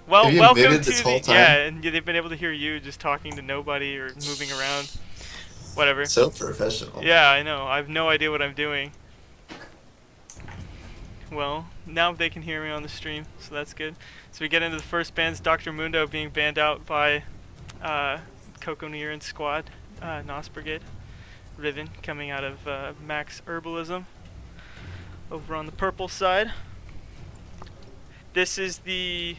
Well, Have you welcome muted this to whole the time? and they've been able to hear you just talking to nobody or moving around, whatever. So professional. Yeah, I know. I have no idea what I'm doing. Well, now they can hear me on the stream, so that's good. So we get into the first bands, Dr. Mundo being banned out by uh, Coco Neer and squad, NOS Brigade. Riven coming out of Max Herbalism over on the purple side. This is the,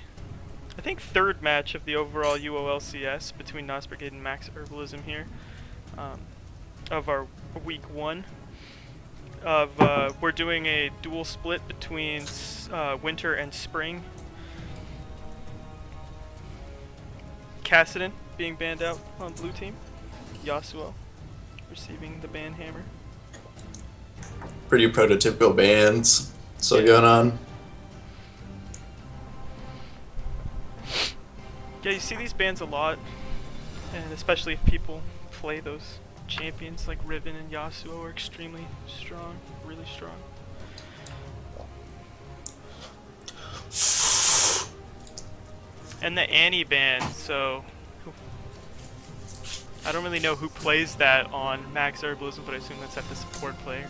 I think, third match of the overall UOLCS between NOS Brigade and Max Herbalism here, of our week one. We're doing a dual split between winter and spring. Cassidon being banned out on blue team. Yasuo receiving the ban hammer. Pretty prototypical bands still going on. Yeah, you see these bans a lot, and especially if people play those champions like Riven and Yasuo are extremely strong, really strong. And the Annie ban, so I don't really know who plays that on Max Herbalism, but I assume that's at the support player,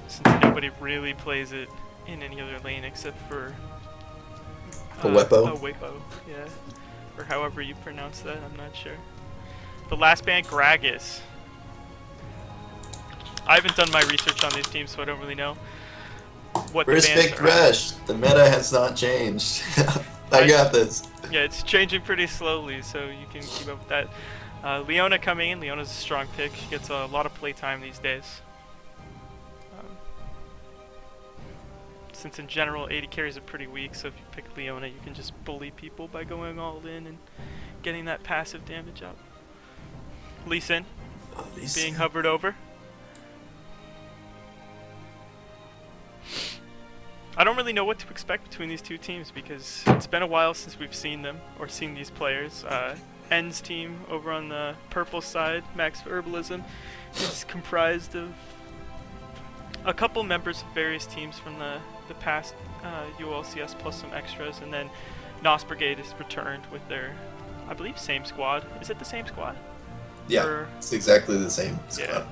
since nobody really plays it in any other lane except for Awepo? Awepo, yeah, or however you pronounce that, I'm not sure. The last ban, Gragas. I haven't done my research on these teams, so I don't really know what the bans Respect are. Rush. The meta has not changed. I got this. Yeah, it's changing pretty slowly, so you can keep up with that. Leona coming in. Leona's a strong pick. She gets a lot of playtime these days. Since in general, 80 carries are pretty weak, so if you pick Leona, you can just bully people by going all in and getting that passive damage up. Lee Sin being hovered over. I don't really know what to expect between these two teams because it's been a while since we've seen them or seen these players. N's team over on the purple side, Max Herbalism, is comprised of a couple members of various teams from the past UOLCS plus some extras, and then NOS Brigade is returned with their, I believe, same squad. Is it the same squad? Yeah, Or, it's exactly the same squad. yeah.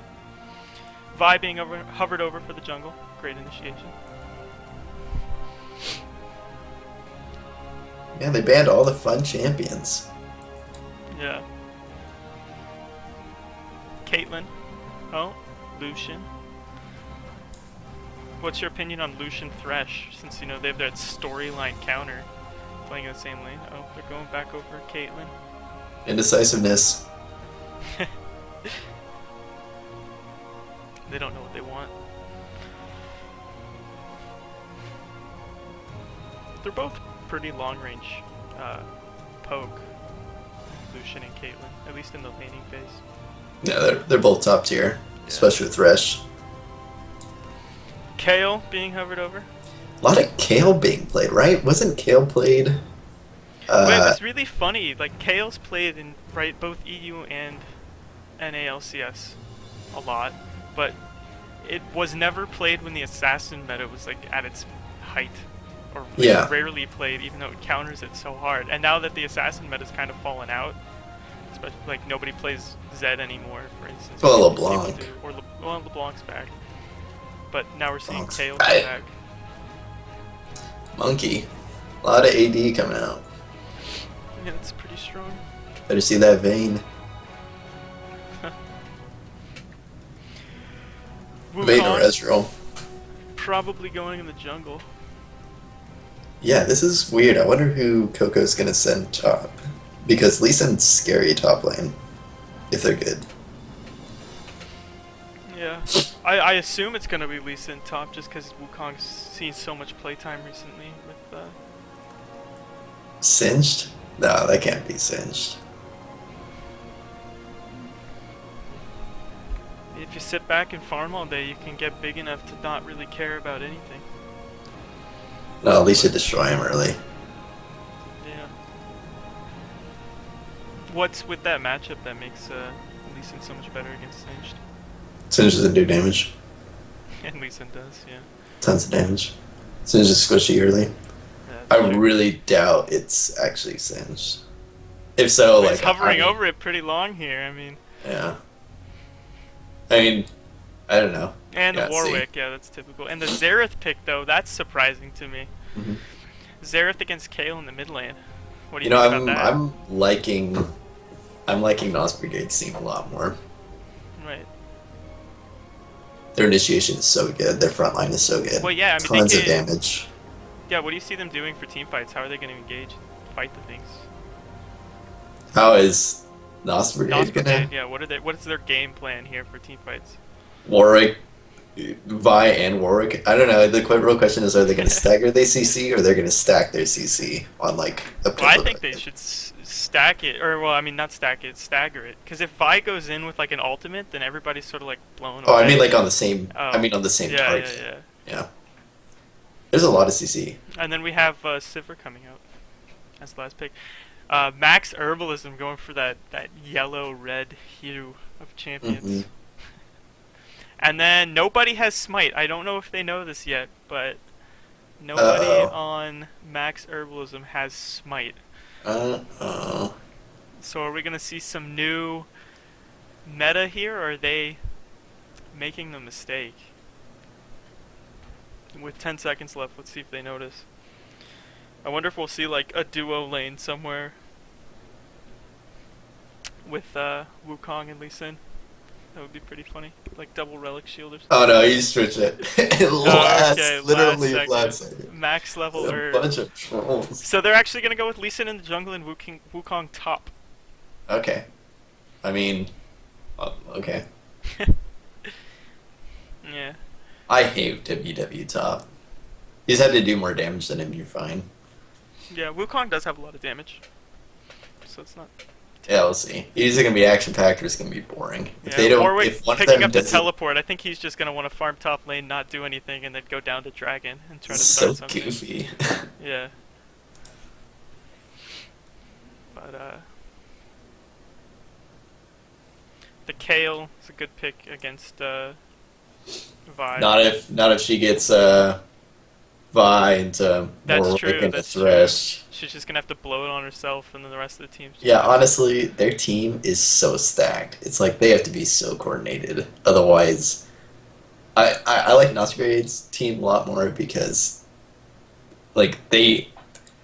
Vi being hovered over for the jungle. Great initiation. Man, they banned all the fun champions. Yeah. Caitlyn. Oh, Lucian. What's your opinion on Lucian Thresh, since you know they have that storyline counter playing in the same lane? Oh, they're going back over Caitlyn. Indecisiveness. They don't know what they want. They're both pretty long range poke, Lucian and Caitlyn, at least in the laning phase. Yeah, they're both top tier, especially with Thresh. Kale being hovered over. A lot of Kale being played, right? Wasn't Kale played? Wait, it was really funny. Like Kale's played in both EU and NALCS a lot, but it was never played when the assassin meta was like at its height, or Yeah. rarely played, even though it counters it so hard. And now that the assassin meta's kind of fallen out, especially like nobody plays Zed anymore, for instance. Well, People LeBlanc. do, or LeBlanc's back, but now we're seeing LeBlanc's Kale right. come back. Monkey. A lot of AD coming out. Yeah, it's pretty strong. Better see that vein. Vein or Wukong Ezreal. probably going in the jungle. Yeah, this is weird. I wonder who Coco's gonna send top. Because Lee Sin's scary top lane. If they're good. Yeah, I assume it's gonna be Lee Sin top just because Wukong's seen so much playtime recently with. Singed? No, that can't be singed. If you sit back and farm all day, you can get big enough to not really care about anything. No, Lee should destroy him early. Yeah. What's with that matchup that makes Lee Sin so much better against Singed? Singed doesn't do damage. And Lee Sin does, yeah. Tons of damage. Singed is squishy early. Yeah, I really doubt it's actually singed. If so, It's like hovering over it pretty long here. I mean, yeah. I mean, I don't know. and the Yeah, see. Warwick, yeah, that's typical. And the Xerath pick though, that's surprising to me. Mhm. Xerath against Kayle in the mid lane. What do You you know, think about that? I'm liking NOS Brigade's team a lot more. Right. Their initiation is so good. Their front line is so good. Well, yeah, I mean, Tons of damage. Yeah, what do you see them doing for team fights? How are they going to engage, fight the things? How is NOS Brigade NOS gonna? Brigade, yeah. What is their game plan here for team fights? Warwick, Vi and Warwick. I don't know. The real question is: are they gonna stagger their CC, or they're gonna stack their CC on like a? Well, I think they should stack it, or well, I mean, not stack it, stagger it. Because if Vi goes in with like an ultimate, then everybody's sort of like blown away. Oh, I mean like on the same. Oh. I mean on the same Yeah, target. yeah. Yeah. There's a lot of CC. And then we have Sivir coming out as the last pick. Max Herbalism going for that yellow-red hue of champions. Mhm. And then nobody has Smite. I don't know if they know this yet, but nobody on Max Herbalism has Smite. Uh-oh. So are we going to see some new meta here, or are they making the mistake? With 10 seconds left, let's see if they notice. I wonder if we'll see like a duo lane somewhere with Wukong and Lee Sin. That would be pretty funny. Like double relic shield or something. Oh no, you switched it. Literally last second. Max level A bunch of trolls. So they're actually gonna go with Lee Sin in the jungle and Wukong top. Okay. I mean, okay. Yeah. I hate WW top. You just have to do more damage than him, you're fine. Yeah, Wukong does have a lot of damage. So it's not... Yeah, we'll see. He's either gonna be action packed or it's gonna be boring. If Yeah, they don't, Warwick if one of picking them up the doesn't, teleport, I think he's just gonna want to farm top lane, not do anything, and then go down to Dragon and try to it's start so something. goofy. Yeah. But the Kayle is a good pick against Vi. Not if she gets Vi into That's true. Warwick and That's Thresh. true. She's just gonna have to blow it on herself, and then the rest of the team's just Yeah, honestly, their team is so stacked. It's like they have to be so coordinated. Otherwise, I like NOS Brigade's team a lot more because, like, they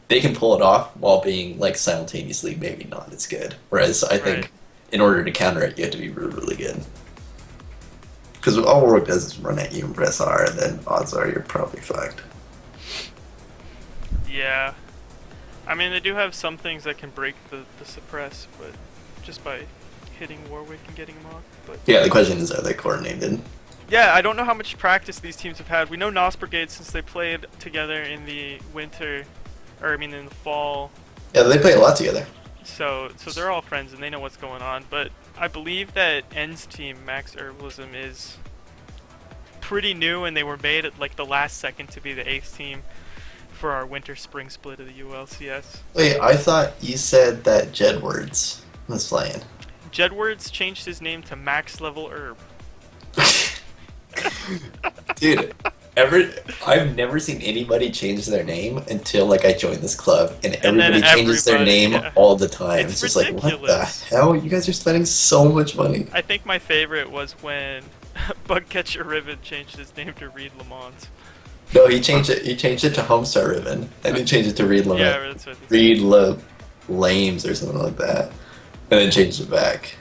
can pull it off while being like simultaneously maybe not as good. Whereas I think in order to counter it, you have to be really, really good. Because all Warwick does is run at you and press R, and then odds are you're probably fucked. Yeah. I mean, they do have some things that can break the suppress, but just by hitting Warwick and getting him off. But Yeah, the question is, are they coordinated? yeah, I don't know how much practice these teams have had. We know NOS Brigade since they played together in the winter, or I mean in the fall. Yeah, they play a lot together. So they're all friends and they know what's going on. But I believe that N's team, Max Herbalism, is pretty new, and they were made at like the last second to be the 8th team for our winter-spring split of the UOLCS. Wait, I thought you said that Jedwards was playing. Jedwards changed his name to Max Level Herb. Dude, I've never seen anybody change their name until like I joined this club, and everybody changes their name all the time. It's just ridiculous. like, what the hell? You guys are spending so much money. I think my favorite was when Bugcatcher Riven changed his name to Reed Lamont. No, he changed it. He changed it to Homestar Ribbon, then he changed it to Reed Lamont. Yeah, that's what Reed Lames or something like that, and then changed it back.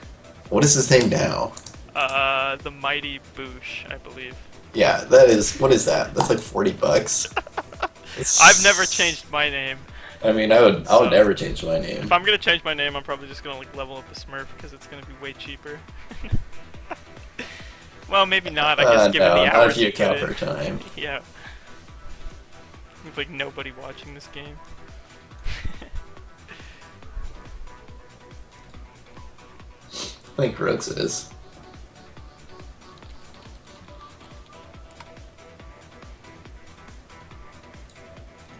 What is his name now? The Mighty Boosh, I believe. Yeah, that is. What is that? That's like $40. I've never changed my name. I mean, I would never change my name. If I'm gonna change my name, I'm probably just gonna like level up the Smurf because it's gonna be way cheaper. Well, maybe not. I guess given the not hours if you you account put for in. time. Yeah. With like nobody watching this game. I think Rogues is.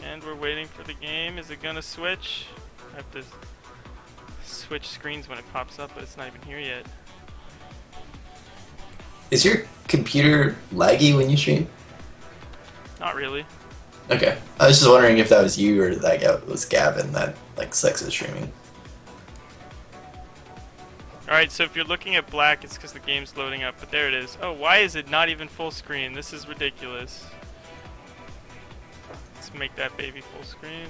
And we're waiting for the game. Is it gonna switch? I have to switch screens when it pops up, but it's not even here yet. Is your computer laggy when you stream? Not really. Okay. I was just wondering if that was you or that was Gavin that like sucks at streaming. Alright, so if you're looking at black, it's because the game's loading up, but there it is. Oh, why is it not even full screen? This is ridiculous. Let's make that baby full screen.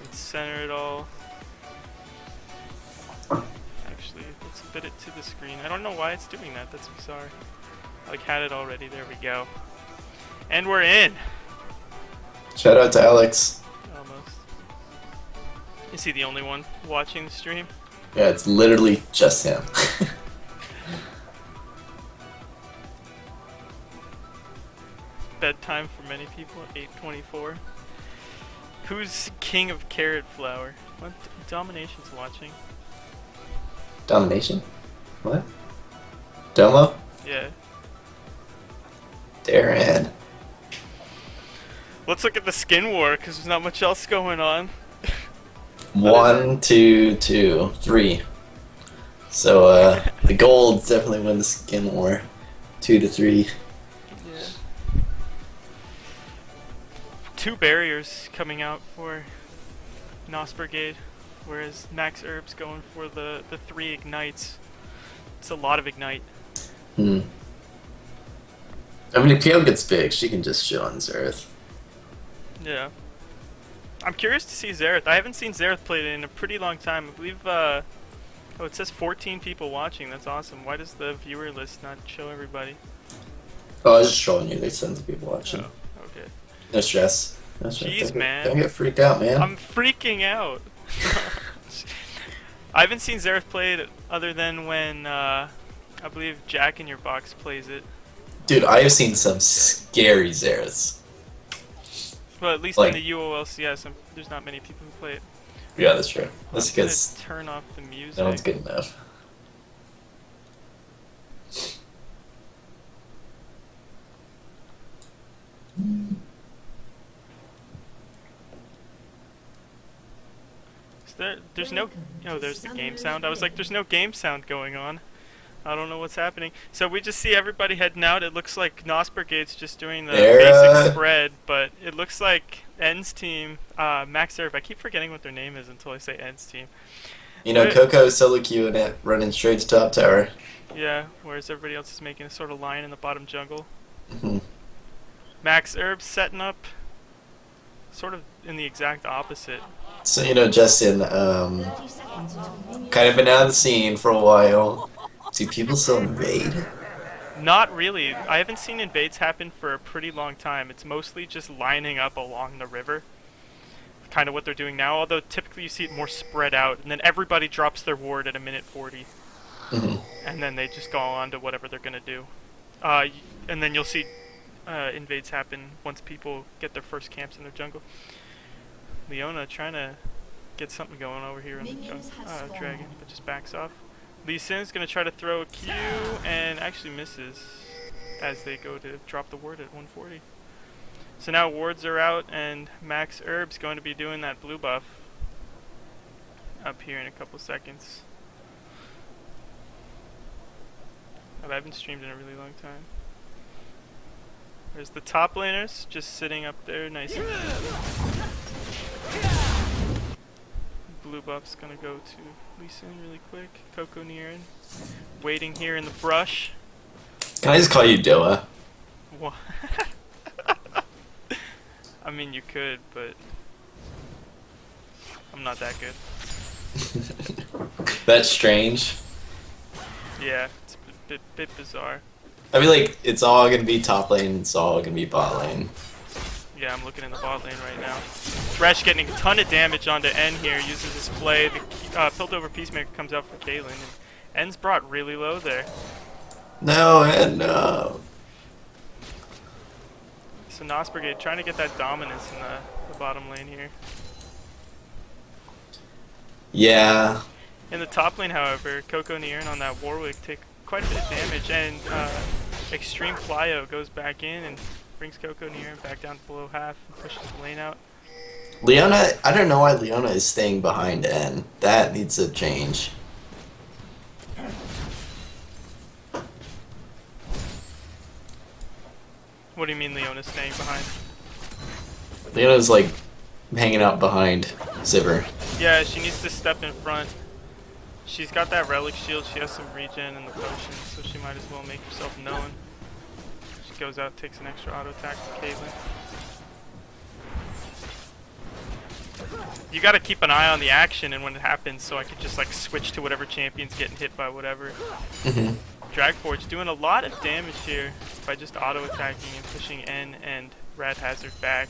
Let's center it all. Actually, let's fit it to the screen. I don't know why it's doing that, that's bizarre. I like had it already, there we go. And we're in! Shout out to Alex. Almost. Is he the only one watching the stream? Yeah, it's literally just him. Bedtime for many people, 8:24. Who's king of carrot flour? What? Domination's watching. Domination? What? Domo? Yeah. Darren. Let's look at the skin war, because there's not much else going on. 1, 2, 2, 3. So the golds definitely win the skin war. 2 to 3. Yeah. 2 barriers coming out for NOS Brigade, whereas Max Herb's going for the 3 ignites. It's a lot of ignite. Hmm. I mean, if Kale gets big, she can just shit on Zereth. Yeah. I'm curious to see Xerath. I haven't seen Xerath played in a pretty long time. I believe, oh, it says 14 people watching. That's awesome. Why does the viewer list not show everybody? Oh, I was just trolling you. There's tons of people watching. Oh, okay. No stress. No stress. Jeez, man. Don't get freaked out, man. I'm freaking out. I haven't seen Xerath played other than when, I believe Jack in Your Box plays it. Dude, I have seen some scary Zereths. Well, at least Like- in the UOLCS, there's not many people who play it. Yeah, that's true. That's I'm gonna because turn off the music. no one's good enough. There's no... Oh, there's the game sound. I was like, there's no game sound going on. I don't know what's happening. So we just see everybody heading out. It looks like NOS Brigade's just doing the basic spread, but it looks like N's team, Max Herb, I keep forgetting what their name is until I say N's team. You know, Coco solo queuing it, running straight to top tower. Yeah, whereas everybody else is making a sort of line in the bottom jungle. Mhm. Max Herb setting up sort of in the exact opposite. So, you know, Justin, kind of been out of the scene for a while. Do people still invade? Not really. I haven't seen invades happen for a pretty long time. It's mostly just lining up along the river. Kind of what they're doing now, although typically you see it more spread out, and then everybody drops their ward at a minute 40. Mhm. And then they just go on to whatever they're going to do. And then you'll see invades happen once people get their first camps in their jungle. Leona trying to get something going over here in the dragon, but just backs off. Lee Sin's going to try to throw a Q and actually misses as they go to drop the ward at 140. So now wards are out and Max Herb's going to be doing that blue buff up here in a couple seconds. I haven't streamed in a really long time. There's the top laners just sitting up there nice and blue buff's gonna go to Lee Sin really quick. Coco Nieren waiting here in the brush. Can I just call you Doa? What? I mean, you could, but I'm not that good. That's strange. Yeah, it's a bit bizarre. I mean, like, it's all gonna be top lane, it's all gonna be bot lane. Yeah, I'm looking in the bot lane right now. Thresh getting a ton of damage onto N here, uses his play. The Piltover Peacemaker comes out for Caitlyn, and N's brought really low there. No, and no. So NOS Brigade trying to get that dominance in the bottom lane here. Yeah. In the top lane, however, Coco Nieren on that Warwick take quite a bit of damage, and Extreme Plyo goes back in and brings Coco Nieren back down to below half and pushes the lane out. Leona, I don't know why Leona is staying behind N. That needs to change. What do you mean Leona's staying behind? Leona's like hanging out behind Sivir. Yeah, she needs to step in front. She's got that relic shield, she has some regen in the potion, so she might as well make herself known. She goes out, takes an extra auto attack to Caitlyn. You gotta keep an eye on the action and when it happens, so I could just like switch to whatever champion's getting hit by whatever. Dragforge doing a lot of damage here by just auto attacking and pushing N and Rad Hazard back.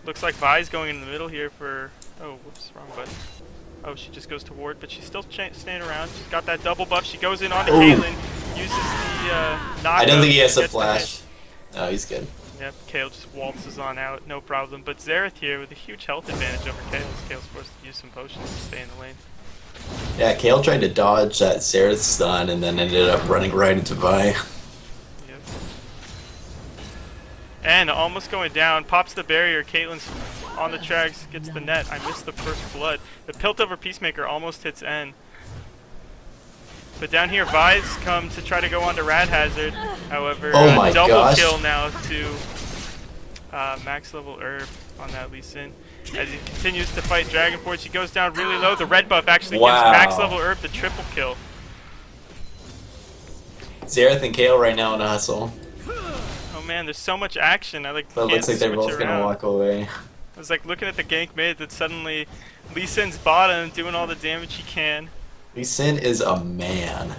Looks like Vi's going in the middle here for... Oh, whoops, wrong button. Oh, she just goes to ward, but she's still staying around. She's got that double buff. She goes in on to Caitlyn, uses the knockout. I don't think he has a flash. No, he's good. Yep, Kayle just waltzes on out, no problem. But Xerath here with a huge health advantage over Kayle. Kayle's forced to use some potions to stay in the lane. Yeah, Kayle tried to dodge that Xerath stun and then ended up running right into Vi. Yep. And almost going down, pops the barrier. Caitlyn's on the tracks, gets the net. I missed the first blood. The Pilt over Peacemaker almost hits N. But down here, Vi's come to try to go on to Rad Hazard. However, double kill now to max level Herb on that Lee Sin. As he continues to fight Dragonforge, he goes down really low. The red buff actually gives max level Herb the triple kill. Xerath and Kayle right now in a hustle. Oh man, there's so much action. But it looks like they're both gonna walk away. I was like looking at the gank mid that suddenly Lee Sin's bottom doing all the damage he can. Lee Sin is a man.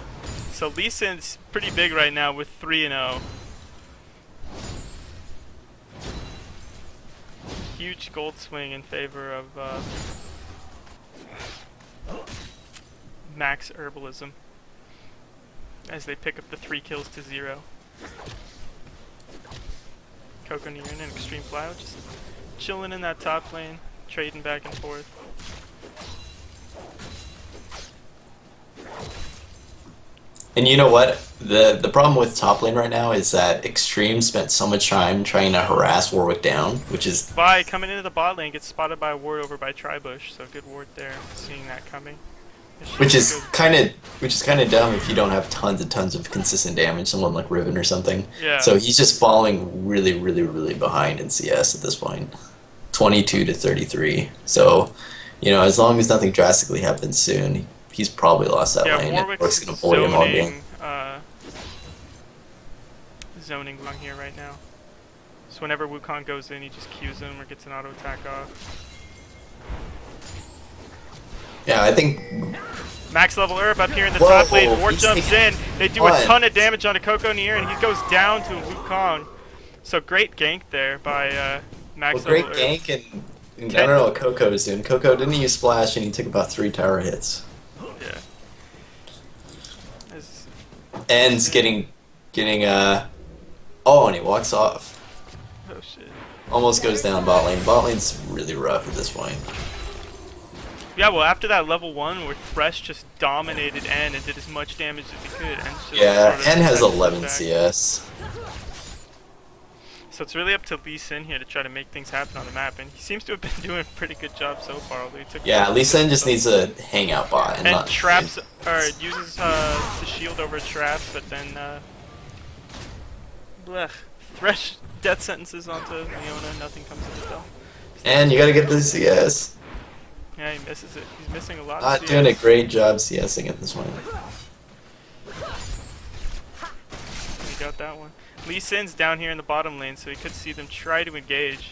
So Lee Sin's pretty big right now with 3-0. Huge gold swing in favor of Max Herbalism as they pick up the 3 kills to 0. Coco Near and Extreme Flyout just chilling in that top lane, trading back and forth. And you know what? The problem with top lane right now is that Extreme spent so much time trying to harass Warwick down, which is... Vi coming into the bot lane gets spotted by a ward over by Tribush, so good ward there, seeing that coming. Which is kind of dumb if you don't have tons and tons of consistent damage, someone like Riven or something. Yeah. So he's just falling really, really, really behind in CS at this point. 22 to 33. So, you know, as long as nothing drastically happens soon, he's probably lost that lane, and Warwick's going to bully him all game. Zoning wrong here right now. So whenever Wukong goes in, he just Qs him or gets an auto attack off. Yeah, I think... Max level Herb up here in the top lane. Ward jumps in. They do a ton of damage onto Coco Nier, and he goes down to Wukong. So great gank there by Max level Herb. Great gank, and I don't know what Coco is doing. Coco didn't use Splash, and he took about 3 tower hits. Yeah. Ends getting oh, and he walks off. Oh shit. Almost goes down bot lane. Bot lane's really rough at this point. Yeah, well, after that level 1 where Thresh just dominated N and did as much damage as he could. Yeah, N has 11 CS. So it's really up to Lee Sin here to try to make things happen on the map, and he seems to have been doing a pretty good job so far. Although he took Lee Sin just needs a hangout bot and not traps, or uses the shield over traps, but then Thresh death sentences onto Leona. Nothing comes of it though. And you gotta get the CS. Yeah, he misses it. He's missing a lot. Not doing a great job CSing at this point. He got that one. Lee Sin's down here in the bottom lane, so he could see them try to engage.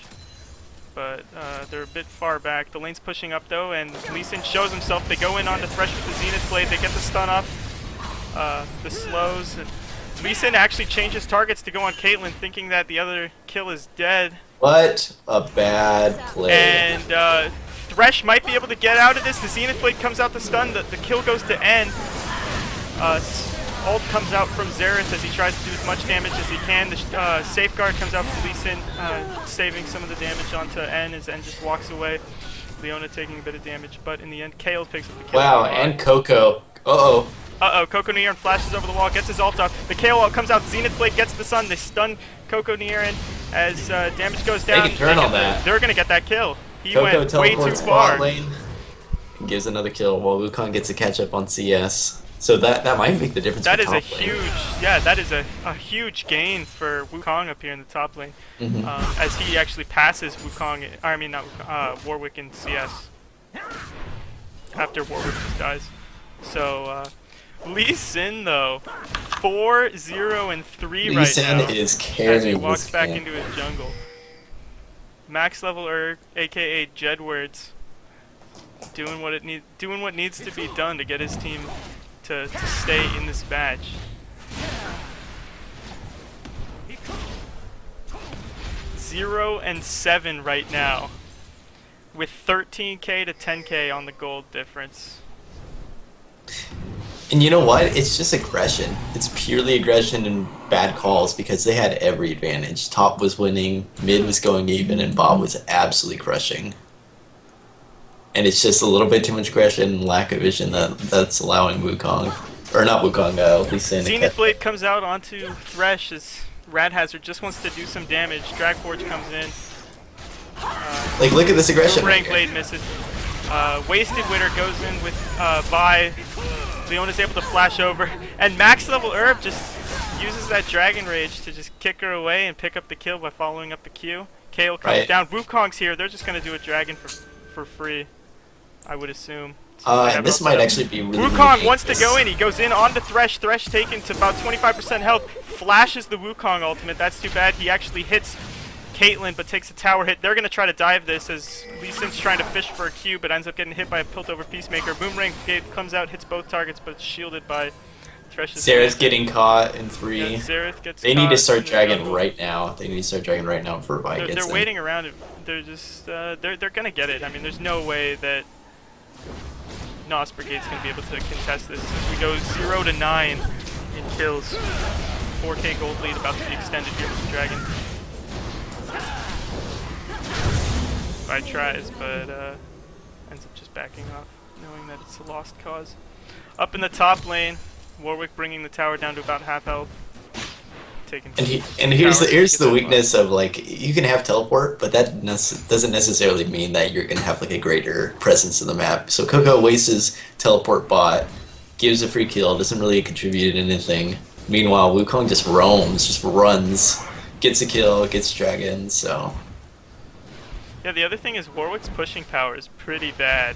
But they're a bit far back. The lane's pushing up though, and Lee Sin shows himself. They go in on the Thresh with the Zenith Blade. They get the stun off. The slows. And Lee Sin actually changes targets to go on Caitlyn, thinking that the other kill is dead. What a bad play. And Thresh might be able to get out of this. The Zenith Blade comes out to stun. The kill goes to N. Ult comes out from Xerath as he tries to do as much damage as he can. The Safeguard comes out from Lee Sin, saving some of the damage onto N as N just walks away. Leona taking a bit of damage, but in the end, Kayle picks up the kill. Wow, and Coco. Uh-oh. Coco Nier flashes over the wall, gets his ult off. The Kayle ult comes out, Zenith Blade gets the stun. They stun Coco Nier, as damage goes down. They can turn on that. They're going to get that kill. He Coco went way too far. Lane and gives another kill while Wukong gets a catch up on CS. So that might make the difference. That for is a top lane. huge, yeah, that is a huge gain for Wukong up here in the top lane. As he actually passes Wukong, I mean not Wukong, Warwick in CS. After Warwick just dies. So, Lee Sin though, 4-0 and 3 Lee right Sin now. is As he carrying walks this back game. into his jungle. Max level aka Jedwards, doing what needs to be done to get his team to stay in this match. 0-7 right now, with 13k to 10k on the gold difference. And you know what? It's just aggression. It's purely aggression and bad calls because they had every advantage. Top was winning, mid was going even, and bot was absolutely crushing. And it's just a little bit too much aggression and lack of vision that's allowing Wukong, or not Wukong, Lee Sin. Zenith Blade comes out onto Thresh as Rad Hazard just wants to do some damage. Dragforge comes in. Like, look at this aggression. Rank Blade misses. Wasted Witter goes in with Vi. Leona's able to flash over, and max level Herb just uses that Dragon Rage to just kick her away and pick up the kill by following up the Q. Kayle comes down. Wukong's here. They're just gonna do a dragon for free, I would assume. And this might actually be really Wukong wants to go in. He goes in onto Thresh. Thresh taken to about 25% health. Flashes the Wukong ultimate. That's too bad. He actually hits Caitlyn, but takes a tower hit. They're going to try to dive this as Lee Sin's trying to fish for a Q, but ends up getting hit by a Piltover Peacemaker. Boomerang Brigade comes out, hits both targets, but it's shielded by Thresh's. Xerath getting caught in 3. Yeah, Xerath gets They need to caught start in the dragon jungle. right now. They need to start dragon right now before Vi gets They're in. waiting around. They're just they're going to get it. I mean, there's no way that NOS Brigade's going to be able to contest this. As we go 0-9 in kills. 4k gold lead about to be extended here with the dragon. Vi tries, but ends up just backing off, knowing that it's a lost cause. Up in the top lane, Warwick bringing the tower down to about half health. And here's the weakness of, like, you can have teleport, but that doesn't necessarily mean that you're gonna have like a greater presence in the map. So Coco wastes his teleport bot, gives a free kill, doesn't really contribute anything. Meanwhile, Wukong just roams, just runs, gets a kill, gets dragon. So yeah, the other thing is Warwick's pushing power is pretty bad.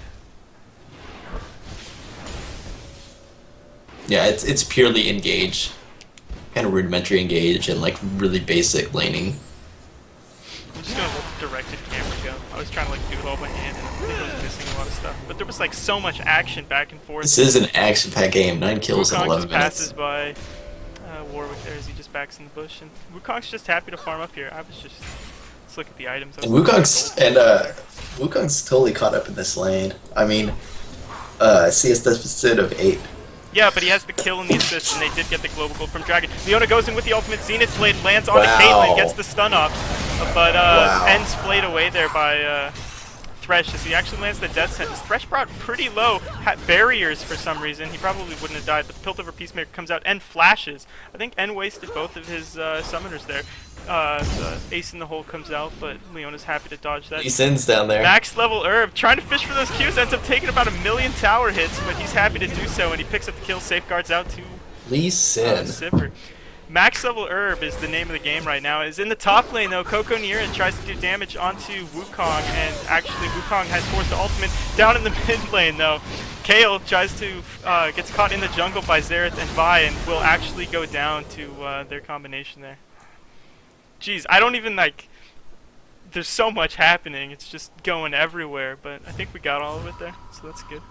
yeah, it's purely engage. Kind of rudimentary engage and like really basic laning. I'm just gonna let the directed camera go. I was trying to like do it all by hand and I think I was missing a lot of stuff. But there was like so much action back and forth. This is an action-packed game. 9 kills in Wukong 11 just minutes. passes by Warwick there as he just backs in the bush, and Wukong's just happy to farm up here. I was just let's look at the items. And Wukong's totally caught up in this lane. I mean, CS deficit of 8. Yeah, but he has the kill and the assist, and they did get the global gold from Dragon. Leona goes in with the ultimate. Zenith Blade lands on Caitlyn, gets the stun off, but ends flayed away there by Thresh as he actually lands the death sentence. Thresh brought pretty low barriers for some reason. He probably wouldn't have died, but the Piltover Peacemaker comes out and flashes. I think N wasted both of his summoners there. The Ace in the Hole comes out, but Leona's happy to dodge that. Lee Sin's down there. Max level Herb, trying to fish for those Qs, ends up taking about 1,000,000 tower hits, but he's happy to do so, and he picks up the kill, safeguards out to Lee Sin. Sipper. Max level Herb is the name of the game right now. Is in the top lane though. Coco Niran tries to do damage onto Wukong, and actually Wukong has forced the ultimate down in the mid lane though. Kayle tries to gets caught in the jungle by Xerath and Vi, and will actually go down to their combination there. Jeez, I don't even like. There's so much happening. It's just going everywhere, but I think we got all of it there, so that's good.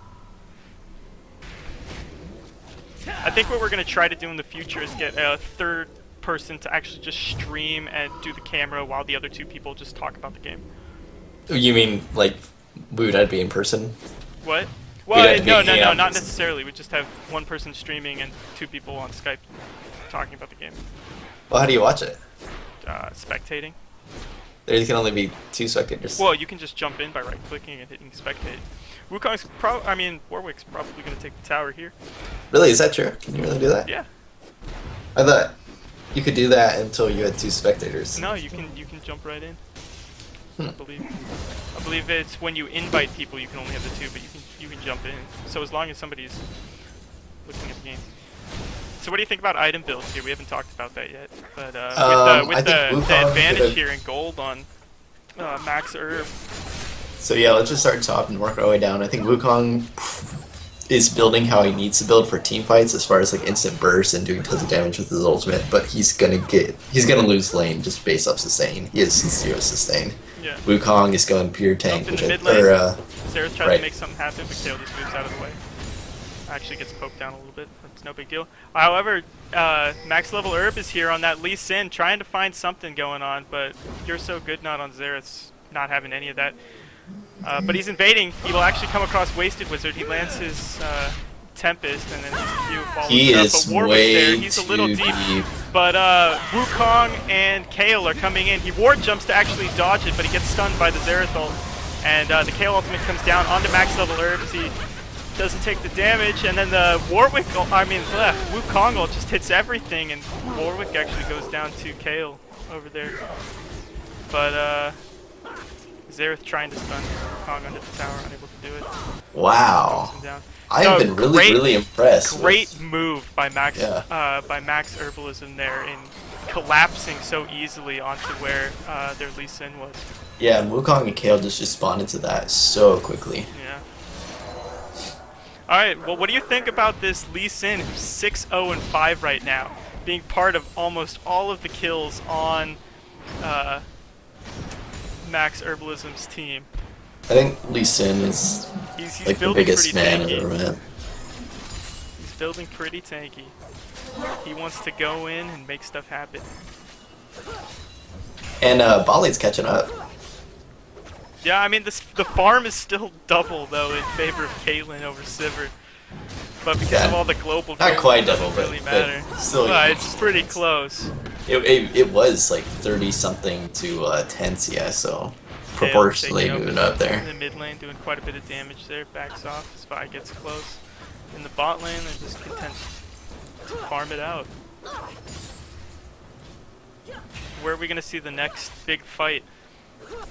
I think what we're going to try to do in the future is get a third person to actually just stream and do the camera while the other 2 people just talk about the game. You mean like we would be in person? What? Well, no, not person. necessarily. We just have one person streaming and 2 people on Skype talking about the game. Well, how do you watch it? Spectating. There can only be 2 spectators. Well, you can just jump in by right-clicking and hitting spectate. Wukong's Warwick's probably going to take the tower here. Really? Is that true? Can you really do that? Yeah. I thought you could do that until you had 2 spectators. No, you can jump right in. I believe it's when you invite people you can only have the 2, but you can jump in. So as long as somebody's looking at the game. So what do you think about item builds here? We haven't talked about that yet. But I with think the Wukong advantage could've- here in gold on Max Herb. So yeah, let's just start top and work our way down. I think Wukong is building how he needs to build for team fights as far as like instant burst and doing tons of damage with his ultimate, but he's gonna lose lane just based off sustain. He has 0 sustain. Yeah. Wukong is going pure tank, Up in which the I mid lane. Xerath tries right. to make something happen, but Kale just moves out of the way. Actually gets poked down a little bit. That's no big deal. However, max level Herb is here on that Lee Sin, trying to find something going on, but You're So Good not on Xerath's not having any of that. But he's invading. He will actually come across Wasted Wizard. He lands his Tempest, and then his Q follows He up. is But Warwick's way there. He's a little too deep. But Wukong and Kale are coming in. He ward jumps to actually dodge it, but he gets stunned by the Xerath ult. And the Kale ultimate comes down onto max level Herbs. He doesn't take the damage, and then the Wukong ult just hits everything, and Warwick actually goes down to Kale over there. But Xerath trying to stun Wukong under the tower, unable to do it. Wow. Knocks him down. I've been really impressed. Great move by Max Yeah. Max Herbalism there in collapsing so easily onto where their Lee Sin was. Yeah, Wukong and Kale just responded to that so quickly. Yeah. Alright, well, what do you think about this Lee Sin, who's 6-0-5 right now, being part of almost all of the kills on Max Herbalism's team? I think Lee Sin is He's like the building biggest pretty man I've tanky. ever met. He's building pretty tanky. He wants to go in and make stuff happen. And Bali's catching up. Yeah, I mean, the farm is still double, though, in favor of Caitlyn over Sivir. But because of all the global Not goals, quite it doesn't double, really but matter. still. It's pretty close. It was like 30-something to 10 CS, so proportionally Taking moving over up there. In the mid lane, doing quite a bit of damage there. Backs off as Vi gets close. In the bot lane, they're just content to farm it out. Where are we going to see the next big fight? I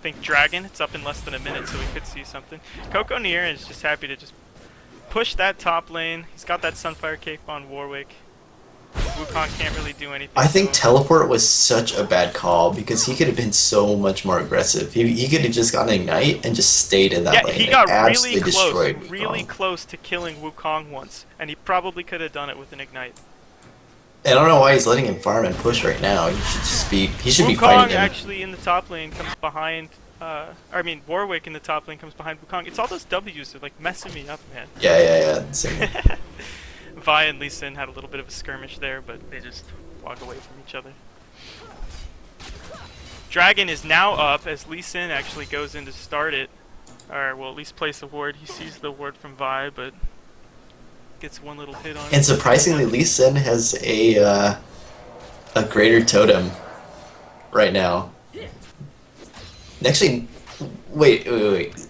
think Dragon. It's up in less than a minute, so we could see something. Coco Nier is just happy to just push that top lane. He's got that Sunfire Cape on Warwick. Wukong can't really do anything. I think to him. teleport was such a bad call because he could have been so much more aggressive. He could have just gotten Ignite and just stayed in that lane. He got and really absolutely destroyed close, Wukong. really close to killing Wukong once, and he probably could have done it with an Ignite. I don't know why he's letting him farm and push right now. He should just be. He should be Wukong fighting him. actually in the top lane comes behind. Warwick in the top lane comes behind Wukong. It's all those W's that like messing me up, man. Yeah. Same. Vi and Lee Sin had a little bit of a skirmish there, but they just walk away from each other. Dragon is now up as Lee Sin actually goes in to start it. Or, well, at least place a ward. He sees the ward from Vi, but gets one little hit on it. And surprisingly, Lee Sin has a greater totem right now. Actually, wait.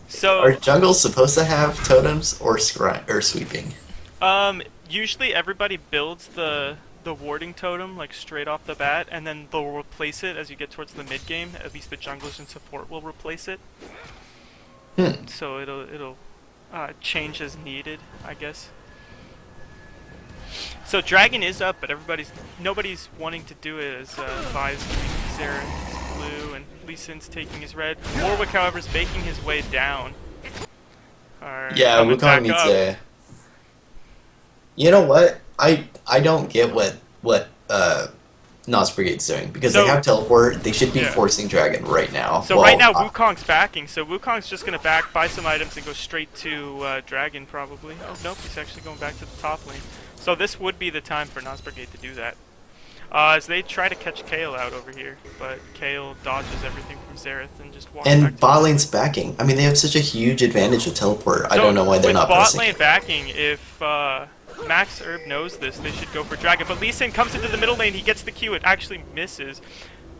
So, Are jungles supposed to have totems or sweeping? usually everybody builds the warding totem like straight off the bat, and then they'll replace it as you get towards the mid game. At least the junglers and support will replace it. So it'll change as needed, I guess. So Dragon is up, but nobody's wanting to do it as Vi's doing Xerath blue and Lee Sin's taking his red. Warwick, however, is making his way down. Yeah, Wukong needs a. You know what? I don't get what NOS Brigade's doing because they have teleport. They should be forcing Dragon right now. So right now Wukong's backing. So Wukong's just gonna buy some items and go straight to Dragon probably. Oh nope, he's actually going back to the top lane. So this would be the time for NOS Brigade to do that. As they try to catch Kale out over here, but Kale dodges everything from Xerath and just walks back And to bot lane's backing. I mean, they have such a huge advantage with teleport. I don't know why they're not bot pressing lane it. backing, if Max Herb knows this, they should go for Dragon. But Lee Sin comes into the middle lane, he gets the Q, it actually misses.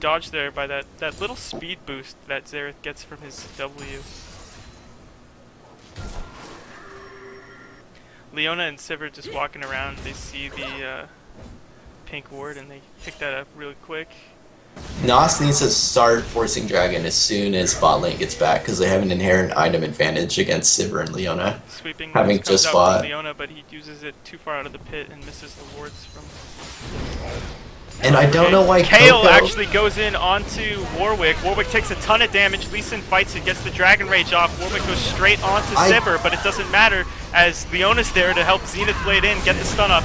Dodged there by that little speed boost that Xerath gets from his W. Leona and Sivir just walking around, they see the pink ward and they pick that up really quick. NOS needs to start forcing Dragon as soon as bot lane gets back because they have an inherent item advantage against Sivir and Leona. Sweeping Having comes just out bought. from Leona, but he uses it too far out of the pit and misses the wards from. And I don't know why Kale Coco... actually goes in onto Warwick. Warwick takes a ton of damage. Lee Sin fights it, gets the Dragon Rage off. Warwick goes straight onto Sivir, but it doesn't matter as Leona's there to help Zenith Blade in, get the stun off.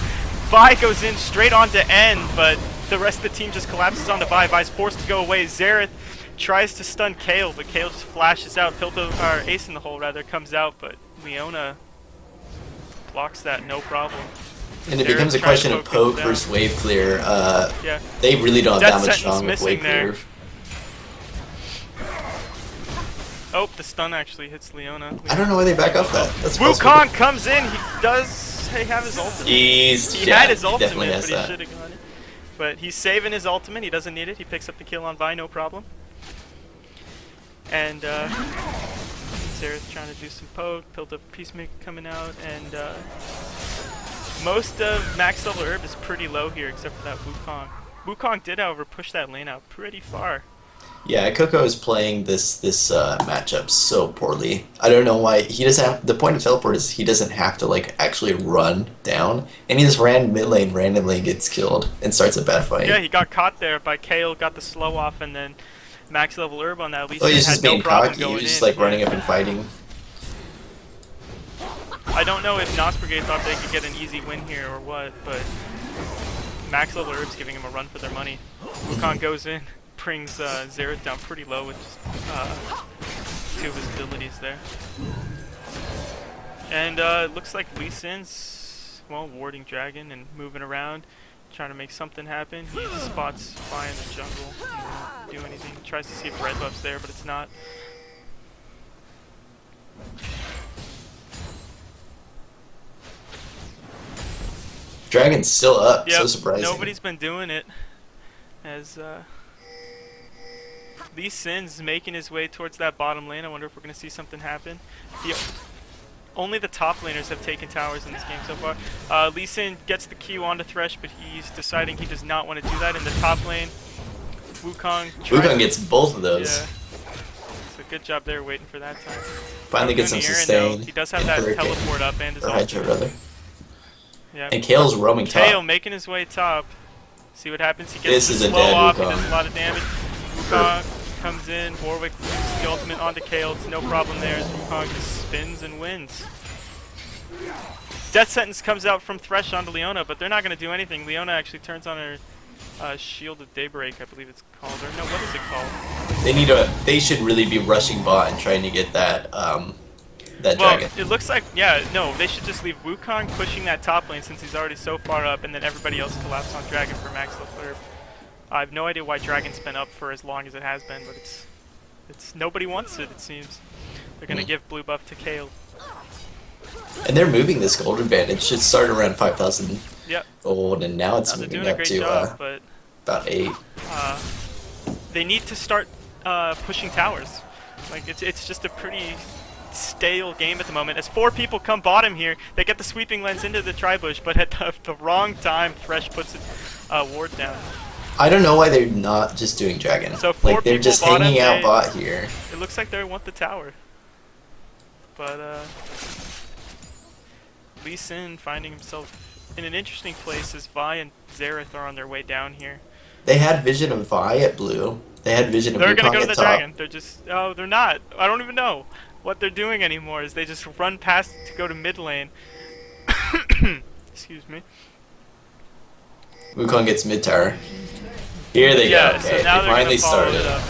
Vi goes in straight onto End, but the rest of the team just collapses onto Vi. Vi's forced to go away. Xerath tries to stun Kale, but Kale just flashes out. Or Ace in the Hole rather comes out, but Leona blocks that, no problem. And it becomes a question of poke versus wave clear. Yeah. They really don't have Death that much Sentence strong with wave missing clear. Oh, the stun actually hits Leona. I don't know why they back off that. That's Wukong comes in. He does have his ultimate. He had his ultimate, but he should have got it. But he's saving his ultimate. He doesn't need it. He picks up the kill on Vi, no problem. And Xerath trying to do some poke. Built up Peacemaker coming out, and most of max level herb is pretty low here, except for that Wukong. Wukong did, however, push that lane out pretty far. Yeah, Coco is playing this matchup so poorly. I don't know why he doesn't have. The point of teleport is he doesn't have to like actually run down, and he just ran mid lane randomly, gets killed, and starts a bad fight. Yeah, he got caught there by Kale, got the slow off, and then max level herb on that. At least he's had just no being problem cocky. going He was just in. like running up and fighting. I don't know if NOS Brigade thought they could get an easy win here or what, but max level herb's giving him a run for their money. Wukong goes in, brings Xerath down pretty low with just 2 of his abilities there. And it looks like Lee Sin's, well, warding Dragon and moving around, trying to make something happen. He spots Vi in the jungle, he won't do anything. He tries to see if red buff's there, but it's not. Dragon's still up, Yep, so surprising. nobody's been doing it. As Lee Sin's making his way towards that bottom lane. I wonder if we're going to see something happen. Only the top laners have taken towers in this game so far. Lee Sin gets the Q onto Thresh, but he's deciding he does not want to do that in the top lane. Wukong gets both of those. Yeah. So good job there waiting for that time. Finally gets some sustain. He does have that teleport up and his Hydra, rather. Yeah. And Kale's roaming top. Kale making his way top. See what happens. He gets This the is a slow dead off. He Wukong. does a lot of damage. Wukong comes in. Warwick uses the ultimate onto Kale. It's no problem there. As Wukong just spins and wins. Death Sentence comes out from Thresh onto Leona, but they're not going to do anything. Leona actually turns on her Shield of Daybreak, I believe it's called. Or no, what is it called? They should really be rushing bot and trying to get that dragon. It looks like, they should just leave Wukong pushing that top lane since he's already so far up, and then everybody else collapse on Dragon for max level herb. I have no idea why Dragon's been up for as long as it has been, but it's nobody wants it seems. They're gonna give blue buff to Kale. And they're moving this gold advantage. It started around 5,000 gold, and now it's moving up to about 8. They need to start pushing towers. Like it's just a pretty stale game at the moment. As 4 people come bottom here, they get the sweeping lens into the tri-bush, but at the wrong time, Thresh puts a ward down. I don't know why they're not just doing dragon. So 4 like they're people just bottom, hanging out bot here. It looks like they want the tower, but Lee Sin finding himself in an interesting place as Vi and Xerath are on their way down here. They had vision of Vi at blue. They had vision of They're gonna Wukong go to at the top. dragon. They're just they're not. I don't even know what they're doing anymore. Is they just run past to go to mid lane. Excuse me. Wukong gets mid tower. Here they go. Okay, so now they they're finally gonna follow started. it up.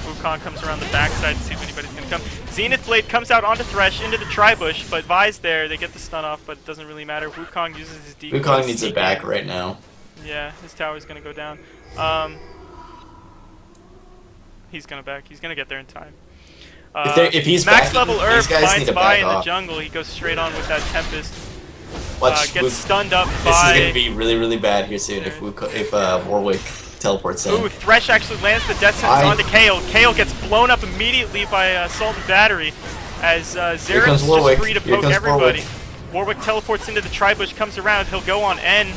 Wukong comes around the backside to see if anybody's gonna come. Zenith Blade comes out onto Thresh into the tri-bush, but Vi's there. They get the stun off, but it doesn't really matter. Wukong uses his decoy. Wukong needs it back right now. Yeah, his tower's gonna go down. He's gonna back. He's gonna get there in time. If he's max backing, level herb these guys need finds to Vi back in the off. jungle. He goes straight on with that Tempest. Gets Wuk stunned up This by. is gonna be really, really bad here soon if Warwick teleports in. Ooh, Thresh actually lands the Death Sentence onto Kale. Kale gets blown up immediately by Assault and Battery as Xerath's just free to poke everybody. Warwick teleports into the tri-bush, comes around, he'll go on N.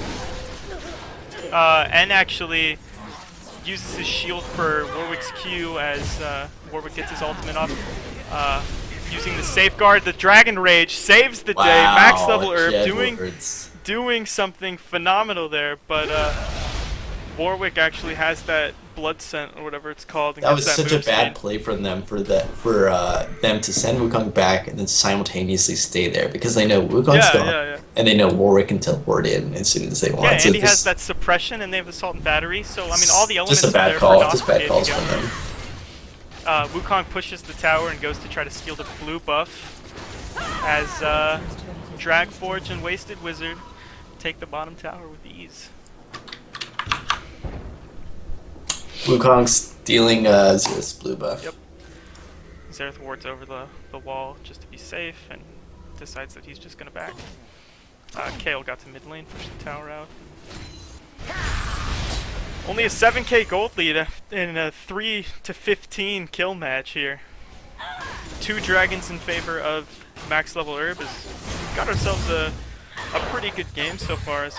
N actually uses his shield for Warwick's Q as Warwick gets his ultimate off. Using the safeguard, the Dragon Rage saves the day. Max level Herb doing something phenomenal there, but Warwick actually has that blood scent or whatever it's called. And that was such a bad speed. play from them for them to send Wukong back and then simultaneously stay there because they know Wukong's gone and they know Warwick can teleport in as soon as they want. Yeah, so Andy has that suppression and they have assault and battery. So I mean, all the elements just a bad are there call. for NOS Just bad Brigade calls to go. from them. Wukong pushes the tower and goes to try to steal the blue buff as Dragforge and Wasted Wizard take the bottom tower with ease. Wukong stealing Zereth's blue buff. Yep. Zereth wards over the wall just to be safe and decides that he's just going to back. Kale got to mid lane, pushed the tower out. Only a 7k gold lead in a 3 to 15 kill match here. 2 dragons in favor of max level Herb. We've got ourselves a pretty good game so far as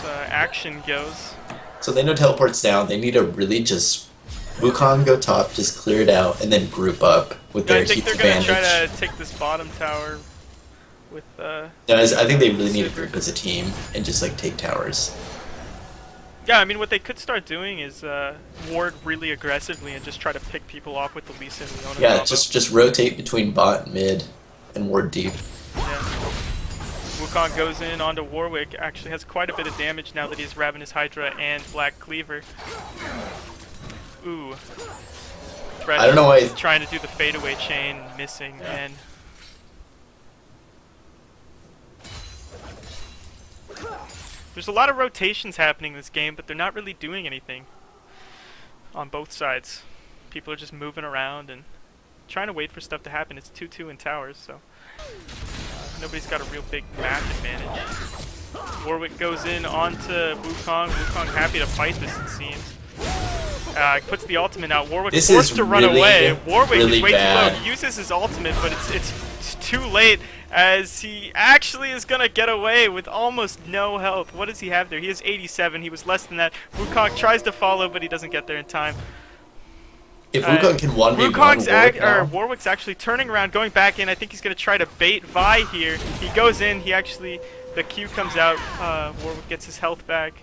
action goes. So they know teleport's down. They need to really just Wukong go top, just clear it out, and then group up with their heat advantage. I think they're going to try to take this bottom tower with. No, I think they really need to group as a team and just like take towers. Yeah, I mean, what they could start doing is ward really aggressively and just try to pick people off with the Lee Sin Leona Yeah, combo. just rotate between bot and mid and ward deep. Yeah. Wukong goes in onto Warwick, actually has quite a bit of damage now that he's Ravenous Hydra and Black Cleaver. Ooh. Thresh I don't know why is trying to do the fadeaway chain, missing, and... There's a lot of rotations happening in this game, but they're not really doing anything on both sides. People are just moving around and trying to wait for stuff to happen. It's 2-2 in towers, so nobody's got a real big map advantage. Warwick goes in onto Wukong. Wukong happy to fight this, it seems. Puts the ultimate out. Warwick forced to run away. Warwick is way too low. He uses his ultimate, but it's too late as he actually is going to get away with almost no health. What does he have there? He has 87. He was less than that. Wukong tries to follow, but he doesn't get there in time. If Wukong can 1v1 Warwick's actually turning around, going back in. I think he's going to try to bait Vi here. He goes in. The Q comes out. Warwick gets his health back.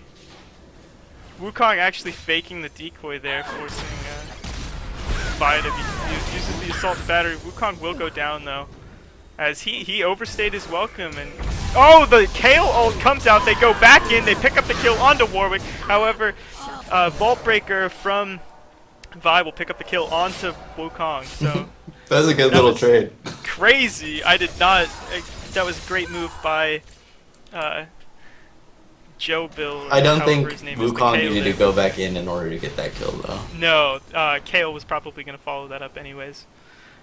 Wukong actually faking the decoy there, forcing Vi to be uses the assault battery. Wukong will go down though, as he overstayed his welcome, and the Kale ult comes out. They go back in. They pick up the kill onto Warwick. However, Vault Breaker from Vi will pick up the kill onto Wukong. So that was a good little trade. Crazy. I did not. That was a great move by Joe Bill. I don't think Wukong needed to go back in order to get that kill, though. No, Kale was probably going to follow that up anyways.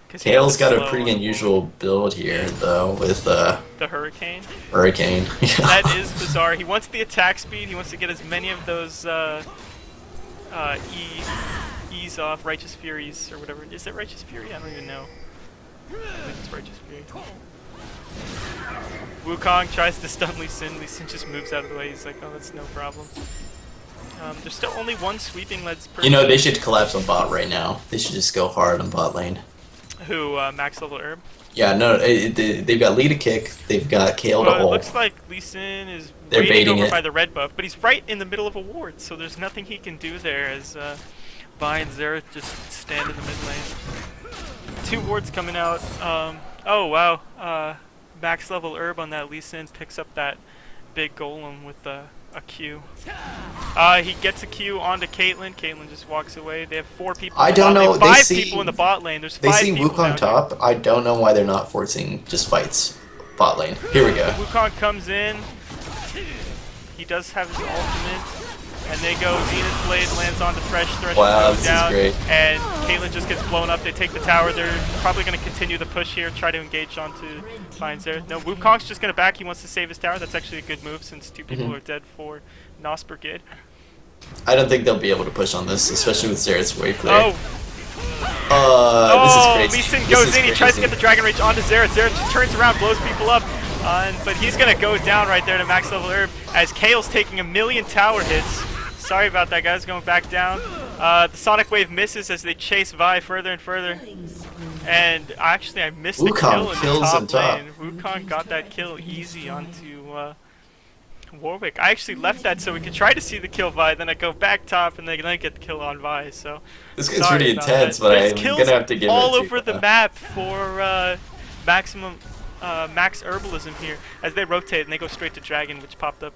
Kale's got a pretty unusual build here, though, with the Hurricane. Hurricane. That is bizarre. He wants the attack speed. He wants to get as many of those E's off, Righteous Furies, or whatever. Is it Righteous Fury? I don't even know. I think it's Righteous Fury. Wukong tries to stun Lee Sin. Lee Sin just moves out of the way. He's like, oh, that's no problem. There's still only one sweeping leads per... You know, they should collapse on bot right now. They should just go hard on bot lane. Who, max level Herb? Yeah, no, they've got Lee to kick. They've got Kale to ult. It looks like Lee Sin is waiting over by the red buff, but he's right in the middle of a ward, so there's nothing he can do there as Vi and Zereth just stand in the mid lane. 2 wards coming out. Oh, wow. Max level Herb on that Lee Sin picks up that big golem with a Q. He gets a Q onto Caitlyn. Caitlyn just walks away. They have 4 people. I don't know. They have 5 people in the bot lane. There's 5 people. They see Wukong top. I don't know why they're not forcing just fights. Bot lane. Here we go. Wukong comes in. He does have his ultimate. And they go Zenith Blade, lands onto Thresh. Thresh goes down. This is great. And Caitlyn just gets blown up. They take the tower. They're probably going to continue the push here, try to engage onto Vines there. No, Wukong's just going to back. He wants to save his tower. That's actually a good move since 2 people are dead for NOS Brigade. I don't think they'll be able to push on this, especially with Zereth's wave clear. Oh, this is crazy. Lee Sin goes in. He tries to get the Dragon Rage onto Zereth. Zereth just turns around, blows people up. But he's gonna go down right there to max level herb as Kale's taking a million tower hits. Sorry about that, guys. Going back down. The Sonic Wave misses as they chase Vi further and further. And actually, I missed the kill in the top lane. Wukong got that kill easy onto Warwick. I actually left that so we could try to see the kill Vi, then I go back top and then I get the kill on Vi. So this gets pretty intense, but I'm gonna have to give it all over the map for maximum max herbalism here as they rotate and they go straight to Dragon, which popped up.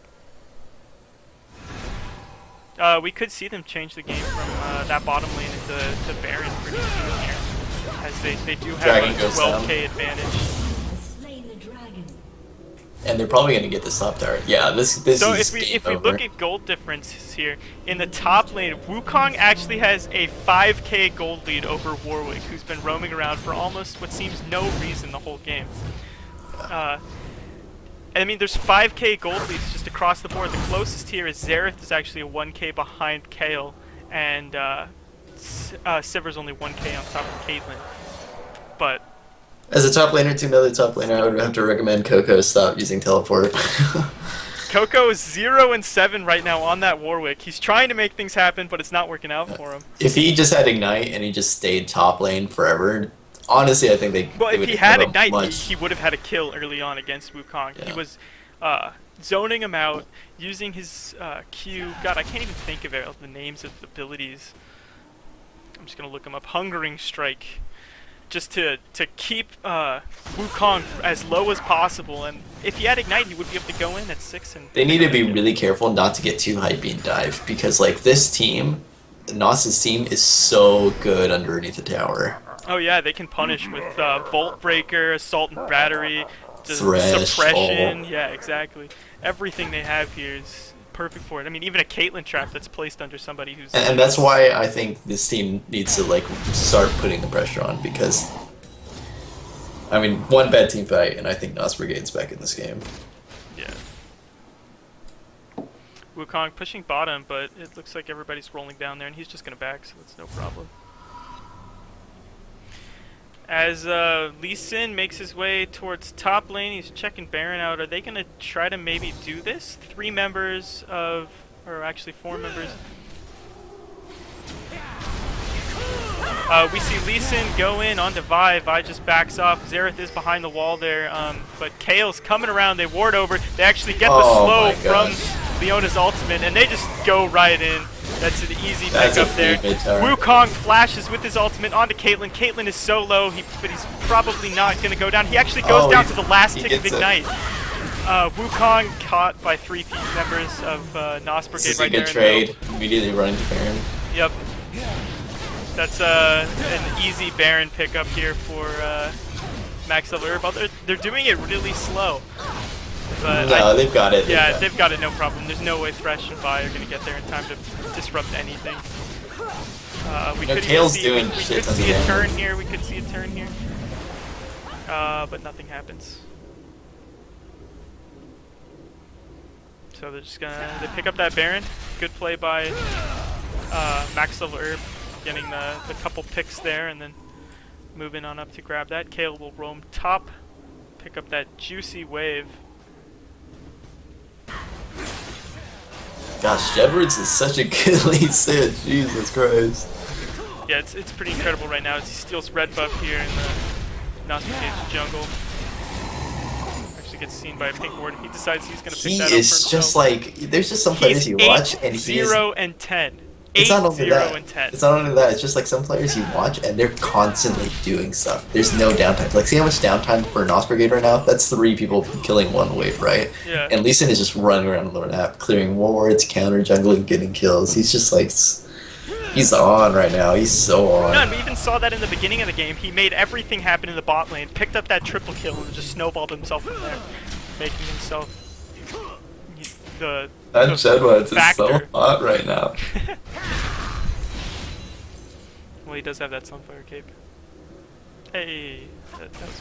We could see them change the game from that bottom lane into Baron pretty soon here, as they do have a 12k advantage. And they're probably going to get this top tower. Yeah, this so is if we look at gold differences here, in the top lane, Wukong actually has a 5k gold lead over Warwick, who's been roaming around for almost what seems no reason the whole game. I mean, there's 5k gold leads just across the board. The closest here is Xerath is actually a 1k behind Kale, and Sivir's only 1k on top of Caitlyn. But as a top laner to another top laner, I would have to recommend Coco stop using teleport. Coco is 0-7 right now on that Warwick. He's trying to make things happen, but it's not working out for him. If he just had Ignite and he just stayed top lane forever, honestly, I think they. Well, they if he had Ignite, he would have had a kill early on against Wukong. Yeah. He was zoning him out, using his Q. God, I can't even think of the names of the abilities. I'm just gonna look him up. Hungering Strike. Just to keep Wukong as low as possible, and if he had Ignite, he would be able to go in at 6. And they need to be really careful not to get too hypey and dive, because like this team, NOS's team is so good underneath the tower. Oh yeah, they can punish with Volt Breaker, Assault and Battery, Thresh, Suppression. Yeah, exactly. Everything they have here is perfect for it. I mean, even a Caitlyn trap that's placed under somebody who's... And that's why I think this team needs to like start putting the pressure on, because I mean, one bad team fight and I think NOS Brigade's back in this game. Yeah. Wukong pushing bottom, but it looks like everybody's rolling down there and he's just gonna back, so that's no problem. As Lee Sin makes his way towards top lane, he's checking Baron out. Are they going to try to maybe do this? 3 members of, or actually 4 members. We see Lee Sin go in onto Vi. Vi just backs off. Xerath is behind the wall there, but Kale's coming around. They ward over. They actually get the slow from Leona's ultimate, and they just go right in. That's an easy pickup there. Wukong flashes with his ultimate onto Caitlyn. Caitlyn is so low, but he's probably not going to go down. He actually goes down to the last tick of Ignite. Wukong caught by 3 members of NOS Brigade right there. This is a good trade. Immediately running to Baron. Yep. That's an easy Baron pickup here for max level herb. They're doing it really slow. But no, they've got it. Yeah, they've got it, no problem. There's no way Thresh and Vi are going to get there in time to disrupt anything. We could see a turn here. We could see a turn here. But nothing happens. So they're just they pick up that Baron. Good play by max level herb, getting the couple picks there, and then moving on up to grab that. Kale will roam top, pick up that juicy wave. Gosh, Edwards is such a good lead Sid. Jesus Christ. Yeah, it's pretty incredible right now as he steals red buff here in the NOS Brigade's jungle. Actually gets seen by a pink ward. He decides he's going to pick that up for himself. He is just like, there's just some players you watch and he is... 8-0-10. It's not only that. 8-0-10. It's not only that. It's just like some players you watch and they're constantly doing stuff. There's no downtime. Like, see how much downtime for NOS Brigade right now? That's 3 people killing 1 wave, right? Yeah. And Lee Sin is just running around the map, clearing wards, counter jungling, getting kills. He's just like, he's on right now. He's so on. No, and we even saw that in the beginning of the game. He made everything happen in the bot lane, picked up that triple kill, and just snowballed himself from there, making himself the Jedward's is so hot right now. Well, he does have that Sunfire cape. Hey, that was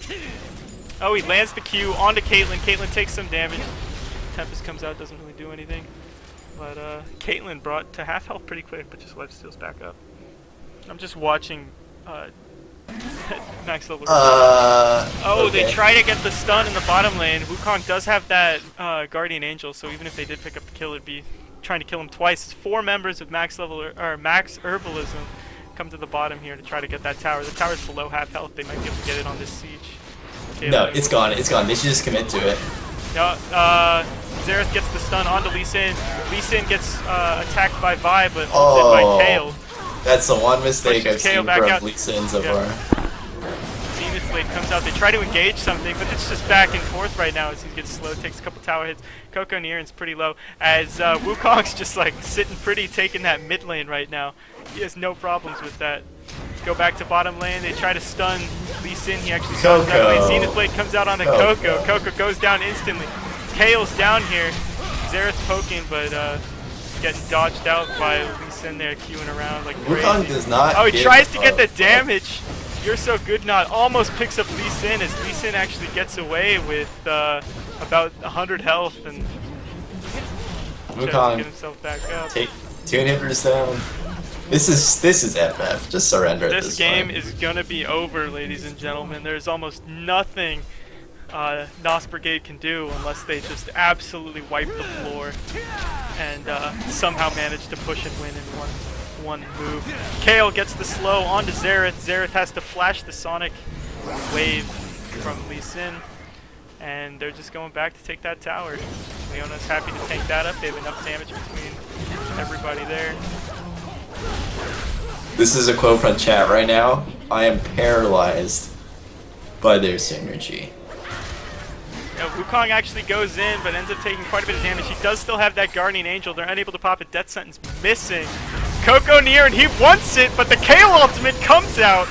bad. Oh, he lands the Q onto Caitlyn. Caitlyn takes some damage. Tempest comes out, doesn't really do anything. But Caitlyn brought to half health pretty quick, but just lifesteals back up. I'm just watching Max level. Oh, they try to get the stun in the bottom lane. Wukong does have that Guardian Angel, so even if they did pick up the kill, it'd be trying to kill him twice. It's 4 members of max level or max Herbalism come to the bottom here to try to get that tower. The tower's below half health. They might be able to get it on this siege. No, it's gone. It's gone. They should just commit to it. No, Xerath gets the stun onto Lee Sin. Lee Sin gets attacked by Vi, but ulted by Kayle. That's the one mistake I've seen from Lee Sin so far. Zenith Blade comes out. They try to engage something, but it's just back and forth right now as he gets slow, takes a couple tower hits. Coco Nearin's pretty low, as Wukong's just like sitting pretty, taking that mid lane right now. He has no problems with that. Go back to bottom lane. They try to stun Lee Sin. He actually stuns that lane. Zenith Blade comes out on the Coco. Coco goes down instantly. Kayle's down here. Xerath's poking, but getting dodged out by Lee Sin there, queuing around like crazy. Wukong does not. Oh, he tries to get the damage. You're so good, not almost picks up Lee Sin as Lee Sin actually gets away with about 100 health and Wukong get himself back up. Take 2 inhibitors down. This is FF. Just surrender. This game is gonna be over, ladies and gentlemen. There's almost nothing NOS Brigade can do unless they just absolutely wipe the floor and somehow manage to push and win in one move. Kayle gets the slow onto Xerath. Xerath has to flash the Sonic wave from Lee Sin, and they're just going back to take that tower. Leona's happy to tank that up. They have enough damage between everybody there. This is a quote from chat right now. I am paralyzed by their synergy. Yeah, Wukong actually goes in, but ends up taking quite a bit of damage. He does still have that Guardian Angel. They're unable to pop it. Death Sentence missing. Coco Nearin, he wants it, but the Kayle ultimate comes out.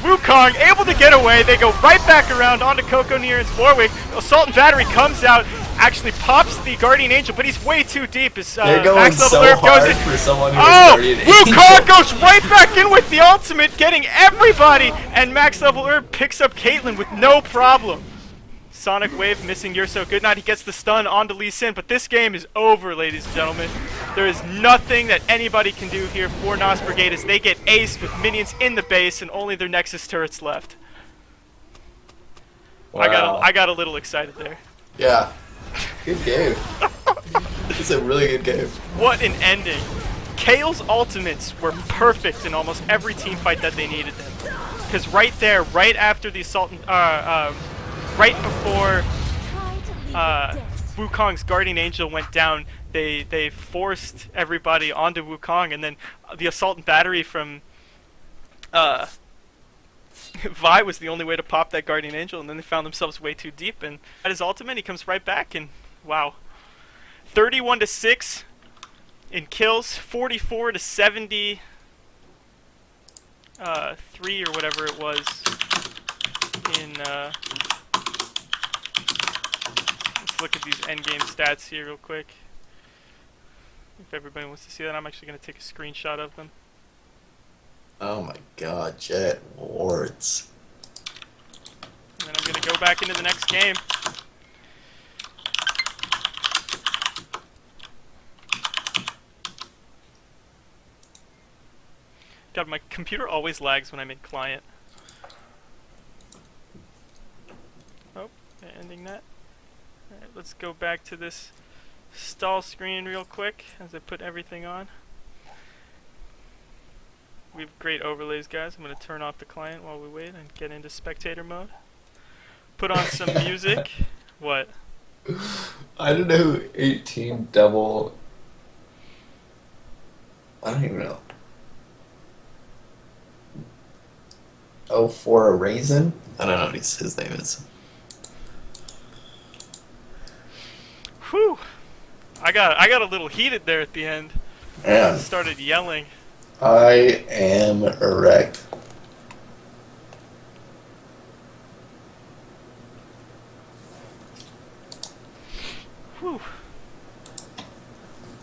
Wukong able to get away. They go right back around onto Coco Nearin's Warwick. Assault and Battery comes out, actually pops the Guardian Angel, but he's way too deep. His They're going max level so herb goes hard in. for someone who has Guardian Angel. Wukong goes right back in with the ultimate, getting everybody, and max level herb picks up Caitlyn with no problem. Sonic Wave missing You're So Good Night. He gets the stun onto Lee Sin, but this game is over, ladies and gentlemen. There is nothing that anybody can do here for NOS Brigade as they get aced with minions in the base and only their Nexus turrets left. Wow. I got a little excited there. Yeah. Good game. It's a really good game. What an ending. Kayle's ultimates were perfect in almost every team fight that they needed them. Because right there, right after the assault, right before Wukong's Guardian Angel went down, they forced everybody onto Wukong, and then the Assault and Battery from Vi was the only way to pop that Guardian Angel, and then they found themselves way too deep, and at his ultimate he comes right back, and wow. 31-6 in kills, 44-73 or whatever it was in let's look at these endgame stats here real quick. If everybody wants to see that, I'm actually going to take a screenshot of them. Oh my god, Jet Wards. And then I'm going to go back into the next game. God, my computer always lags when I'm in client. Oh, ending that. Alright, let's go back to this stall screen real quick as I put everything on. We have great overlays, guys. I'm going to turn off the client while we wait and get into spectator mode. Put on some music. What? I don't know who 18 double... I don't even know. Oh, for a raisin? I don't know what his name is. Whew! I got a little heated there at the end. Man. Started yelling. I am erect. Whew.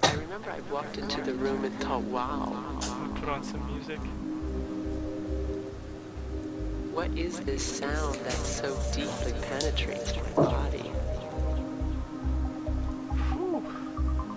I remember I walked into the room and thought, wow. I'm gonna put on some music. What is this sound that so deeply penetrates my body? Whew.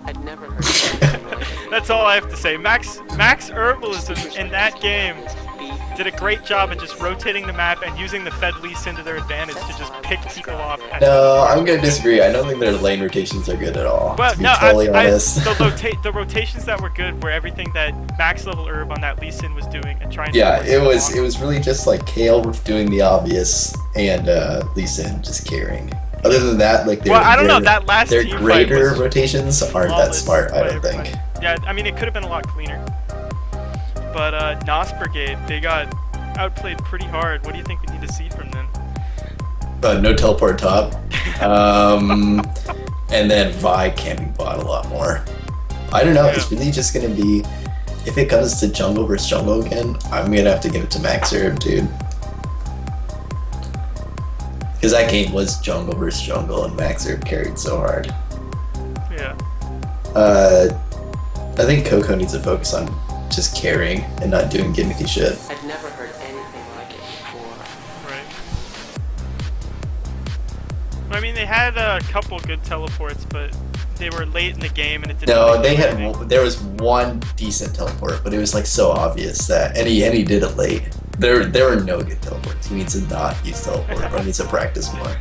I'd never heard something like it. That's all I have to say. Max Herbalism in that game This beat did a great job at just rotating the map and using the Fed Lee Sin to their advantage to just pick people off. No, I'm gonna disagree. I don't think their lane rotations are good at all. Well, to be no, totally honest. the rotations that were good were everything that max level Herb on that Lee Sin was doing and trying. Yeah, to it was really just like Kale doing the obvious and Lee Sin just carrying. Other than that, like I don't know, that last their team fight greater was rotations aren't that smart. I don't think. Yeah, I mean it could have been a lot cleaner. But NOS Brigade, they got outplayed pretty hard. What do you think we need to see from them? No teleport top. And then Vi can be bought a lot more. I don't know. Yeah. It's really just gonna be, if it comes to jungle versus jungle again, I'm gonna have to give it to Max Herb, dude. Because that game was jungle versus jungle, and Max Herb carried so hard. Yeah. I think Coco needs to focus on just carrying and not doing gimmicky shit. I've never heard anything like it before. Right. Well, I mean, they had a couple good teleports, but they were late in the game, and it didn't. No, really they do had. anything. There was one decent teleport, but it was like so obvious that, and he did it late. There were no good teleports. He needs to not use teleport, or he needs to practice more.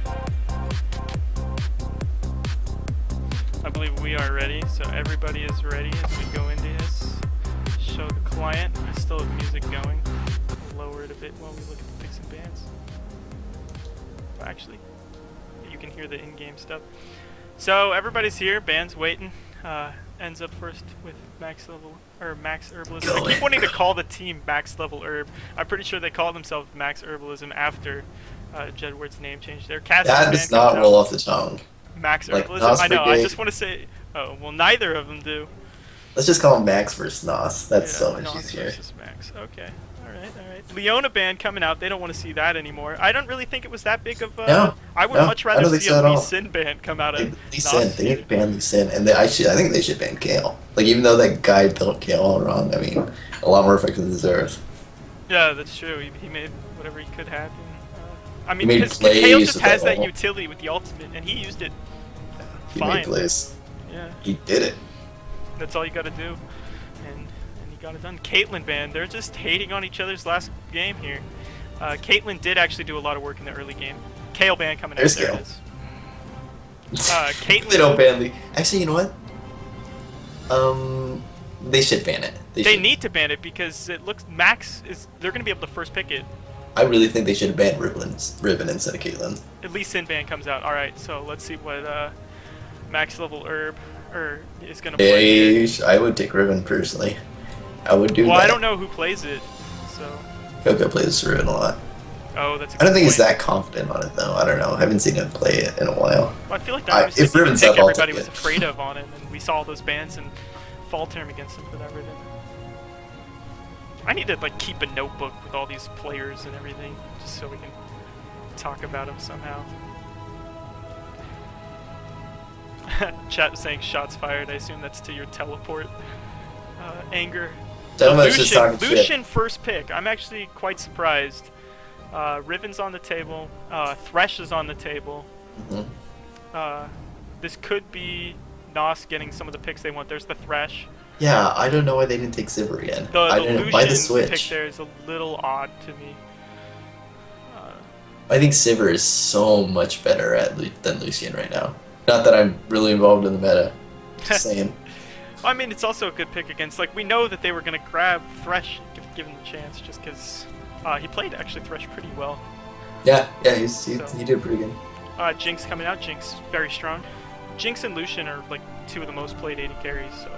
I believe we are ready, so everybody is ready as we go into this. Show the client. I still have music going. I'll lower it a bit while we look at the picks and bans. Well, actually, you can hear the in-game stuff. So everybody's here. Band's waiting. Ends up first with Max Herbalism. I keep wanting to call the team Max Level Herb. I'm pretty sure they call themselves Max Herbalism after Jedward's name change there. That does not roll off the tongue. Max Like, Herbalism? NOS I know, I Brigade. just want to say... Oh, well, neither of them do. Let's just call him Max versus Nos. That's so much NOS easier. versus Max. Okay. Alright. Leona band coming out. They don't want to see that anymore. I don't really think it was that big of a... No, I would no, much I rather don't think see so a at Lee all. Sin band come out of Lee Sin, NOS. they need to ban Lee Sin, and I think they should ban Kale. Like, even though that guy built Kale all wrong, I mean, a lot more effective than Zerth. Yeah, that's true. He made whatever he could happen. I mean, made because plays Kale just with has that that wall. utility with the ultimate, and he used it He fine. made plays. Yeah, He did it. that's all you got to do, and he got it done. Caitlyn band, they're just hating on each other's last game here. Caitlyn did actually do a lot of work in the early game. Kale band coming There's out. There Kale. it is. Caitlyn. They don't ban Lee. Actually, you know what? They should ban it. They should. need to ban it because it looks Max is. They're gonna be able to first pick it. I really think they should have banned Ribbon instead of Caitlyn. At least Sin band comes out. All right, so let's see what Max level Herb is gonna play. I would take Ribbon personally. I would do that. Well, I don't know who plays it, so. Coco plays Ribbon a lot. Oh, that's. I don't think he's he's that confident on it though. I don't know. I haven't seen him play it in a while. Well, I feel like that was if the Ribbon's pick up, I'll everybody take was it. afraid of on him, and we saw all those bans and fault him against him for that reason. I need to like keep a notebook with all these players and everything, just so we can talk about them somehow. Chat saying shots fired. I assume that's to your teleport. Anger. Gentleman's just talking shit. Lucian first pick. I'm actually quite surprised. Riven's on the table. Thresh is on the table. Mhm. This could be NOS getting some of the picks they want. There's the Thresh. Yeah, I don't know why they didn't take Zipper again. The I didn't buy the Lucian Switch. pick there is a little odd to me. I think Sivir is so much better than Lucian right now. Not that I'm really involved in the meta. Just saying. I mean, it's also a good pick against. Like, we know that they were going to grab Thresh, give him the chance, just because he played actually Thresh pretty well. Yeah, he did pretty good. Jinx coming out. Jinx very strong. Jinx and Lucian are like two of the most played AD carries, so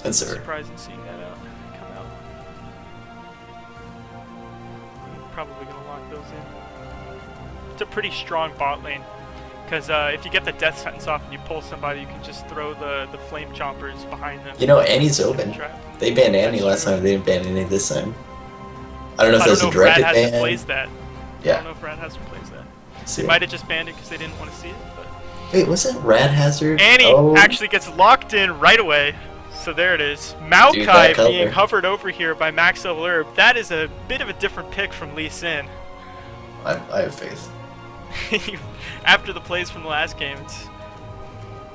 And Sivir. surprised in seeing that come out. I'm probably going to lock those in. It's a pretty strong bot lane. Because if you get the death sentence off and you pull somebody, you can just throw the flame chompers behind them. You know, Annie's open. Trap. They banned Annie That's last true. time. They didn't ban Annie this time. I don't know if I that was don't know a if Rad directed hasn't ban. plays that. I Yeah. don't know if Rad hasn't plays that. See. They might have just banned it because they didn't want to see it. But Wait, was it Rad Hazard? Annie Oh. actually gets locked in right away. So there it is. Dude, Maokai that color. being hovered over here by Max Level Herb. That is a bit of a different pick from Lee Sin. I have faith. After the plays from the last game, it's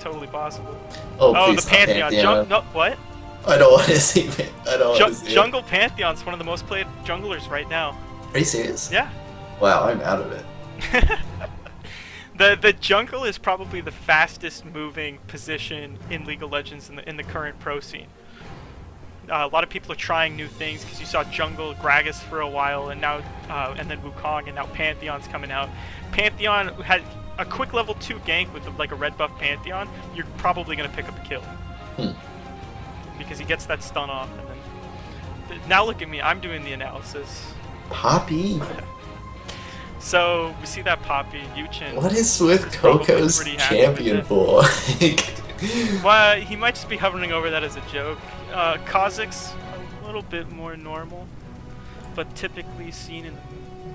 totally possible. Oh, Oh, please the not Pantheon. Jump. No, what? I don't want to see it. I don't want to see Jungle Pantheon's one of the most played junglers right now. it. Are you serious? Yeah. Wow, I'm out of it. The jungle is probably the fastest moving position in League of Legends in the current pro scene. A lot of people are trying new things because you saw jungle Gragas for a while, and now and then Wukong, and now Pantheon's coming out. Pantheon had a quick level 2 gank with like a red buff Pantheon. You're probably gonna pick up a kill because he gets that stun off, and then now look at me. I'm doing the analysis. Poppy. So we see that Poppy Yuchen. What is with is probably Coco's pretty happy champion with it. for? Well, he might just be hovering over that as a joke. Kha'Zix, a little bit more normal, but typically seen in the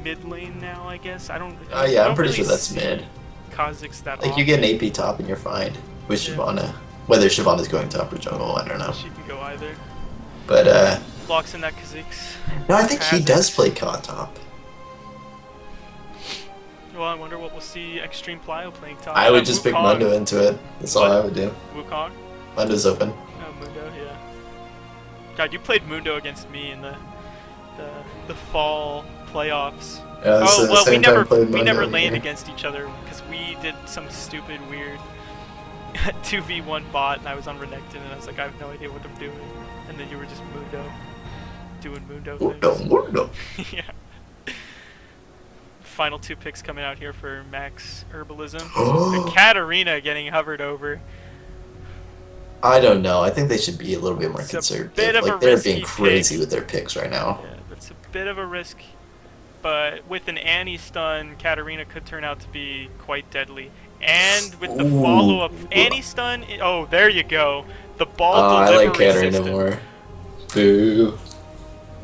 mid lane now, I guess. I don't. Oh yeah, I I'm pretty really sure that's see mid. Kha'Zix that Like often. you get an AP top and you're fine with Yeah. Shyvana. Whether Shyvana's going top or jungle, I don't know. She can go either. But Locks in that Kha'Zix. no, I think he does Kha'Zix. play Ka top. Well, I wonder what we'll see Extreme Plyo playing top. I would just pick Wukong. Mundo into it. That's all What? I would do. Wukong? Mundo's open. Oh, Mundo, yeah. God, you played Mundo against me in the fall playoffs. So Oh the well, we same time never played we Mundo never here. landed against each other because we did some stupid weird 2v1 bot, and I was on Renekton, and I was like, I have no idea what I'm doing, and then you were just Mundo, doing Mundo things. Mundo. Yeah. Final 2 picks coming out here for Max Herbalism. The Katarina getting hovered over. I don't know. I think they should be a little bit more It's a conservative. bit of a Like they're risky being crazy pick. with their picks right now. Yeah, that's a bit of a risk, but with an Annie stun, Katarina could turn out to be quite deadly. And with the Ooh. follow-up Annie stun, oh, there you go. The ball I delivery like Katarina system. more. Boo.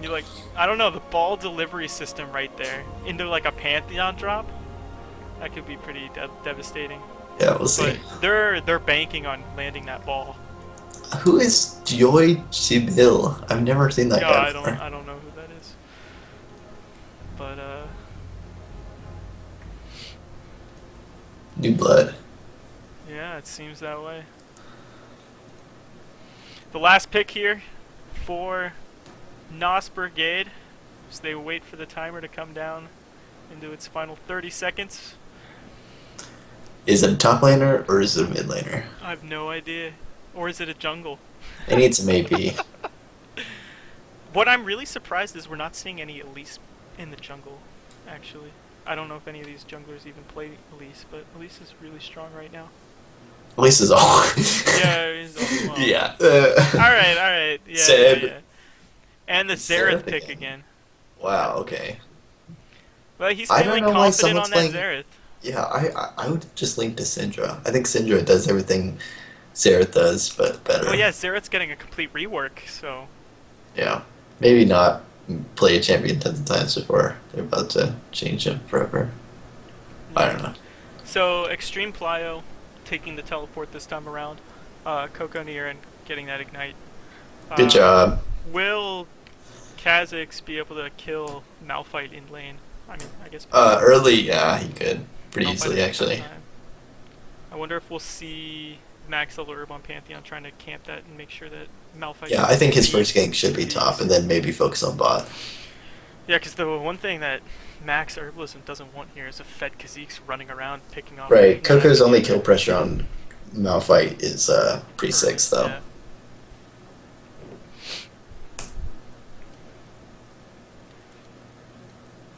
You like, I don't know, the ball delivery system right there into like a Pantheon drop. That could be pretty devastating. Yeah, we'll see. But they're banking on landing that ball. Who is Joy Chibil? I've never seen that No, guy I before. don't know who that is. But New blood. yeah, it seems that way. The last pick here for NOS Brigade, as they wait for the timer to come down into its final 30 seconds. Is it a top laner or is it a mid laner? I have no idea. Or is it a jungle? It needs some AP. What I'm really surprised is we're not seeing any Elise in the jungle, actually. I don't know if any of these junglers even play Elise, but Elise is really strong right now. At least it's all. Yeah, he's all, well. Yeah. Alright. Yeah, Zed. yeah. And the Zed Xerath pick again. again. Wow. Okay. But he's I don't feeling know why confident on someone's that Xerath. Yeah, I would just link to Syndra. I think Syndra does everything Xerath does, but better. Oh yeah, Xerath's getting a complete rework, so... Yeah. Maybe not play a champion tons of times before they're about to change him forever. I don't know. So, Extreme Plyo taking the teleport this time around. Coco near and getting that ignite. Good job. Will Kha'Zix be able to kill Malphite in lane? I mean, I guess... Early, yeah, he could. Pretty Malphite easily, at actually. some time. I wonder if we'll see Max level Herb on Pantheon trying to camp that and make sure that Malphite... Yeah, I think his succeeds. first gank should be top, and then maybe focus on bot. Yeah, because the one thing that Max Herbalism doesn't want here is a fed Kha'Zix running around picking off... Right, Coco's only kill pressure on Malphite is pre-6, though. Yeah.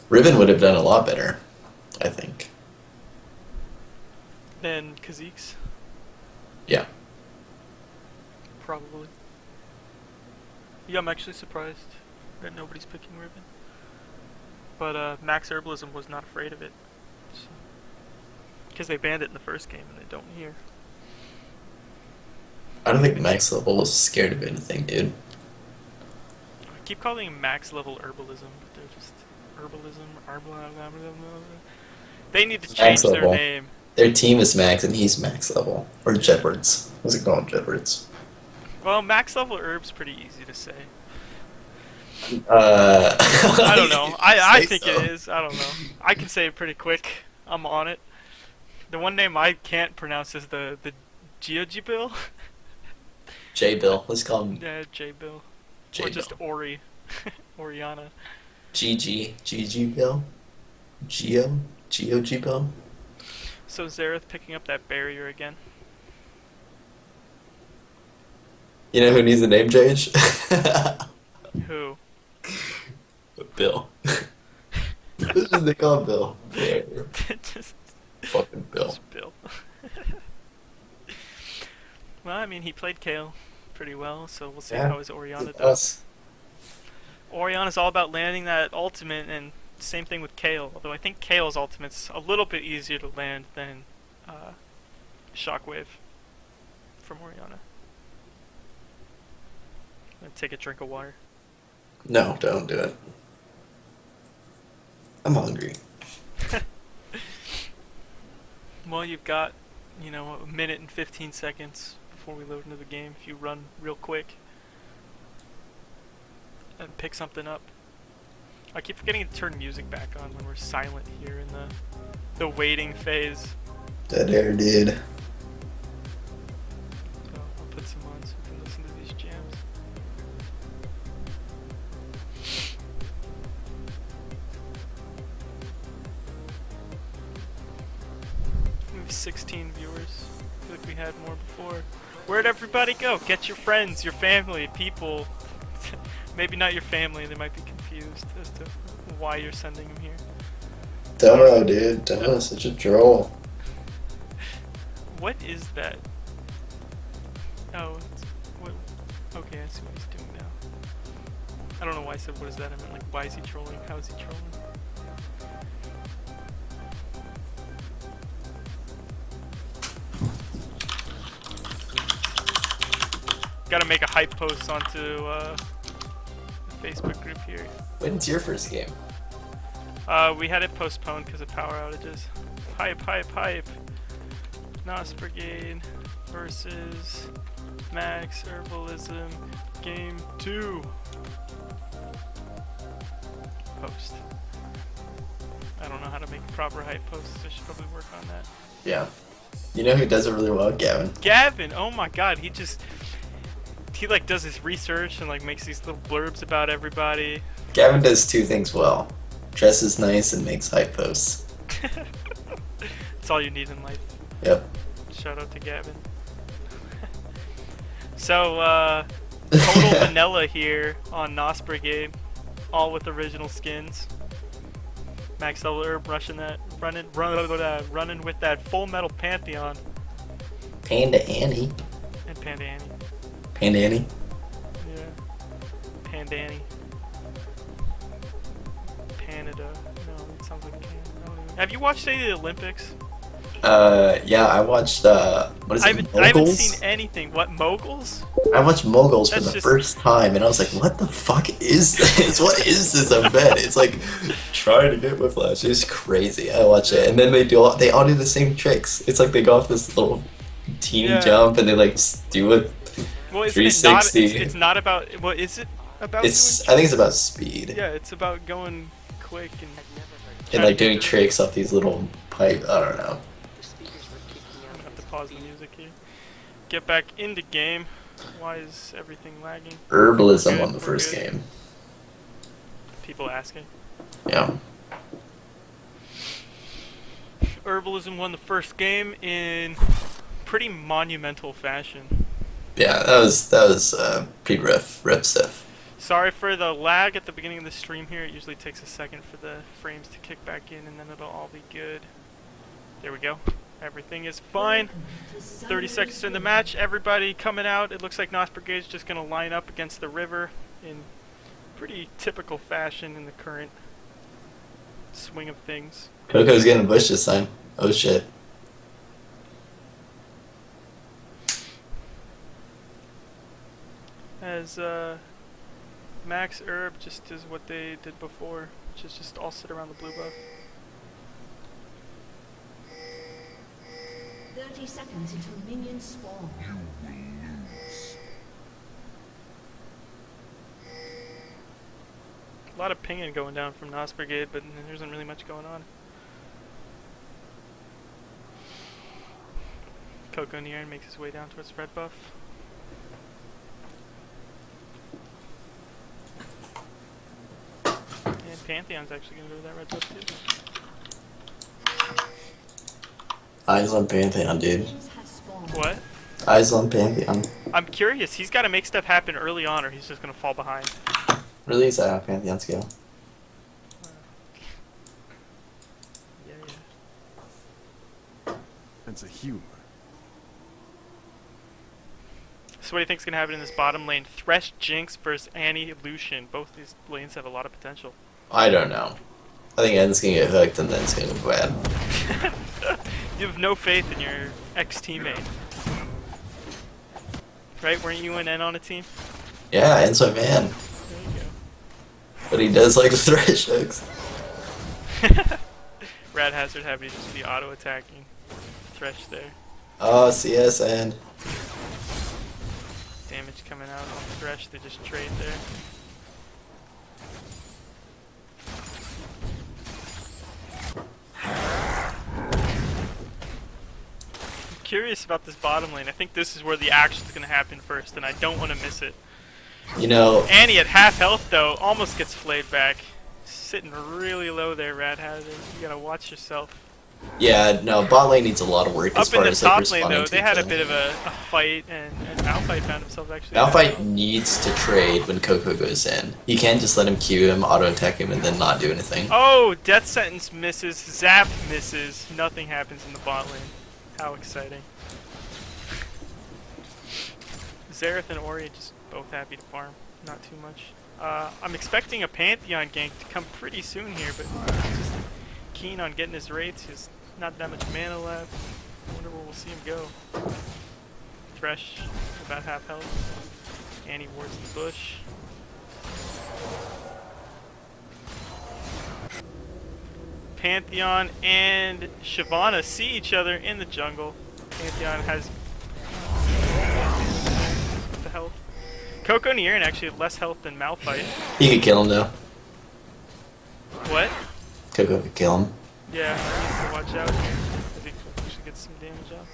Riven would have done a lot better, I think. Then Kha'Zix, Yeah. probably. Yeah, I'm actually surprised that nobody's picking Riven. But Max Herbalism was not afraid of it. Because they banned it in the first game and they don't here. I don't think Max Level was scared of anything, dude. I keep calling him Max level Herbalism, but they're just They need to change their level. name. Their team is Max, and he's Max Level. Or Jedwards. What's it called? Jedwards. Well, Max level Herb's pretty easy to say. I I don't know. I think it is. I don't know. I can say it pretty quick. I'm on it. The one name I can't pronounce is the Geogibil. J Bill. Let's call him Yeah, J Bill. J Or just Bill. Ori. Oriana. GG Bill. G Bill. So Zareth picking up that barrier again. You know who needs a name change? Who? Bill. Let's just call him Bill. Yeah. just, Fucking Bill. just Bill. Well, I mean, he played Kale pretty well, so we'll see how his Oriana does. Us. Oriana's all about landing that ultimate, and same thing with Kale, although I think Kale's ultimate's a little bit easier to land than Shockwave from Oriana. I'm gonna take a drink of water. No, don't do it. I'm hungry. Well, you've got, a minute and 15 seconds before we load into the game if you run real quick and pick something up. I keep forgetting to turn music back on when we're silent here in the waiting phase. Dead air, dude. So I'll put some on so we can listen to these jams. We have 16 viewers. I feel like we had more before. Where'd everybody go? Get your friends, your family, people. Maybe not your family, they might be confused as to why you're sending them here. Domo, dude. Domo's such a troll. What is that? Oh, okay, I see what he's doing now. I don't know why I said what is that, I meant like, why is he trolling? How is he trolling? Gotta make a hype post onto the Facebook group here. When's your first game? We had it postponed because of power outages. Hype, hype, hype. NOS Brigade versus Max Herbalism Game 2. Post. I don't know how to make a proper hype post, so I should probably work on that. Yeah. You know who does it really well? Gavin. Gavin! Oh my god, he like does his research and like makes these little blurbs about everybody. Gavin does two things well. Dresses nice and makes hype posts. That's all you need in life. Yep. Shout out to Gavin. So, total vanilla here on NOS Brigade, all with original skins. Max Double Herb running with that Full Metal Pantheon Panda Annie. and Panda Annie. Panda Annie. Yeah, Panda Annie. Canada. No, it sounds like Canada. Have you watched any of the Olympics? Yeah, I watched, what is it, Moguls? I haven't seen anything. What, Moguls? I watched Moguls for That's the just- first time, and I was like, what the fuck is this? What is this event? It's like, trying to get Whiplash. It's crazy. I watch it, and then they all do the same tricks. It's like they go off this little teeny jump, and they like do it. Well, isn't 360. it's not about, well, is it about I doing, think it's about speed. yeah, it's about going quick and And like doing tricks off these little pipe. I don't know. The speakers were kicking I'm out. gonna have to pause the music here. Get back into game. Why is everything lagging? Herbalism Good, won the we're first good. game. People asking. Yeah. Herbalism won the first game in pretty monumental fashion. Yeah, that was pretty rough stuff. Sorry for the lag at the beginning of the stream here. It usually takes a second for the frames to kick back in, and then it'll all be good. There we go. Everything is fine. 30 seconds in the match. Everybody coming out. It looks like NOS Brigade's just going to line up against the river in pretty typical fashion in the current swing of things. Coco's getting a bush this time. Oh shit. As Max Herb just does what they did before, which is just all sit around the blue buff. 30 seconds until minions spawn. A lot of pinging going down from NOS Brigade, but there isn't really much going on. Coco Nearin makes his way down towards red buff. Pantheon's actually gonna go to that red buff too. Eyes on Pantheon, dude. Minions have spawned. What? Eyes on Pantheon. I'm curious. He's got to make stuff happen early on, or he's just gonna fall behind. Really, is that how Pantheon scale? Yeah. Sense of humor. So what do you think's gonna happen in this bottom lane? Thresh, Jinx versus Annie, Lucian. Both these lanes have a lot of potential. I don't know. I think En's gonna get hooked and then it's gonna go bad. You have no faith in your ex-teammate. Right? Weren't you and N on a team? Yeah, En's my man. There you But he does like the thresh hooks. go. Rad Hazard having to just be auto-attacking Thresh there. Oh, CS and Damage coming out on Thresh, they just trade there. I'm curious about this bottom lane. I think this is where the action's gonna happen first, and I don't want to miss it. you know, Annie at half health though, almost gets flayed back. Sitting really low there, Rad Hazard. You gotta watch yourself. yeah, no, bot lane needs a lot of work as Up in far the as like top lane responding though, to they had a each bit other. of a fight, and Malphite found himself actually. Malphite needs to trade when Coco goes in. You can't just let him Q him, auto attack him, and then not do anything. Oh, Death Sentence misses, Zap misses, nothing happens in the bot lane. How exciting. Xerath and Ori just both happy to farm, not too much. I'm expecting a Pantheon gank to come pretty soon here, but he's just keen on getting his rates. He's not that much mana left. I wonder where we'll see him go. Thresh, about half health. Annie wards the bush. Pantheon and Shyvana see each other in the jungle. Pantheon has the health. Coco and Aaron actually have less health than Malphite. You could kill him though. What? Coco could kill him. Yeah, he needs to watch out here. I think we should get some damage off.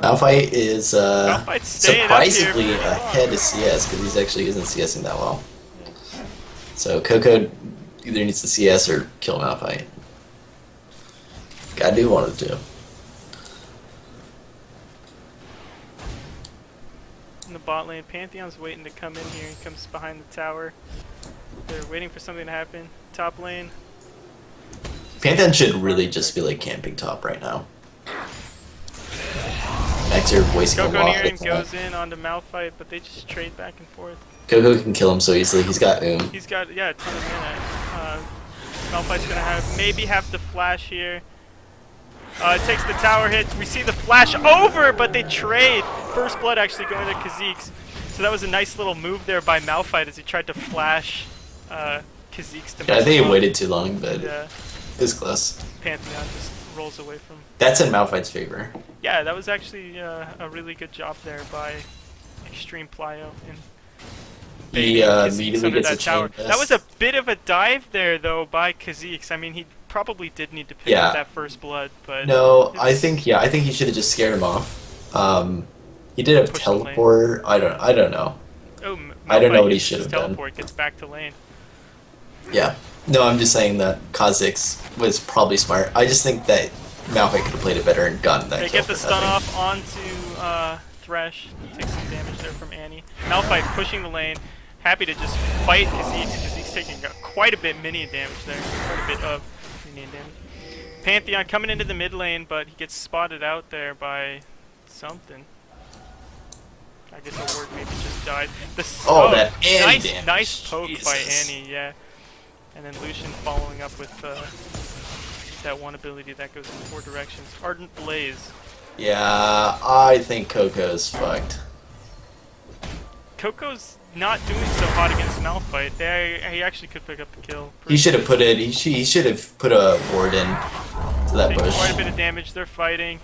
Malphite is Malphite's staying up here surprisingly pretty long. ahead of CS because he's actually isn't CSing that well. So Coco either needs to CS or kill Malphite. Gotta do one of the two. In the bot lane, Pantheon's waiting to come in here. He comes behind the tower. They're waiting for something to happen. Top lane. Pantheon should really just be like camping top right now. Max, you're wasting a Coco lot Nirin of time. goes in onto Malphite, but they just trade back and forth. Coco can kill him so easily. He's got He's got, yeah, a ton of mana. Malphite's gonna maybe have to flash here. It takes the tower hit. We see the flash over, but they trade. First blood actually going to Kha'Zix. So that was a nice little move there by Malphite as he tried to flash Kha'Zix to Yeah, I mess think him he up. waited too long, but Yeah, it was close. Pantheon just rolls away from. That's in Malphite's favor. Yeah, that was actually a really good job there by Extreme Plyo in He baiting Kha'Zix immediately under gets a that tower. chain That was a fist. bit of a dive there though by Kha'Zix. I mean, he probably did need to pick Yeah. up that first blood, but No, it I was- think he should have just scared him off. He did have Push the lane. teleport. I don't know. Oh, I don't know Malphite what he uses should his have done. teleport, gets back to lane. Yeah. No, I'm just saying that Kha'Zix was probably smart. I just think that Malphite could have played it better and gotten that They kill get the for stun nothing. off onto Thresh. Takes some damage there from Annie. Malphite pushing the lane. Happy to just fight Kha'Zix. Kha'Zix taking quite a bit minion damage there. Quite a bit of minion damage. Pantheon coming into the mid lane, but he gets spotted out there by something. I guess a ward maybe just died. That Annie nice, damage. nice poke by Jesus. Annie, yeah. And then Lucian following up with that one ability that goes in 4 directions. Ardent Blaze. Yeah, I think Coco's fucked. Coco's not doing so hot against Malphite. He actually could pick up the kill. He should have put it. He should have put a ward in to that Taking bush. quite a bit of damage. They're fighting.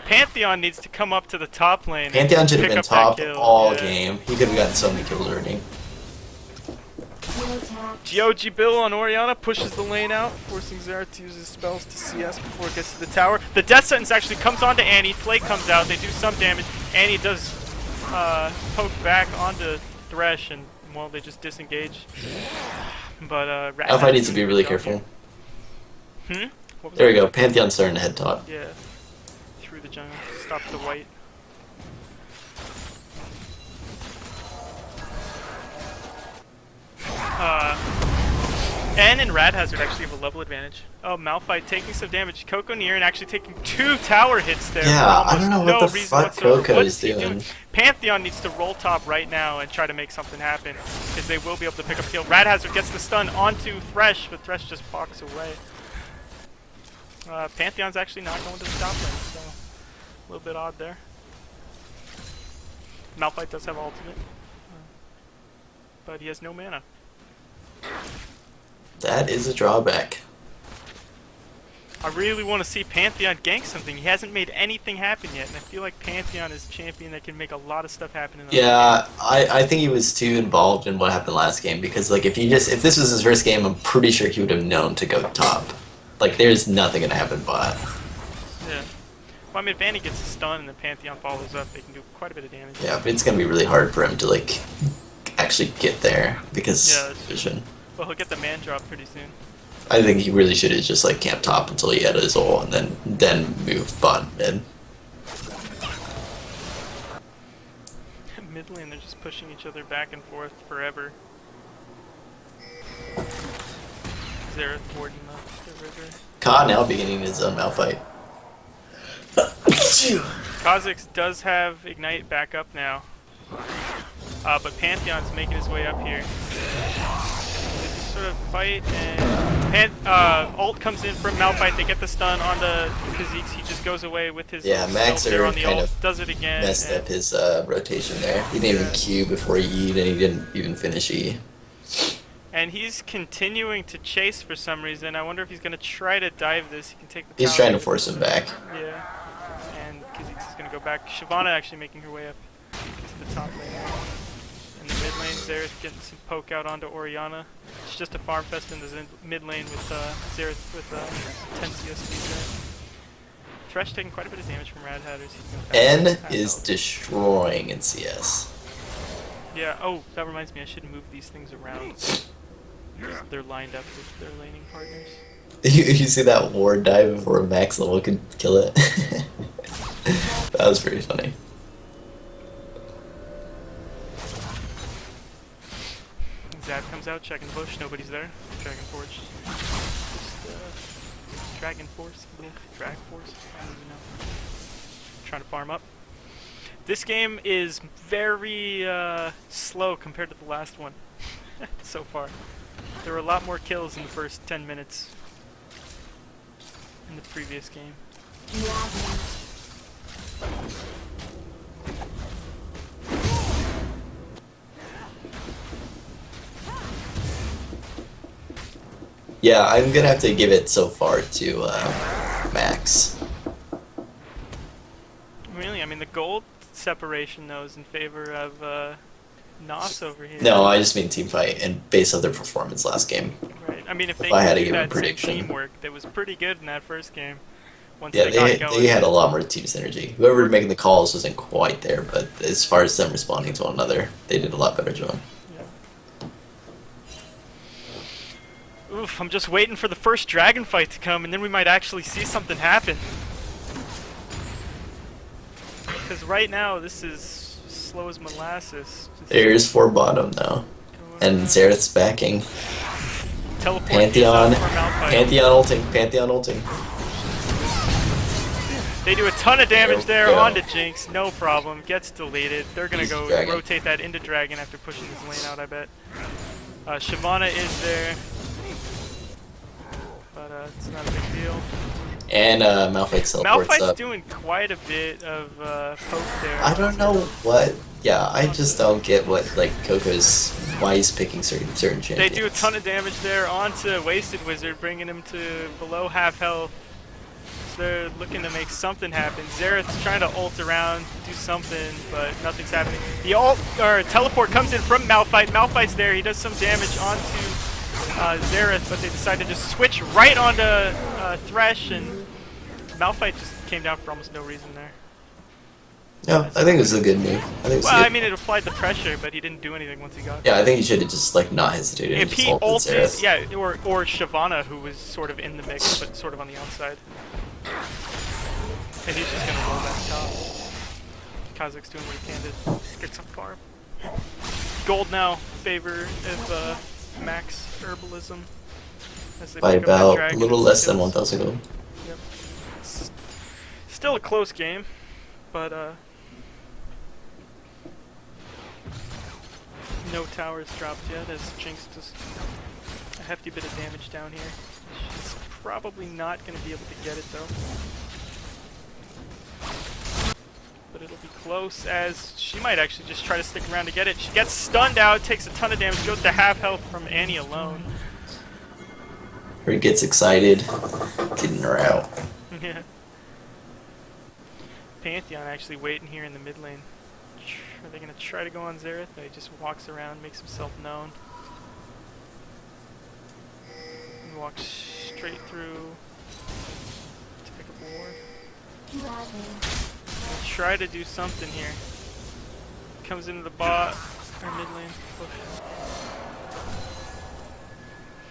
Pantheon needs to come up to the top lane. and Pantheon should have pick been up that top kill. all Yeah. game. He could have gotten so many kills already. Your attack. GOG Bill on Orianna pushes the lane out, forcing Xerath to use his spells to CS before it gets to the tower. The Death Sentence actually comes onto Annie. Flake comes out. They do some damage. Annie does poke back onto Thresh, and well, they just disengage. But Rat Malphite Hat needs to be doing a really good job careful. here. What was There we that? go. Pantheon's starting to head top. Yeah. Through the jungle. Stop the white. N and Rad Hazard actually have a level advantage. Oh, Malphite taking some damage. Coco Near and actually taking 2 tower hits there. Yeah, for I almost don't know no what the reason fuck whatsoever. Coco What is he doing. Pantheon needs to roll top right now and try to make something happen, because they will be able to pick up kill. Rad Hazard gets the stun onto Thresh, but Thresh just walks away. Pantheon's actually not going to the top lane, so a little bit odd there. Malphite does have ultimate, but he has no mana. That is a drawback. I really want to see Pantheon gank something. He hasn't made anything happen yet, and I feel like Pantheon is a champion that can make a lot of stuff happen in the Yeah, I think he was too involved in what happened last game, because like if this was his first game, I'm pretty sure he would have known to go top. Like there's nothing gonna happen bot. Yeah. Well, I mean, if Vanny gets a stun and then Pantheon follows up, they can do quite a bit of damage. Yeah, but it's gonna be really hard for him to like actually get there because Yeah, that's true. vision. Well, he'll get the man drop pretty soon. I think he really should have just like camped top until he had his ult and then moved bot mid. Mid lane, they're just pushing each other back and forth forever. Xerath warding the river. Ka now beginning his own Malphite. Kha'Zix does have Ignite back up now. But Pantheon's making his way up here. They just sort of fight, and ult comes in from Malphite. They get the stun onto Kha'Zix. He just goes away with his Max there are on the kind ult. of Does it again. messed and up his rotation there. He didn't even Q before E, and he didn't even finish E. And he's continuing to chase for some reason. I wonder if he's going to try to dive this. He can take the He's tower. trying to force him back. Yeah. And Kha'Zix is going to go back. Shyvana actually making her way up to the top lane. In the mid lane, Xerath getting some poke out onto Orianna. It's just a farm fest in the mid lane with Xerath with 10 CSP there. Thresh taking quite a bit of damage from Rad Hatters. N is destroying in CS. Yeah, oh, that reminds me, I should move these things around. They're lined up with their laning partners. You see that ward dive before max level could kill it? That was pretty funny. Zab comes out, checking the bush, nobody's there. Dragon Force. Dragon Force? Drag Force? I don't even know. Trying to farm up. This game is very slow compared to the last one so far. There were a lot more kills in the first 10 minutes in the previous game. Yeah, I'm gonna have to give it so far to Max. Really? I mean, the gold separation, though, is in favor of NOS over here. No, I just mean team fight and based on their performance last game. Right. I mean, if they I had could to do give a that same prediction. teamwork, that was pretty good in that first game. Once Yeah, they got going. they had a lot more team synergy. Whoever making the calls wasn't quite there, but as far as them responding to one another, they did a lot better job. Oof, I'm just waiting for the first dragon fight to come, and then we might actually see something happen. Because right now, this is slow as molasses. Just There's 4 bottom now. And Xerath's backing. teleport Pantheon. for Malphite. Pantheon ulting. They do a ton of damage there Go. onto Jinx, no problem. Gets deleted. They're gonna Easy go dragon. rotate that into dragon after pushing this lane out, I bet. Shyvana is there. But it's not a big deal. And Malphite teleports Malphite's up. doing quite a bit of poke there. I don't know what. Yeah, I just don't get what like Coco's why he's picking certain champions. They do a ton of damage there onto Wasted Wizard, bringing him to below half health. So they're looking to make something happen. Xerath's trying to ult around, do something, but nothing's happening. The ult or teleport comes in from Malphite. Malphite's there. He does some damage onto Xerath, but they decide to just switch right onto Thresh, and Malphite just came down for almost no reason there. No, I think it was a good move. I think it's Well, good. I mean, it applied the pressure, but he didn't do anything once he got Yeah, I think he should have just like not hesitated and If just he ulted ulted, Xerath. yeah, or Shyvana, who was sort of in the mix, but sort of on the outside. And he's just gonna roll that top. Kazakh's doing what he can to get some farm. Gold now favor of Max Herbalism. As they By pick up that about a dragon little and less than kills. 1,000 gold. Yep. Still a close game, but no towers dropped yet as Jinx does a hefty bit of damage down here. She's probably not going to be able to get it though. But it'll be close as she might actually just try to stick around to get it. She gets stunned out, takes a ton of damage, goes to half health from Annie alone. Or he gets excited, getting her out. Yeah. Pantheon actually waiting here in the mid lane. Are they going to try to go on Xerath? No, he just walks around, makes himself known. And walks straight through to pick up a ward. He'll try to do something here. Comes into the bot, or mid lane. Push.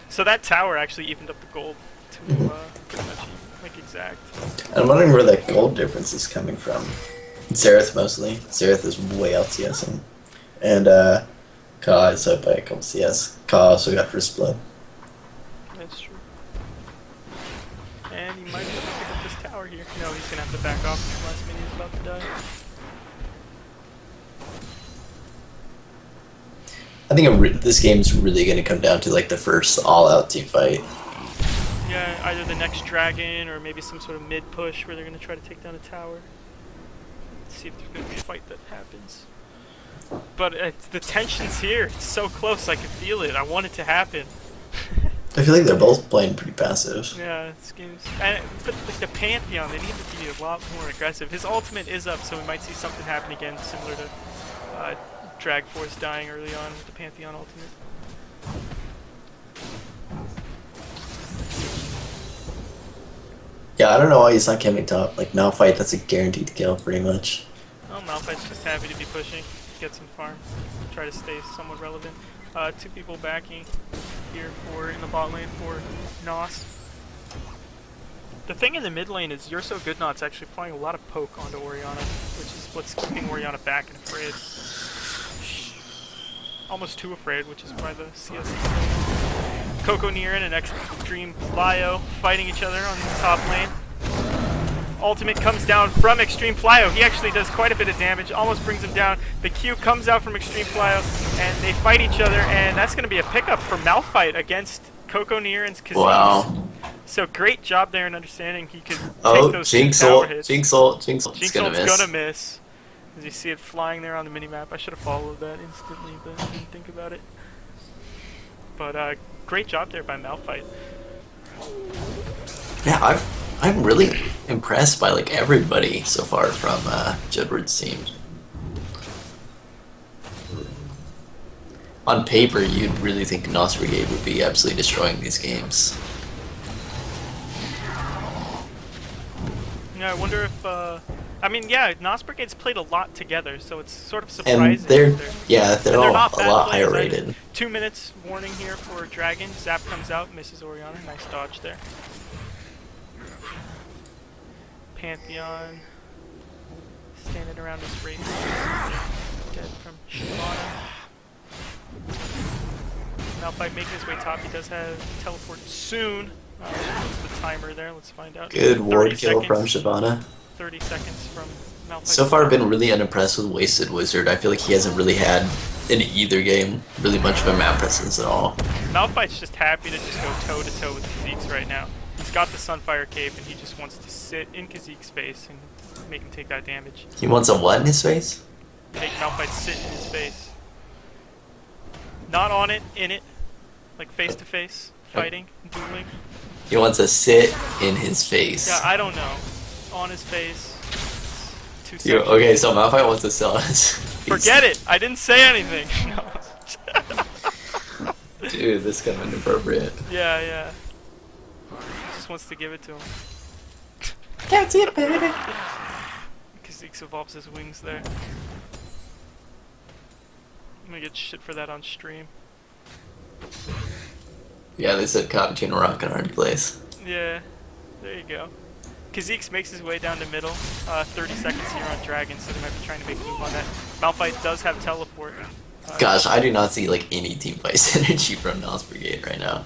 So that tower actually evened up the gold to pretty much like exact. I'm wondering where that gold difference is coming from. Xerath mostly. Xerath is way out CSing. And Ka is up by a couple CS. Ka also got first blood. That's true. And he might be able to pick up this tower here. No, he's gonna have to back off. His last minion's about to die. I think this game's really going to come down to like the first all-out team fight. Yeah, either the next dragon or maybe some sort of mid push where they're gonna try to take down a tower. Let's see if there's gonna be a fight that happens. But the tension's here. It's so close. I can feel it. I want it to happen. I feel like they're both playing pretty passive. Yeah, this game's. But like the Pantheon, they need to be a lot more aggressive. His ultimate is up, so we might see something happen again, similar to Drag Force dying early on with the Pantheon ultimate. Yeah, I don't know why he's not coming top. Like Malphite, that's a guaranteed kill, pretty much. Oh, Malphite's just happy to be pushing, get some farm, try to stay somewhat relevant. Two people backing here in the bot lane for NOS. The thing in the mid lane is You're So Good Not's actually playing a lot of poke onto Orianna, which is what's keeping Orianna back and afraid. Almost too afraid, which is why the CS is Coco Nearin and Extreme Flyo fighting each other on the top lane. Ultimate comes down from Extreme Flyo. He actually does quite a bit of damage, almost brings him down. The Q comes out from Extreme Flyo, and they fight each other, and that's going to be a pickup for Malphite against Coco Nearin's Kazis. Wow. So great job there in understanding he could Oh, take those Jinx two tower ult, hits. Jinx ult, Jinx ult. It's Jinx gonna ult's miss. gonna miss. As you see it flying there on the minimap. I should have followed that instantly, but I didn't think about it. But great job there by Malphite. Yeah, I'm really impressed by like everybody so far from Jedward's team. On paper, you'd really think NOS Brigade would be absolutely destroying these games. Yeah, I wonder if I mean, yeah, NOS Brigade's played a lot together, so it's sort of surprising. And they're that they're and all not a bad lot players higher either. rated. 2 minutes warning here for Dragon. Zap comes out, misses Orianna. Nice dodge there. Pantheon standing around his race. Dead from Shyvana. Malphite making his way top. He does have teleport soon. What's the timer there? Let's find out. Good ward 30 kill from seconds. Shyvana. 30 seconds from Malphite. So far, I've been really unimpressed with Wasted Wizard. I feel like he hasn't really had in either game really much of a map presence at all. Malphite's just happy to just go toe to toe with Kha'Zix right now. He's got the Sunfire Cape and he just wants to sit in Kha'Zix's face and make him take that damage. He wants a what in his face? Make Malphite sit in his face. Not on it, in it. Like face to face, fighting, dueling. He wants to sit in his face. Yeah, I don't know. On his face. Too You- sexual. okay, so Malphite wants to sell his face. Forget it! I didn't say anything! No. Dude, this is kind of inappropriate. Yeah. He just wants to give it to him. Can't see it, baby. Kha'Zix Zeke's evolves his wings there. I'm gonna get shit for that on stream. Yeah, they said caught between a rock and a hard place. Yeah, there you go. Kha'Zix makes his way down to middle. 30 seconds here on Dragon, so they might be trying to make a move on that. Malphite does have teleport. Gosh, I do not see like any team fight synergy from NOS Brigade right now.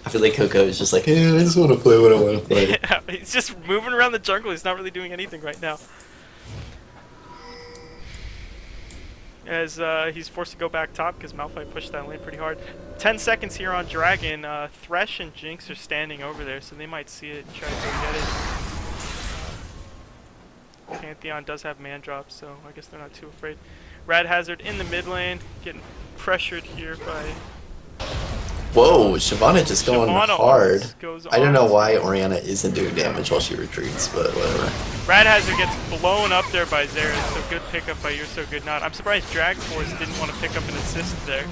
I feel like Coco is just like, hey, I just want to play what I want to play. Yeah, he's just moving around the jungle. He's not really doing anything right now. As he's forced to go back top because Malphite pushed that lane pretty hard. 10 seconds here on Dragon. Thresh and Jinx are standing over there, so they might see it and try to go get it. Pantheon does have man drop, so I guess they're not too afraid. Rad Hazard in the mid lane, getting pressured here by... Whoa, Shyvana just going hard. Goes I don't know on. why Orianna isn't doing damage while she retreats, but whatever. Rad Hazard gets blown up there by Xerath, so good pickup by You're So Good Not. I'm surprised Drag Force didn't want to pick up an assist there.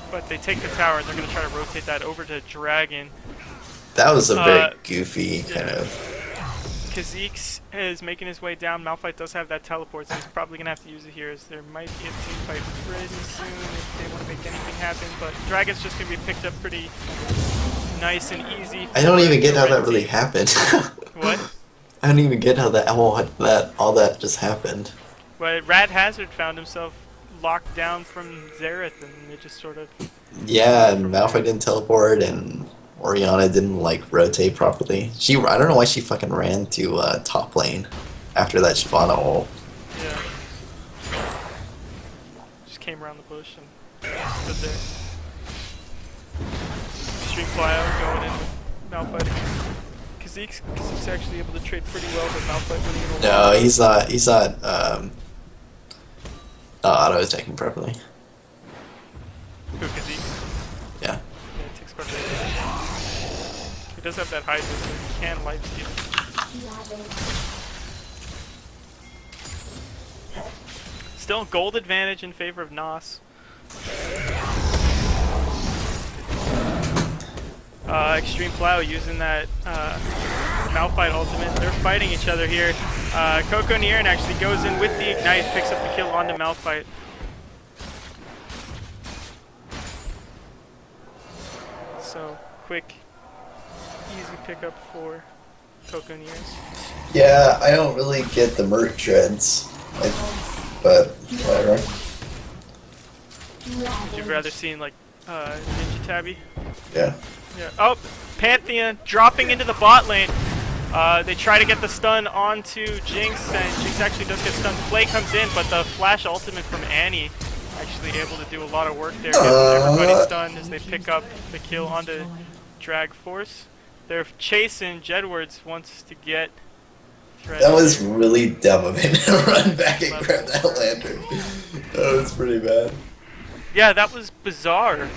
But they take the tower and they're going to try to rotate that over to Dragon. That was a very goofy kind of... Kha'Zix is making his way down. Malphite does have that teleport, so he's probably going to have to use it here, as there might be a team fight pretty soon if they want to make anything happen. But Dragon's just going to be picked up pretty nice and easy. I don't even get how that really happened. What? I don't even get how all that just happened. But Rad Hazard found himself locked down from Xerath, and it just sort of... Yeah, and Malphite didn't teleport, and Orianna didn't like rotate properly. I don't know why she fucking ran to top lane after that Shyvana ult. Yeah. Just came around the bush and stood there. Stream flyout going in with Malphite against Kha'Zix actually able to trade pretty well, but Malphite winning in a No, he's not auto attacking properly. Who, Kha'Zix? Yeah. Yeah, it takes quite a bit. He does have that Hydra, so he can life steal. Still, gold advantage in favor of NOS. Extreme Plow using that Malphite ultimate. They're fighting each other here. Coco Niran actually goes in with the Ignite, picks up the kill onto Malphite. So, quick, easy pickup for Coco Niran. Yeah, I don't really get the Merc treads, but whatever. Would you rather seen like Ninja Tabby? Yeah. Yeah. Oh, Pantheon dropping into the bot lane. They try to get the stun onto Jinx, and Jinx actually does get stunned. Flay comes in, but the flash ultimate from Annie actually able to do a lot of work there. Getting everybody stunned as they pick up the kill onto Drag Force. They're chasing. Jedwards wants to get Thread. That was really dumb of him to run back and grab that lantern. That was pretty bad. Yeah, that was bizarre.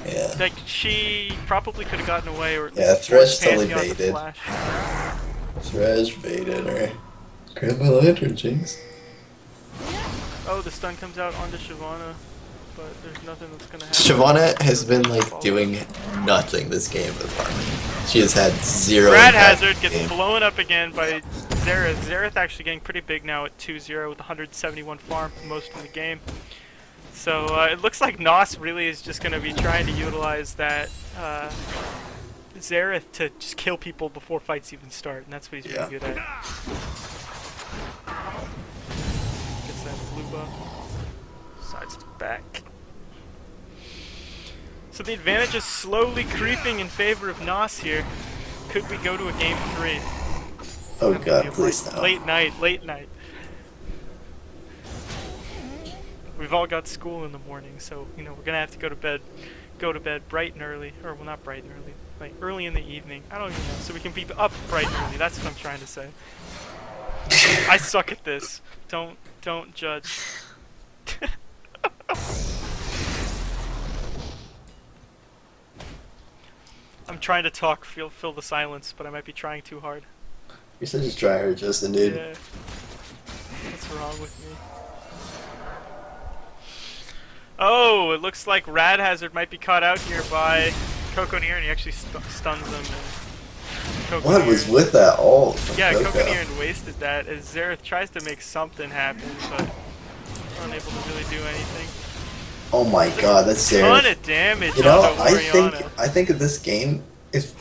Yeah. Like, she probably could have gotten away, or at Yeah, least Thresh forced totally Pantheon to baited. flash. Thresh baited her. Grab my lantern, Jinx. Oh, the stun comes out onto Shyvana, but there's nothing that's gonna happen. Shyvana has been like doing nothing this game apart. She has had zero. Rad impact Hazard in gets the game. blown up again by Xerath. Xerath actually getting pretty big now at 2-0 with 171 farm, most in the game. So it looks like NOS really is just going to be trying to utilize that Xerath to just kill people before fights even start, and that's what he's really good at. Gets that blue buff. Sides to back. So the advantage is slowly creeping in favor of NOS here. Could we go to a game 3? Oh god, please no. Late night. We've all got school in the morning, so you know we're gonna have to go to bed bright and early, or well, not bright and early, like early in the evening. I don't even know, so we can be up bright and early. That's what I'm trying to say. I suck at this. Don't judge. I'm trying to talk, fill the silence, but I might be trying too hard. You're such a dryer, Justin, dude. Yeah. What's wrong with me? Oh, it looks like Rad Hazard might be caught out here by Coco Niran. He actually stuns him and What was with that ult? from Yeah, Coco? Kokoniran wasted that as Xerath tries to make something happen, but unable to really do anything. Oh my god, that's Ton Xerath. of damage You know, onto Orianna. I think of this game, if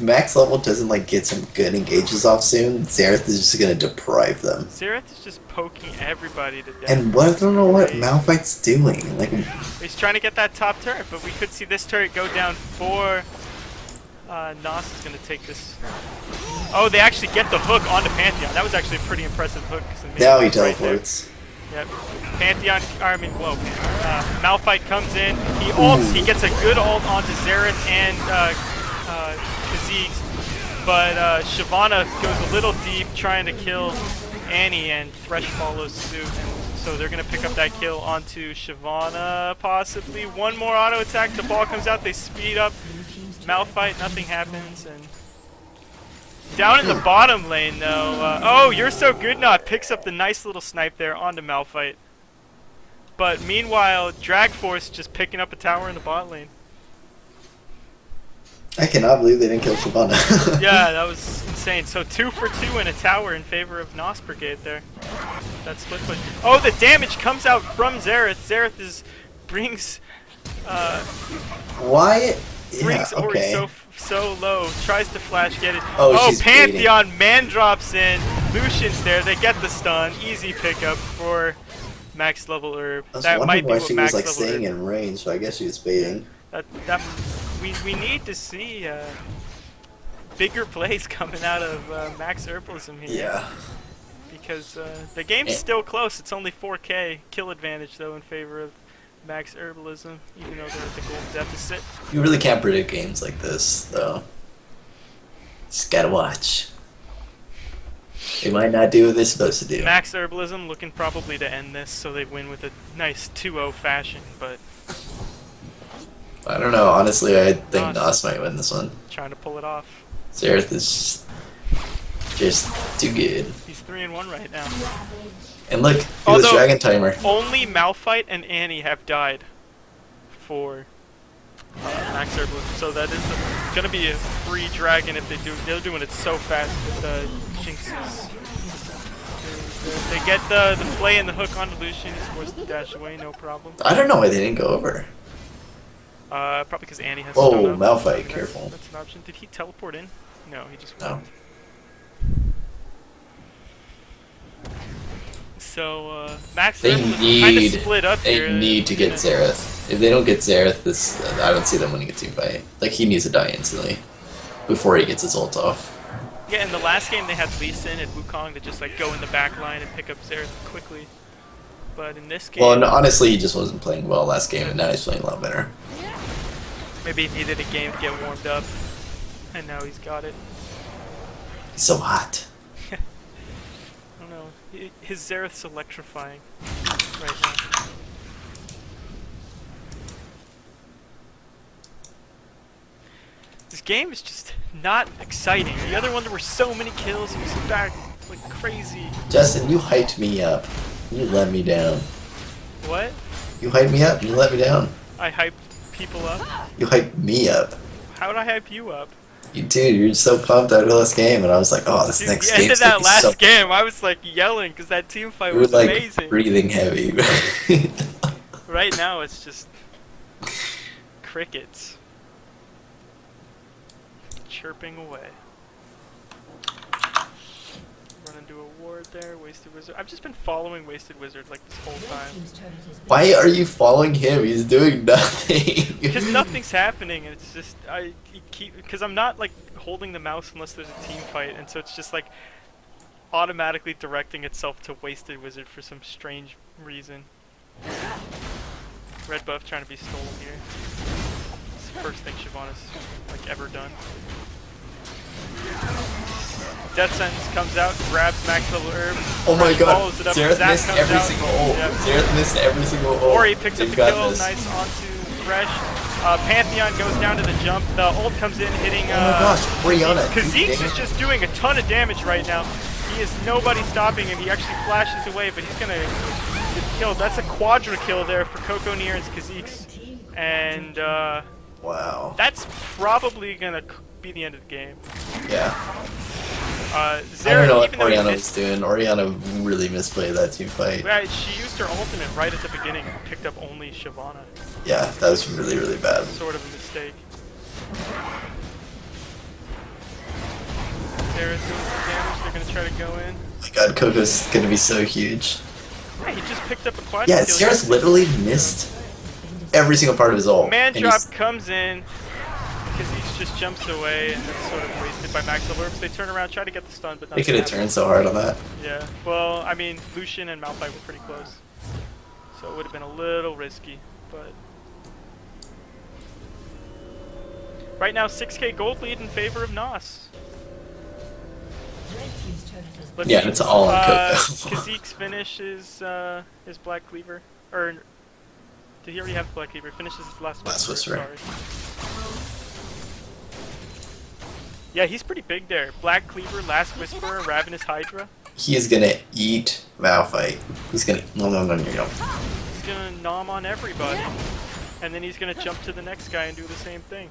max level doesn't like get some good engages off soon, Xerath is just gonna deprive them. Xerath is just poking everybody to death. And I don't know what Malphite's doing. Like, He's trying to get that top turret, but we could see this turret go down for... NOS is going to take this. Oh, they actually get the hook onto Pantheon. That was actually a pretty impressive hook. now he Right there. teleports. Yep. Pantheon, Malphite comes in. He ults. He gets a good ult onto Xerath and Kha'Zix. But Shyvana goes a little deep trying to kill Annie, and Thresh follows suit. So they're going to pick up that kill onto Shyvana, possibly. One more auto attack. The ball comes out. They speed up. Malphite, nothing happens. And down in the bottom lane, though. Oh, You're So Good Not picks up the nice little snipe there onto Malphite. But meanwhile, Drag Force just picking up a tower in the bot lane. I cannot believe they didn't kill Shyvana. Yeah, that was insane. So 2 for 2 in a tower in favor of NOS Brigade there. That split push. Oh, the damage comes out from Xerath. Xerath brings Why? brings Yeah, Ori okay. so low. Tries to flash, get it. Oh, she's Pantheon man drops in. Lucian's there. They get the stun. Easy pickup for max level herb. I was That might wondering be why what she max was like level staying herb. in range, so I guess she was baiting. We need to see bigger plays coming out of Max Herbalism here. Yeah. Because the game's still close. It's only 4K kill advantage though in favor of Max Herbalism, even though they're at the gold deficit. You really can't predict games like this, though. Just gotta watch. They might not do what they're supposed to do. Max Herbalism looking probably to end this, so they win with a nice 2-0 fashion, but I don't know. Honestly, I think NOS. NOS might win this one. trying to pull it off. Xerath is just too good. He's 3-1 right now. And look, look at this Although- Dragon Timer. Only Malphite and Annie have died for Max Herbalism, so that is gonna be a free dragon if they do. They're doing it so fast with the Jinxes. They get the play and the hook onto Lucian. He's forced to dash away, no problem. I don't know why they didn't go over. Probably because Annie has. Whoa, stun up. Malphite, That's- careful. That's an option. Did he teleport in? No, he just No. went. So Max They Herbalism kind of need, split up here. they need to get Xerath. If they don't get Xerath, I don't see them winning a team fight. Like, he needs to die instantly before he gets his ult off. Yeah, in the last game they had Lee Sin and Wukong to just like go in the back line and pick up Xerath quickly. But in this game, Well, no, honestly, he just wasn't playing well last game, and now he's playing a lot better. maybe he needed a game to get warmed up, and now he's got it. He's so hot. I don't know. His Xerath's electrifying right now. This game is just not exciting. The other one, there were so many kills. It was back like crazy. Justin, you hyped me up. You let me down. What? You hyped me up. You let me down. I hyped people up? You hyped me up. How would I hype you up? You dude, you're so pumped out of this game, and I was like, oh, this Dude, next the end game's of that gonna be last so. game, I was like yelling because that team fight You were was like amazing. breathing heavy. Right now, it's just crickets chirping away. Run into a ward there, Wasted Wizard. I've just been following Wasted Wizard like this whole time Team's turret has been Why are you following him? He's doing nothing. because nothing's happening, and it's just because I'm not like holding the mouse unless there's a team fight, and so it's just like automatically directing itself to Wasted Wizard for some strange reason. Red buff trying to be stolen here. It's the first thing Shyvana's like ever done. Death Sentence comes out, grabs max level herb. Oh my god, follows it up, Xerath Zap missed comes every out. single ult. Yep. Xerath missed every single ult. Ori picks up They've the got kill, this. nice onto Thresh. Pantheon goes down to the jump. The ult comes in, hitting. Oh my gosh, Brianna. Kha'Zix is just doing a ton of damage right now. He is nobody stopping him. He actually flashes away, but he's gonna get killed. That's a quadra kill there for Coco Near and Kha'Zix. And Wow. That's probably gonna be the end of the game. Yeah. I Zara, don't know what even though he Oriana was missed, doing. Oriana really misplayed that team fight. yeah, she used her ultimate right at the beginning and picked up only Shyvana. Yeah, that was really, really bad. Sort of a mistake. Zara's doing some damage. They're gonna try to go in. Oh my god, Coco's gonna be so huge. Yeah, he just picked up a quad. Yeah, kill. Zera's literally missed every single part of his ult. Man and drop he's- comes in. Kha'Zix just jumps away and it's sort of wasted by Max Orbs. They turn around, try to get the stun, but They nothing could have happens. turned so hard on that. Yeah, well, I mean, Lucian and Malphite were pretty close. So it would have been a little risky, but... Right now, 6k gold lead in favor of NOS. Let's Yeah, see. it's all on Coco. Kha'Zix finishes his Black Cleaver. Or, did he already have Black Cleaver? Finishes his last Whisper. Sorry. Yeah, he's pretty big there. Black Cleaver, Last Whisperer, Ravenous Hydra. He is gonna eat Malphite. He's gonna. No. He's gonna nom on everybody. And then he's gonna jump to the next guy and do the same thing.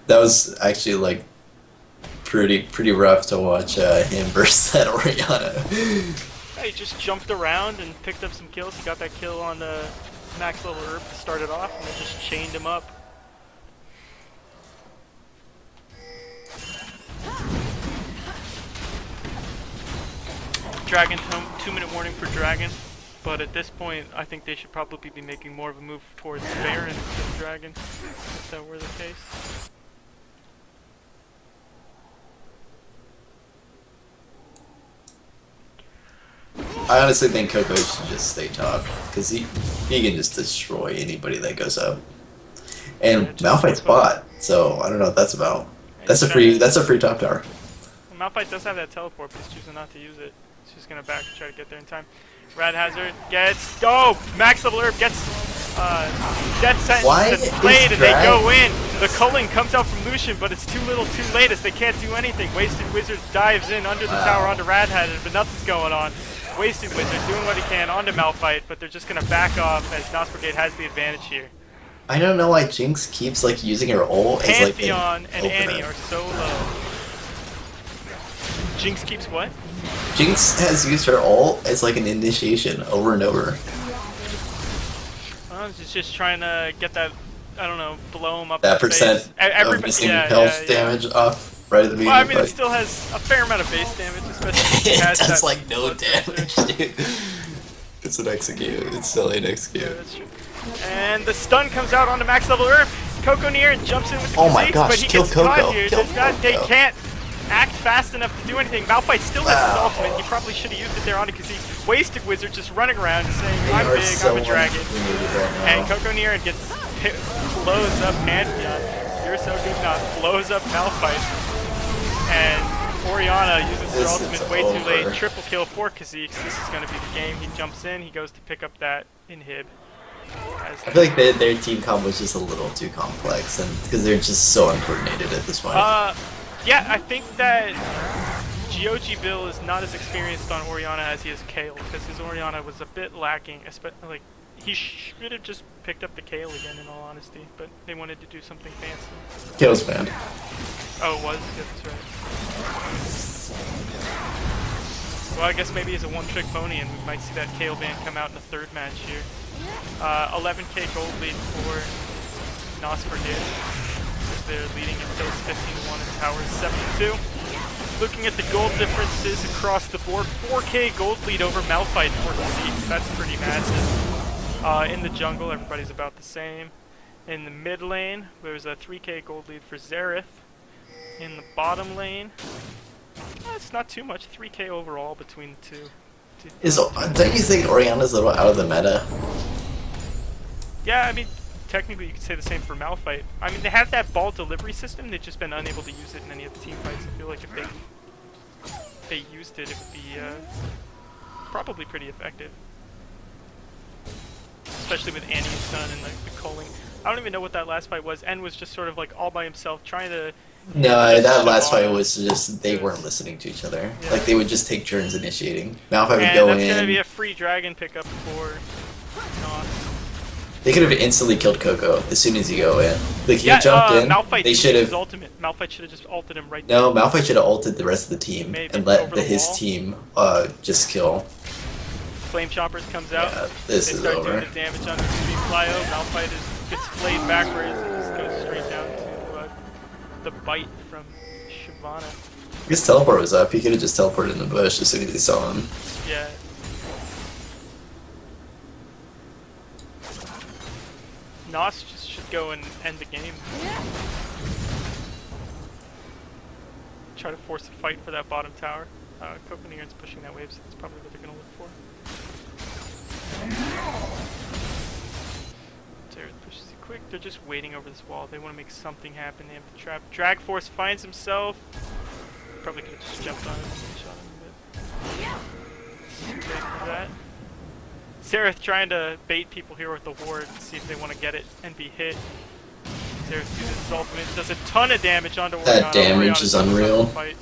That was actually like pretty rough to watch him versus that Oriana. Yeah, he just jumped around and picked up some kills. He got that kill on max level herb to start it off, and then just chained him up. Dragon, 2-minute warning for Dragon, but at this point I think they should probably be making more of a move towards Baron instead of Dragon, if that were the case. I honestly think Coco should just stay top because he can just destroy anybody that goes up. And Yeah, just Malphite's stay top. bot, so I don't know what that's about. That's a free top tower. Well, Malphite does have that teleport, but he's choosing not to use it. He's just gonna back and try to get there in time. Rad Hazard gets max level herb gets death sentence Why and is played, and they Drag- go in. The culling comes out from Lucian, but it's too little, too late as they can't do anything. Wasted Wizard dives in under the tower onto Rad Hazard, but nothing's going on. Wasted Wizard doing what he can onto Malphite, but they're just gonna back off as NOS Brigade has the advantage here. I don't know why Jinx keeps like using her ult as like Pantheon and opener. Annie are so low. Jinx keeps what? Jinx has used her ult as like an initiation over and over. He's just trying to get that, I don't know, blow him up. That in the percent face. of missing health damage off right at the beginning. Well, I mean, of it the still has a fair amount of base damage, especially if fight. it has It does that like no blood pressure. damage, dude. It's an execute. It's still an Yeah, execute. that's true. And the stun comes out onto max level herb. Coco near and jumps in with the Oh my Kha'Zix, gosh, but he kill gets caught Coco, here. kill They Coco. can't act fast enough to do anything. Malphite still has his Wow. ultimate. He probably should have used it there on it because he's Wasted Wizard just running around and saying, They I'm are big, so I'm a dragon. underrated right now. And Coco near and blows up Pantheon. You're so good now. Blows up Malphite. And Oriana uses her This ultimate is way too late. over. Triple kill for Kha'Zix. This is going to be the game. He jumps in. He goes to pick up that inhib. I feel like their team combo is just a little too complex, and because they're just so uncoordinated at this point. Yeah, I think that GOG Bill is not as experienced on Oriana as he is Kale, because his Oriana was a bit lacking. Like, he should have just picked up the Kale again, in all honesty, but they wanted to do something fancy. Kale's banned. Oh, it was? Yeah, that's right. Well, I guess maybe he's a one-trick pony, and we might see that Kale ban come out in the third match here. 11k gold lead for NOS Brigade. They're leading in kills 15-1 and towers 7-2. Looking at the gold differences across the board, 4k gold lead over Malphite for Kha'Zix. That's pretty massive. In the jungle, everybody's about the same. In the mid lane, there's a 3k gold lead for Xerath. In the bottom lane, it's not too much, 3k overall between the two. Don't you think Oriana's a little out of the meta? Yeah, I mean, technically you could say the same for Malphite. I mean, they have that ball delivery system, they've just been unable to use it in any of the team fights. I feel like if they used it, it would be probably pretty effective. Especially with Annie's son and the culling. I don't even know what that last fight was. N was just sort of like all by himself trying to... No, just that shove last fight on. was just they weren't listening to each other. Yeah. Like they would just take turns initiating. Malphite would And go that's in. going to be a free dragon pickup for NOS. They could have instantly killed Coco as soon as he go in. Like he Yeah, jumped in. Malphite They deleted should his have. ultimate. Malphite should have just ulted him right there. No, Malphite should have ulted the rest of the team Maybe and let over the his wall. team just kill. Flame Choppers comes out. Yeah, this They is start over. doing the damage on the Street Flyo. Malphite gets flayed backwards and just goes straight down to the bite from Shyvana. His teleport was up. He could have just teleported in the bush as soon as he saw him. Yeah. NOS just should go and end the game. Try to force a fight for that bottom tower. Copenhagen's pushing that wave, so that's probably what they're going to look for. Jared pushes it quick. They're just waiting over this wall. They want to make something happen. They have the trap. Drag Force finds himself. Probably could have just jumped on him and shot him, but too late for that. Xerath trying to bait people here with the ward and see if they want to get it and be hit. Xerath uses his ultimate, does a ton of damage onto Orianna. That damage Orianna's is in the unreal. fight.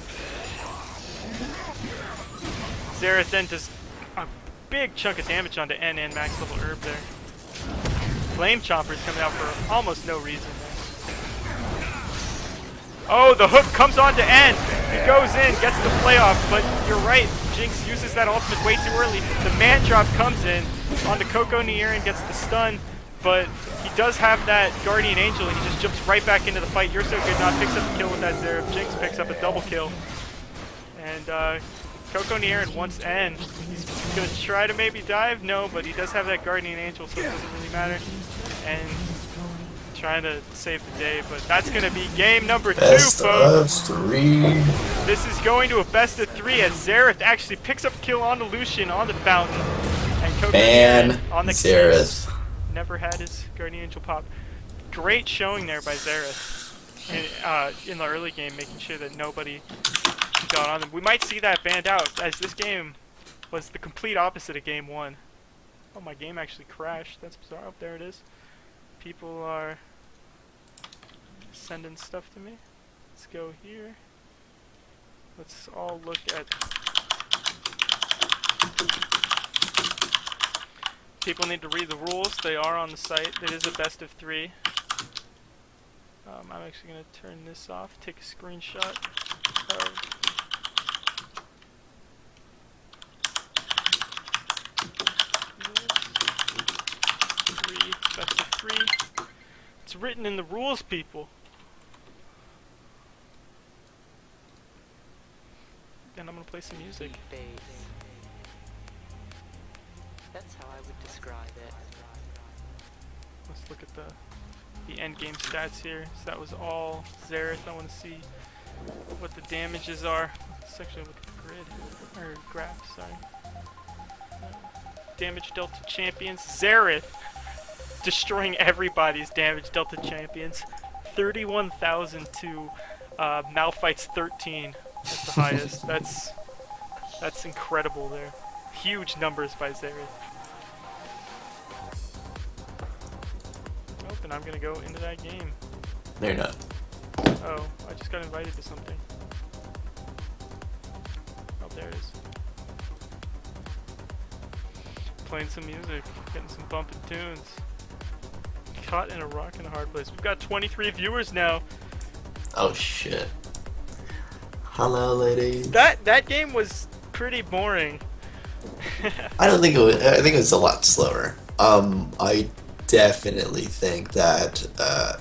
Xerath then does a big chunk of damage onto N and max level Herb there. Flame Chopper's coming out for almost no reason there. Oh, the hook comes onto N. He goes in, gets the play off, but you're right. Jinx uses that ultimate way too early. The man drop comes in onto Coco Nier and gets the stun, but he does have that Guardian Angel and he just jumps right back into the fight. You're so good, not picks up the kill with that Xerath. Jinx picks up a double kill. And Coco Nier wants N. He's gonna try to maybe dive, no, but he does have that Guardian Angel, so it doesn't really matter. And trying to save the day, but that's gonna be game number 2, Best folks. of 3. This is going to a best of 3 as Xerath actually picks up a kill on the Lucian on the fountain, and Coco And Nier on the Xerath. never had his Guardian Angel pop. Great showing there by Xerath in the early game, making sure that nobody got on them. We might see that banned out, as this game was the complete opposite of game 1. Oh, my game actually crashed. That's bizarre. Oh, there it is. People are sending stuff to me. Let's go here. Let's all look at... People need to read the rules. They are on the site. It is a best of 3. I'm actually going to turn this off, take a screenshot of... Best of 3. It's written in the rules, people. And I'm gonna play some music. That's how I would describe it. Let's look at the end game stats here. So that was all Xerath. I want to see what the damages are. Let's actually look at the grid or graph. Sorry. Damage dealt to champions. Xerath destroying everybody's damage dealt to champions. 31,000 to Malphite's 13. That's the highest. That's incredible there. Huge numbers by Xerath. Oh, and I'm gonna go into that game. No, you're not. Oh, I just got invited to something. Oh, there it is. Playing some music, getting some bumping tunes. Caught in a rock and a hard place. We've got 23 viewers now. Oh shit. Hello, ladies. That game was pretty boring. I don't think it was. I think it was a lot slower. I definitely think that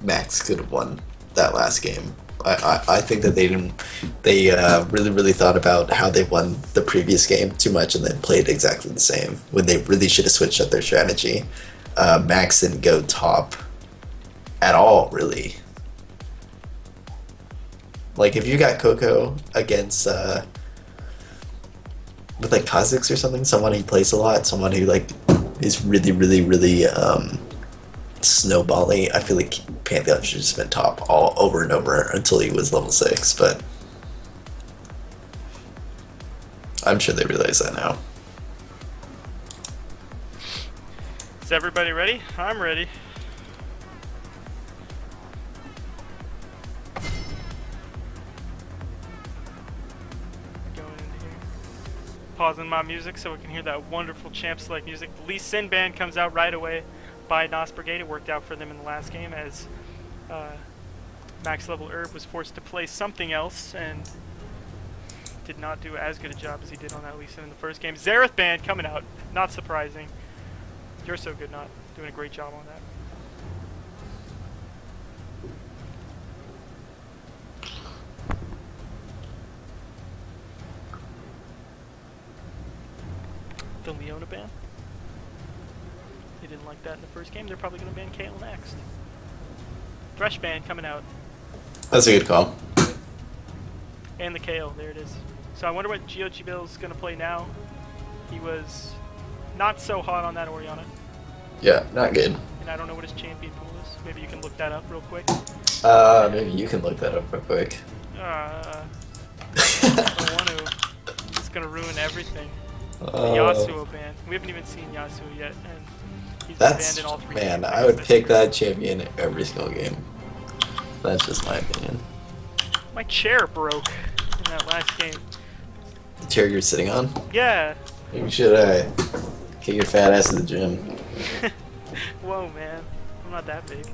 Max could have won that last game. I think that they didn't. They really thought about how they won the previous game too much, and then played exactly the same when they really should have switched up their strategy. Max didn't go top at all, really. Like if you got Coco against with like Kha'Zix or something, someone he plays a lot, someone who like is really snowbally, I feel like Pantheon should have just been top all over and over until he was level 6, but I'm sure they realize that now. Is everybody ready? I'm ready. Going into here. Pausing my music so we can hear that wonderful champ select music. The Lee Sin band comes out right away. by NOS Brigade. It worked out for them in the last game as max level Herb was forced to play something else and did not do as good a job as he did on that Lee Sin in the first game. Xerath ban coming out. Not surprising. You're so good, not doing a great job on that. The Leona ban. They didn't like that in the first game. They're probably going to ban Kale next. Thresh ban coming out. That's a good call. And the Kale, there it is. So I wonder what GeoGBill's going to play now. He was not so hot on that Orianna. Yeah, not good. And I don't know what his champion pool is. Maybe you can look that up real quick. Maybe you can look that up real quick. I don't want to. It's going to ruin everything. The Yasuo ban. We haven't even seen Yasuo yet, and he's been banned in all 3 man, games. I would pick that champion every single game. That's just my opinion. My chair broke in that last game. The chair you're sitting on? Yeah. Maybe should I get your fat ass to the gym? Whoa, man. I'm not that big.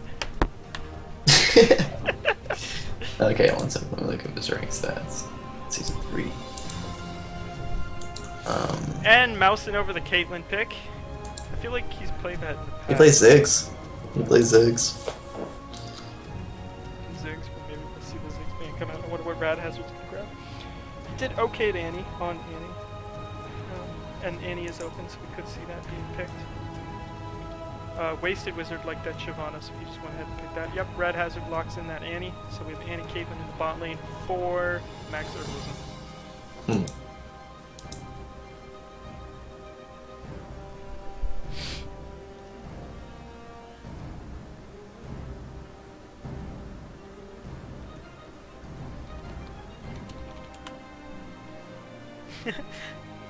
Okay, one second. Let me look at his rank stats. Season 3. And mousing over the Caitlyn pick. I feel like he's played that in the past. He plays Ziggs. Ziggs, but maybe we'll see the Ziggs ban come out. I wonder what Rad Hazard's gonna grab. He did okay to Annie, on Annie. And Annie is open, so we could see that being picked. Wasted Wizard liked that Shyvana, so he just went ahead and picked that. Yep, Rad Hazard locks in that Annie. So we have Annie Caitlyn in the bot lane for Max Herbalism.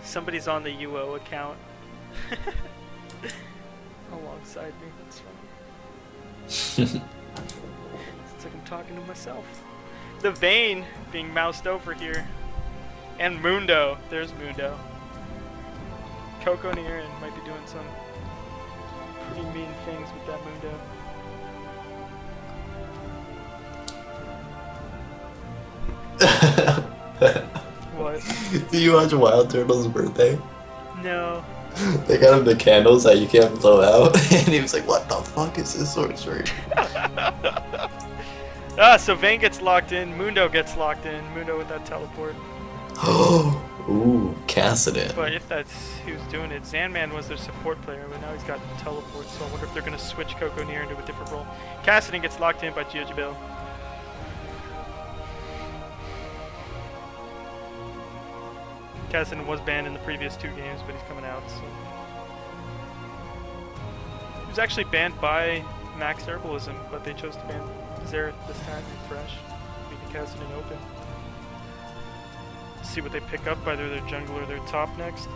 Somebody's on the UO account alongside me. That's funny. It's like I'm talking to myself. The Vayne being moused over here. And Mundo. There's Mundo. Coco near and might be doing some pretty mean things with that Mundo. What? Did you watch Wild Turtle's birthday? No. They got him the candles that you can't blow out, and he was like, "What the fuck is this sorcery?" So Vayne gets locked in, Mundo gets locked in, Mundo with that teleport. Ooh, Cassidon. But if that's who's doing it, Zanman was their support player, but now he's got teleport, so I wonder if they're going to switch Coco Near into a different role. Cassidon gets locked in by GeoGBill. Cassidon was banned in the previous 2 games, but he's coming out, so. He was actually banned by Max Herbalism, but they chose to ban Xerath this time in Thresh, leaving Cassidon open. See what they pick up, either their jungle or their top next.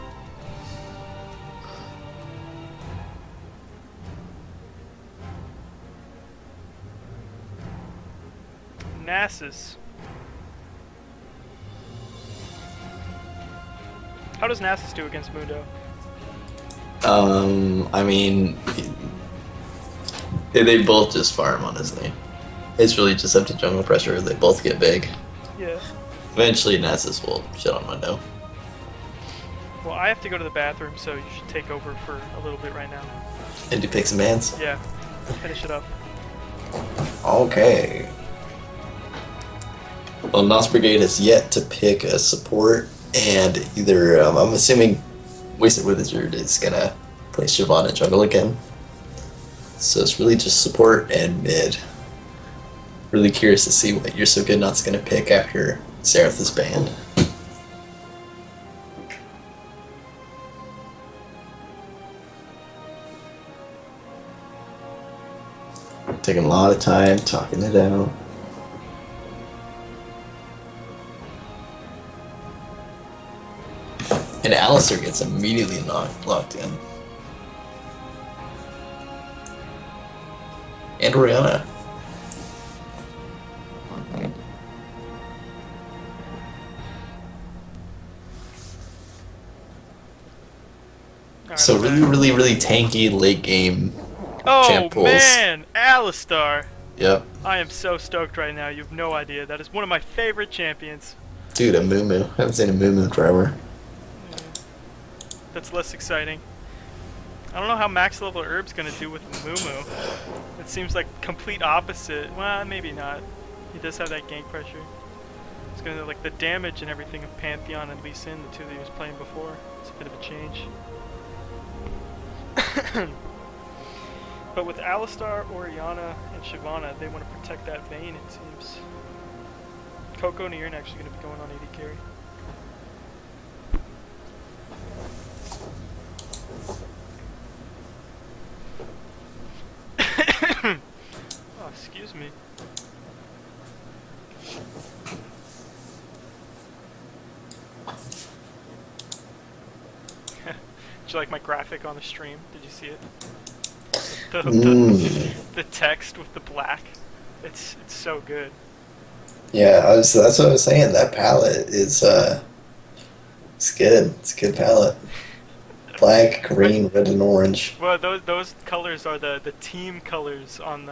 Nasus. How does Nasus do against Mundo? I mean, they both just farm, honestly. It's really just up to jungle pressure. They both get big. Yeah. Eventually, Nasus will shut on Mundo. Well, I have to go to the bathroom, so you should take over for a little bit right now. And do pick some bans? Yeah. Finish it up. Okay. Well, NOS Brigade has yet to pick a support, and either, I'm assuming Wasted Wizard is gonna play Shyvana jungle again. So it's really just support and mid. Really curious to see what You're So Good Not's gonna pick after Xerath is banned. Taking a lot of time talking it out. And Alistair gets immediately locked in. And Orianna. Alright, So I'm really, back. really, really tanky late game Oh champ pools. man, Alistar! Yep. I am so stoked right now. You have no idea. That is one of my favorite champions. Dude, a Moo. I haven't seen a Moo forever. That's less exciting. I don't know how max level Herb's gonna do with Moo. It seems like complete opposite. Well, maybe not. He does have that gank pressure. It's gonna like the damage and everything of Pantheon and Lee Sin, the two that he was playing before. It's a bit of a change. But with Alistar, Orianna, and Shyvana, they want to protect that Vayne, it seems. Coco and Iron actually going to be going on AD carry. Oh, excuse me. Did you like my graphic on the stream? Did you see it? The text with the black. It's so good. Yeah, that's what I was saying. That palette is it's good. It's a good palette. Black, green, red, and orange. Well, those colors are the team colors on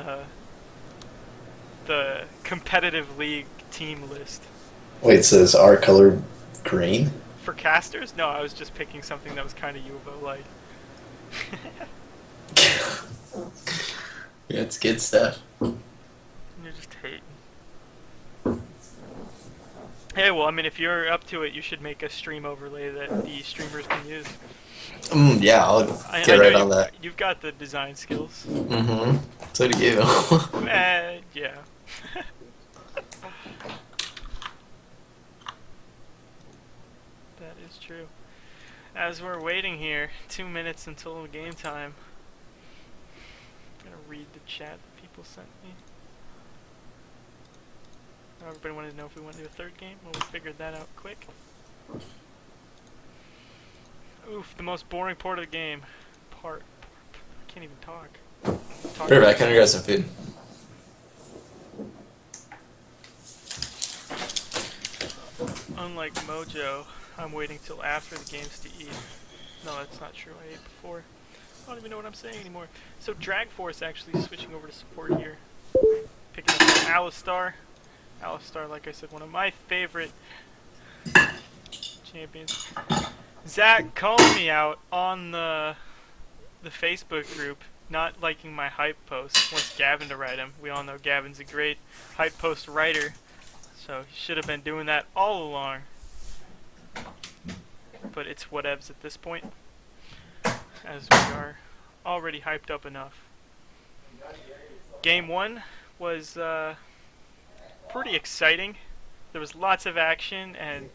the competitive league team list. Wait, so is our color green? For casters? No, I was just picking something that was kind of UOLCS-like. Yeah, it's good stuff. You're just hating. Hey, well, I mean, if you're up to it, you should make a stream overlay that the streamers can use. Yeah, I'll I get know right on that. You've got the design skills. Mm-hmm. So do you. Yeah. That is true. As we're waiting here, 2 minutes until game time. I'm gonna read the chat that people sent me. Everybody wanted to know if we went to a third game. Well, we figured that out quick. Oof, the most boring part of the game. I can't even talk. Be right back. I'm gonna grab some food. Unlike Mojo, I'm waiting till after the games to eat. No, that's not true. I ate before. I don't even know what I'm saying anymore. So Drag Force actually switching over to support here. Picking up Alistar. Alistar, like I said, one of my favorite champions. Zach called me out on the Facebook group, not liking my hype post. Wants Gavin to write him. We all know Gavin's a great hype post writer, so he should have been doing that all along. But it's whatevs at this point, as we are already hyped up enough. Game 1 was pretty exciting. There was lots of action, and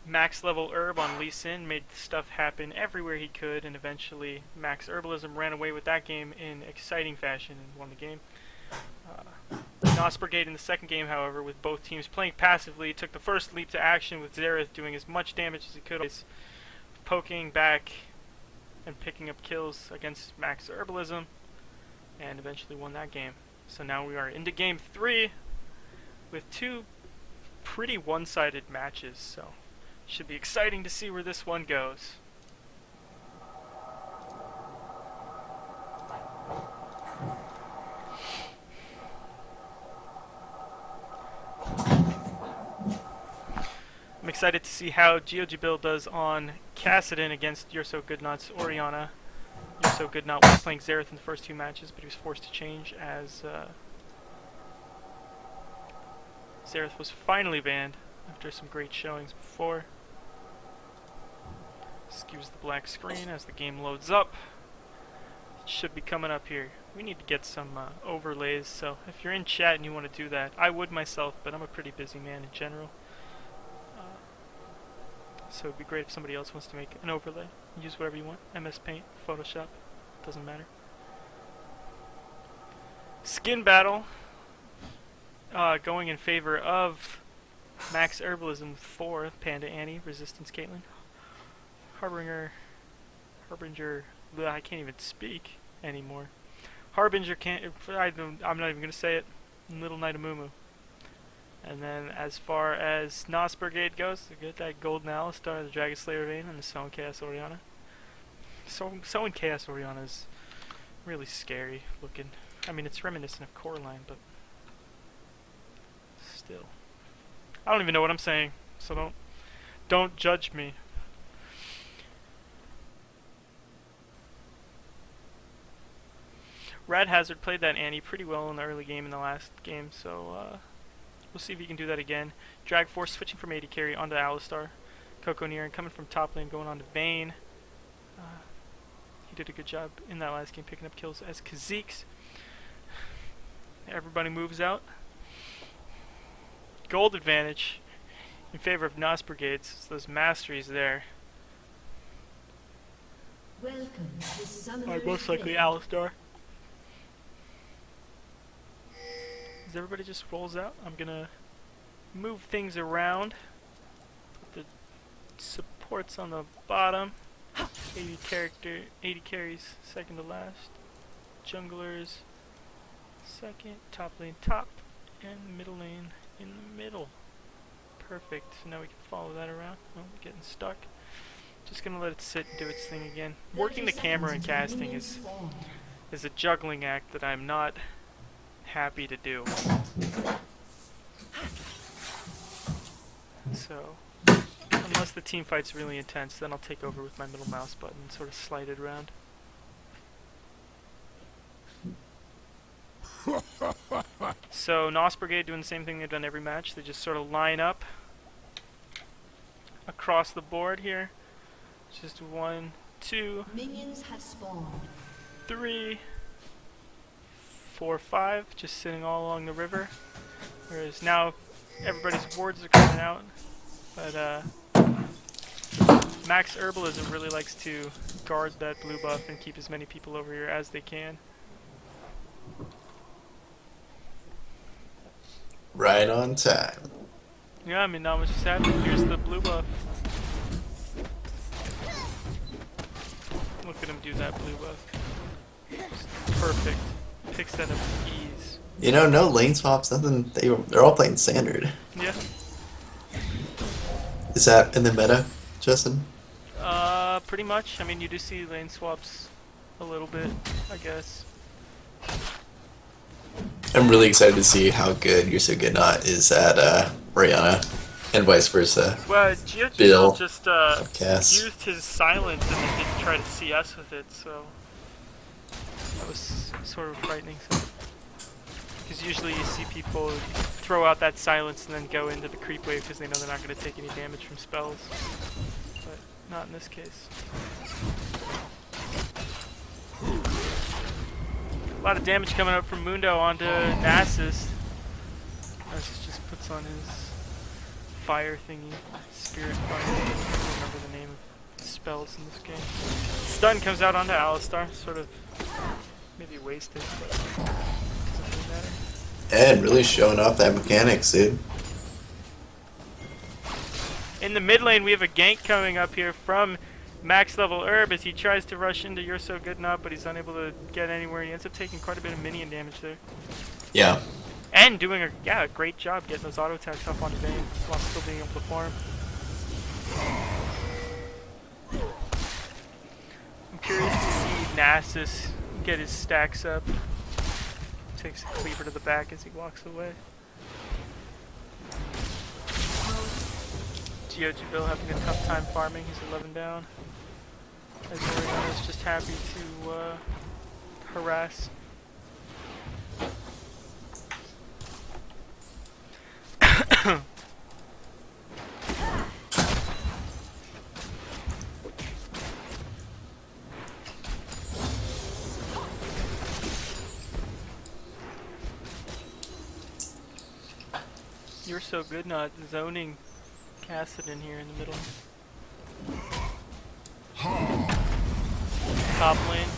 max level Herb on Lee Sin made stuff happen everywhere he could, and eventually Max Herbalism ran away with that game in exciting fashion and won the game. NOS Brigade in the second game, however, with both teams playing passively, took the first leap to action with Xerath doing as much damage as he could, poking back and picking up kills against Max Herbalism, and eventually won that game. So now we are into game 3 with two pretty one-sided matches, so should be exciting to see where this one goes. I'm excited to see how GOG Bill does on Kassadin against You're So Good Not's Orianna. You're So Good Not was playing Xerath in the first 2 matches, but he was forced to change as Xerath was finally banned after some great showings before. Excuse the black screen as the game loads up. It should be coming up here. We need to get some overlays, so if you're in chat and you want to do that, I would myself, but I'm a pretty busy man in general. So it'd be great if somebody else wants to make an overlay. Use whatever you want. MS Paint, Photoshop, doesn't matter. Skin battle. Going in favor of Max Herbalism 4, Panda Annie, Resistance Caitlyn. Harbinger, I can't even speak anymore. Harbinger I'm not even going to say it. Little Knight of Mumu. And then as far as NOS Brigade goes, we get that Golden Alistar, the Dragon Slayer Vayne, and the Soin Chaos Orianna. Soin Chaos Orianna is really scary looking. I mean, it's reminiscent of Coraline, but still. I don't even know what I'm saying, so don't judge me. Rad Hazard played that Annie pretty well in the early game in the last game, so we'll see if he can do that again. Drag Force switching from AD carry onto Alistar. Coco Nearin coming from top lane, going on to Vayne. He did a good job in that last game picking up kills as Kha'Zix. Everybody moves out. Gold advantage in favor of NOS Brigades. It's those masteries there. Welcome to Summoner's Most likely Rift. Alistar. As everybody just rolls out, I'm gonna move things around. Put the supports on the bottom. 80 carries second to last. Junglers second, top lane top, and middle lane in the middle. Perfect. So now we can follow that around. Oh, we're getting stuck. Just gonna let it sit and do its thing again. Working the camera and casting is a juggling act that I'm not happy to do. So, unless the team fight's really intense, then I'll take over with my middle mouse button and sort of slide it around. So, NOS Brigade doing the same thing they've done every match. They just sort of line up across the board here. Just 1, 2, Minions have spawned. 3, 4, 5, just sitting all along the river. Whereas now everybody's wards are coming out. But Max Herbalism really likes to guard that blue buff and keep as many people over here as they can. Right on time. Yeah, I mean, not much has happened. Here's the blue buff. Look at him do that blue buff. Just perfect. Picks that up with ease. You know, no lane swaps, nothing. They're all playing standard. Yeah. Is that in the meta, Justin? Pretty much. I mean, you do see lane swaps a little bit, I guess. I'm really excited to see how good You're So Good Not is at Orianna, and vice versa. Well, Bill, GeoGBL just Cass. used his silence and then didn't try to CS with it, so that was sort of frightening. Because usually you see people throw out that silence and then go into the creep wave because they know they're not going to take any damage from spells. But not in this case. A lot of damage coming up from Mundo onto Nasus. Nasus just puts on his fire thingy, spirit fire. I don't remember the name of spells in this game. Stun comes out onto Alistar, sort of maybe wasted, but doesn't really matter. And really showing off that mechanics, dude. In the mid lane, we have a gank coming up here from max level Herb as he tries to rush into You're So Good Not, but he's unable to get anywhere. He ends up taking quite a bit of minion damage there. Yeah. And doing a great job getting those auto attacks up on Vayne while still being able to farm. I'm curious to see Nasus get his stacks up. Takes a cleaver to the back as he walks away. GeoGBL having a tough time farming. He's 11 down. As Orianna's just happy to harass. You're So Good Not zoning Cassidon here in the middle. Top lane,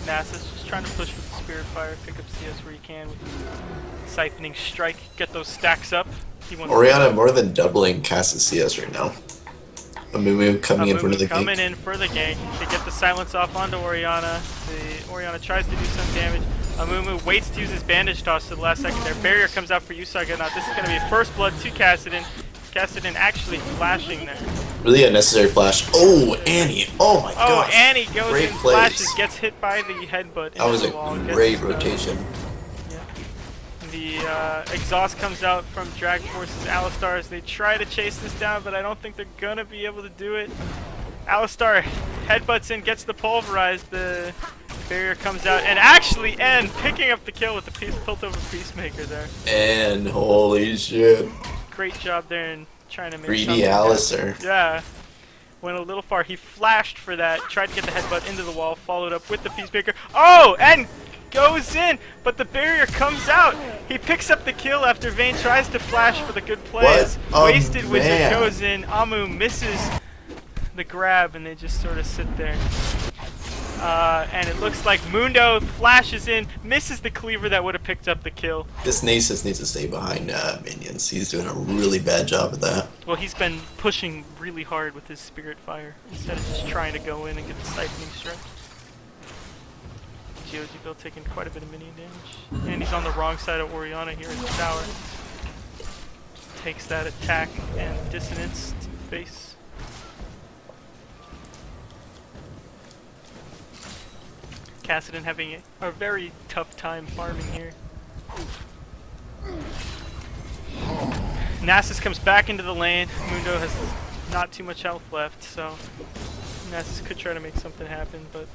Nasus just trying to push with the Spirit Fire, pick up CS where he can with the Siphoning Strike, get those stacks up. He wants Orianna more than doubling Cass's CS right now. Amumu coming in for another coming gank. in for the gank. They get the silence off onto Orianna. Orianna tries to do some damage. Amumu waits to use his bandage toss to the last second. Their barrier comes out for You're So Good Not. This is going to be first blood to Cassidon. Cassidon actually flashing there. Really unnecessary flash. Oh, Annie. Oh my Oh, gosh. Annie goes Great and plays. flashes, gets hit by the headbutt. That was into a the wall, gets, great rotation. The exhaust comes out from Drag Force's Alistar as they try to chase this down, but I don't think they're gonna be able to do it. Alistar headbutts in, gets the pulverized, the barrier comes out, and actually picking up the kill with the tilt over Peacemaker there. And holy shit. Great job there in trying to make 3D something Alistair. happen. Yeah. Went a little far. He flashed for that, tried to get the headbutt into the wall, followed up with the Peacemaker. Oh, and goes in, but the barrier comes out. He picks up the kill after Vayne tries to flash for the good plays. Wasted Wizard man. goes in. Amu misses the grab, and they just sort of sit there. And it looks like Mundo flashes in, misses the cleaver that would have picked up the kill. This Nasus needs to stay behind minions. He's doing a really bad job at that. Well, he's been pushing really hard with his Spirit Fire instead of just trying to go in and get the Siphoning Strike. GOG Bill taking quite a bit of minion damage. And he's on the wrong side of Orianna here in the tower. Takes that attack and dissonance to the face. Kassadin having a very tough time farming here. Nasus comes back into the lane. Mundo has not too much health left, so Nasus could try to make something happen, but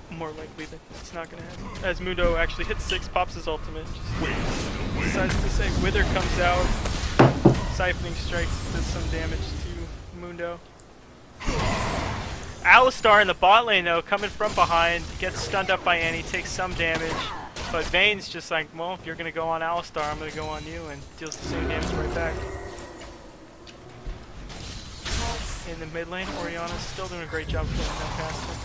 more likely that it's not going to happen. As Mundo actually hits 6, pops his ultimate, just decides to say Wither comes out, Siphoning Strike does some damage to Mundo. Alistar in the bot lane though, coming from behind, gets stunned up by Annie, takes some damage, but Vayne's just like, well, if you're going to go on Alistar, I'm going to go on you, and deals the same damage right back. In the mid lane, Orianna's still doing a great job killing that caster.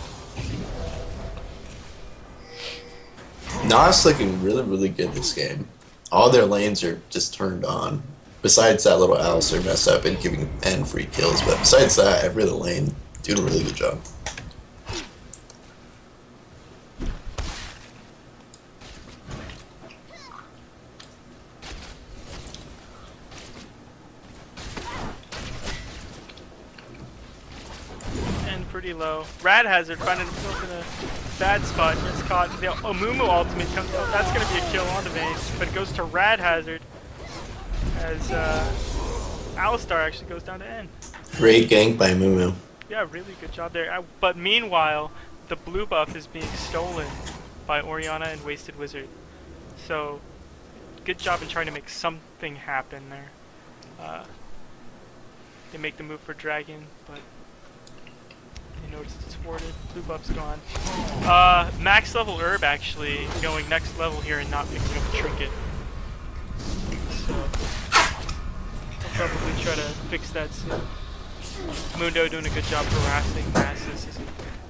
NOS looking really, really good this game. All their lanes are just turned on. Besides that little Alistair mess up and giving N free kills, but besides that, every other lane doing a really good job. And pretty low. Rad Hazard finding himself in a bad spot, gets caught. The Amumu ultimate comes out. That's going to be a kill on the Vayne, but it goes to Rad Hazard as Alistar actually goes down to N. Great gank by Mumu. Yeah, really good job there. But meanwhile, the blue buff is being stolen by Orianna and Wasted Wizard. So, good job in trying to make something happen there. They make the move for Dragon, but they notice it's thwarted. Blue buff's gone. Max level Herb actually going next level here and not picking up a trinket. So, I'll probably try to fix that soon. Mundo doing a good job harassing Nasus as he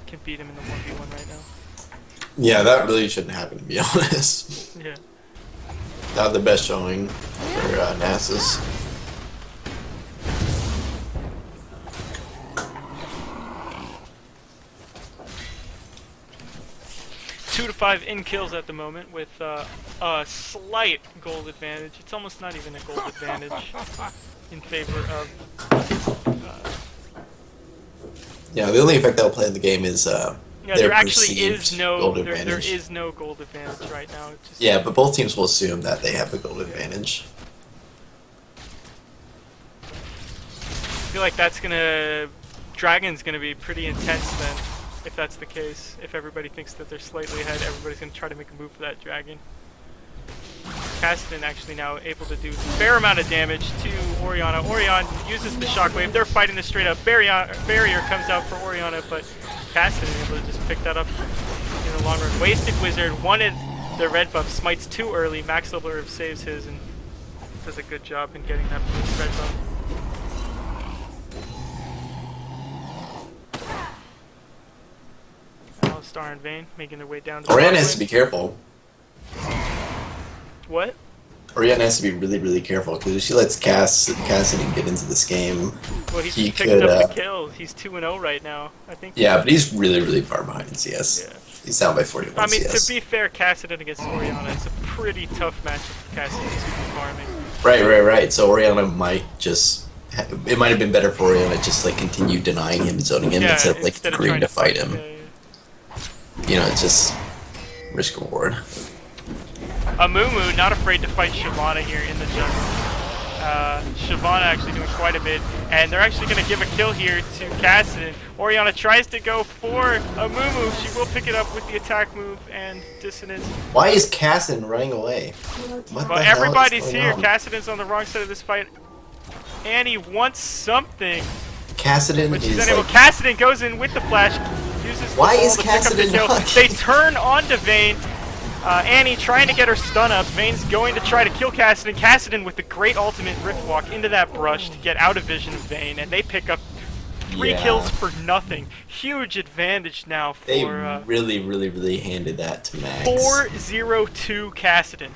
can beat him in the 1v1 right now. Yeah, that really shouldn't happen, to be honest. Yeah. Not the best showing for Nasus. Two to 5 in kills at the moment with a slight gold advantage. It's almost not even a gold advantage in favor of. Yeah, the only effect that'll play in the game is Yeah, their there actually perceived is no gold there advantage. is no gold advantage right now. It's just Yeah, but both teams will assume that they have the gold advantage. I feel like that's gonna Dragon's gonna be pretty intense then, if that's the case. If everybody thinks that they're slightly ahead, everybody's gonna try to make a move for that Dragon. Kassadin actually now able to do a fair amount of damage to Orianna. Orianna uses the shockwave. They're fighting this straight up. Barrier comes out for Orianna, but Kassadin able to just pick that up in the long run. Wasted Wizard wanted the red buff, smites too early. Max level Herb saves his and does a good job in getting that red buff. Alistar and Vayne making their way down to the Orianna bot has to lane. be careful. What? Orianna has to be really, really careful, because if she lets Kassadin get into this game, Well, he's he just picked could, up the kill. He's 2-0 right now, I think. yeah, but he's really, really far behind CS. Yeah. He's down by 41 I mean, CS. to be fair, Kassadin against Orianna, it's a pretty tough matchup for Kassadin to be farming. Right. So Orianna might just it might have been better for him to just like continue denying him, zoning him instead of like agreeing trying to fight him. yeah. You know, it's just risk reward. Amumu not afraid to fight Shyvana here in the jungle. Shyvana actually doing quite a bit, and they're actually going to give a kill here to Kassadin. Orianna tries to go for Amumu. She will pick it up with the attack move and dissonance. Why is Cassin running away? What But the hell everybody's is going here. on? Kassadin's on the wrong side of this fight. Annie wants something, Kassadin but she's is unable. like, Kassadin goes in with the flash, uses the Why ball is to pick up the Kassadin kill. not- They turn onto Vayne. Annie trying to get her stun up. Vayne's going to try to kill Kassadin. Kassadin with the great ultimate Rift Walk into that brush to get out of vision of Vayne, and they pick up 3 Yeah. kills for nothing. Huge advantage now they for really handed that to Max. 4-0-2 Kassadin.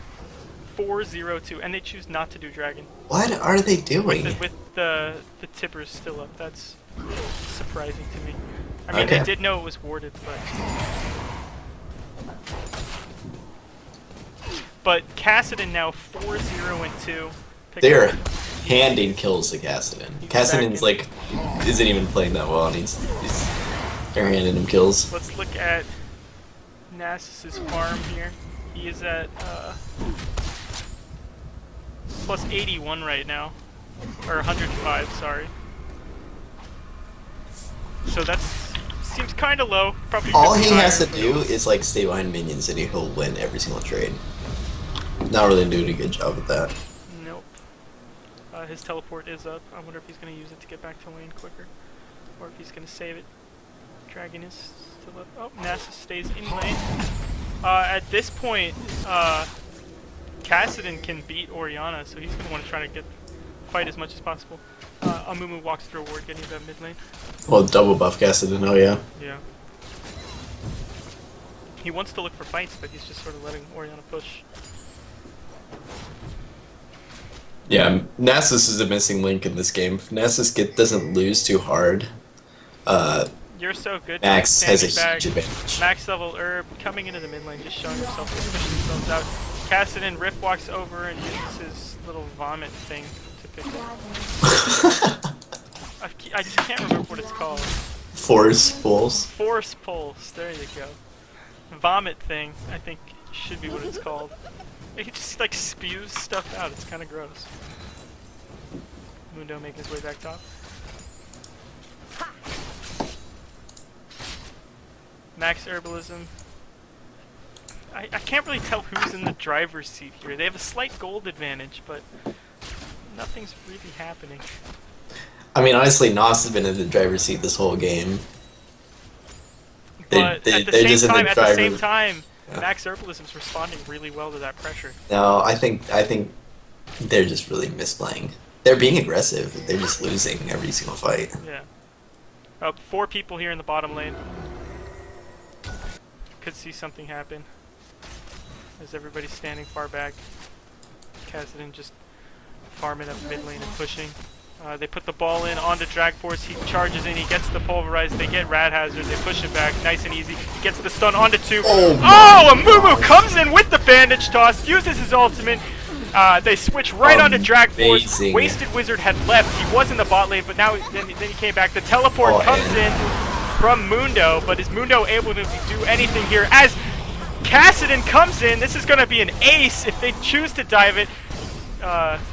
4-0-2, and they choose not to do Dragon. What are they doing? With the tippers still up. That's surprising to me. I mean, Okay. they did know it was warded, but Kassadin now 4-0-2. They're handing kills to Kassadin. Kassadin's back like isn't even playing that well, and they're handing him kills. Let's look at Nasus's farm here. He is at plus 81 right now, or 105. Sorry. So that's seems kind of low. Probably All could be he has to higher. do is like stay behind minions, and he'll win every single trade. Not really doing a good job with that. Nope. His teleport is up. I wonder if he's going to use it to get back to lane quicker, or if he's going to save it. Dragon is still up. Oh, Nasus stays in lane. At this point, Kassadin can beat Orianna, so he's going to want to try to fight as much as possible. Amumu walks through a ward, getting to that mid lane. Well, double buff Kassadin, oh yeah. Yeah. He wants to look for fights, but he's just sort of letting Orianna push. Yeah, Nasus is a missing link in this game. If Nasus doesn't lose too hard, You're so good. Max has a standing huge back. advantage. Max level herb coming into the mid lane, just showing himself, pushing themselves out. Kassadin Rift walks over and uses his little vomit thing to pick up. I can't remember what it's called. Force pulls. Force pulse. There you go. Vomit thing, I think, should be what it's called. He just like spews stuff out. It's kind of gross. Mundo making his way back top. Max Herbalism. I can't really tell who's in the driver's seat here. They have a slight gold advantage, but nothing's really happening. I mean, honestly, NOS has been in the driver's seat this whole game. But they're at the just in same the time, driver- Yeah. Max Herbalism's responding really well to that pressure. No, I think they're just really misplaying. They're being aggressive. They're just losing every single fight. Yeah. 4 people here in the bottom lane. Could see something happen. As everybody's standing far back. Kassadin just farming up mid lane and pushing. They put the ball in onto Dragforce. He charges in. He gets the pulverized. They get Rad Hazard. They push it back. Nice and easy. He gets the stun onto 2. Oh, Amumu comes in with the bandage toss. Uses his ultimate. They switch right onto Dragforce. Amazing. Wasted Wizard had left. He was in the bot lane, but now then he came back. The teleport comes in from Mundo, but is Mundo able to do anything here? As Kassadin comes in, this is going to be an ace if they choose to dive it.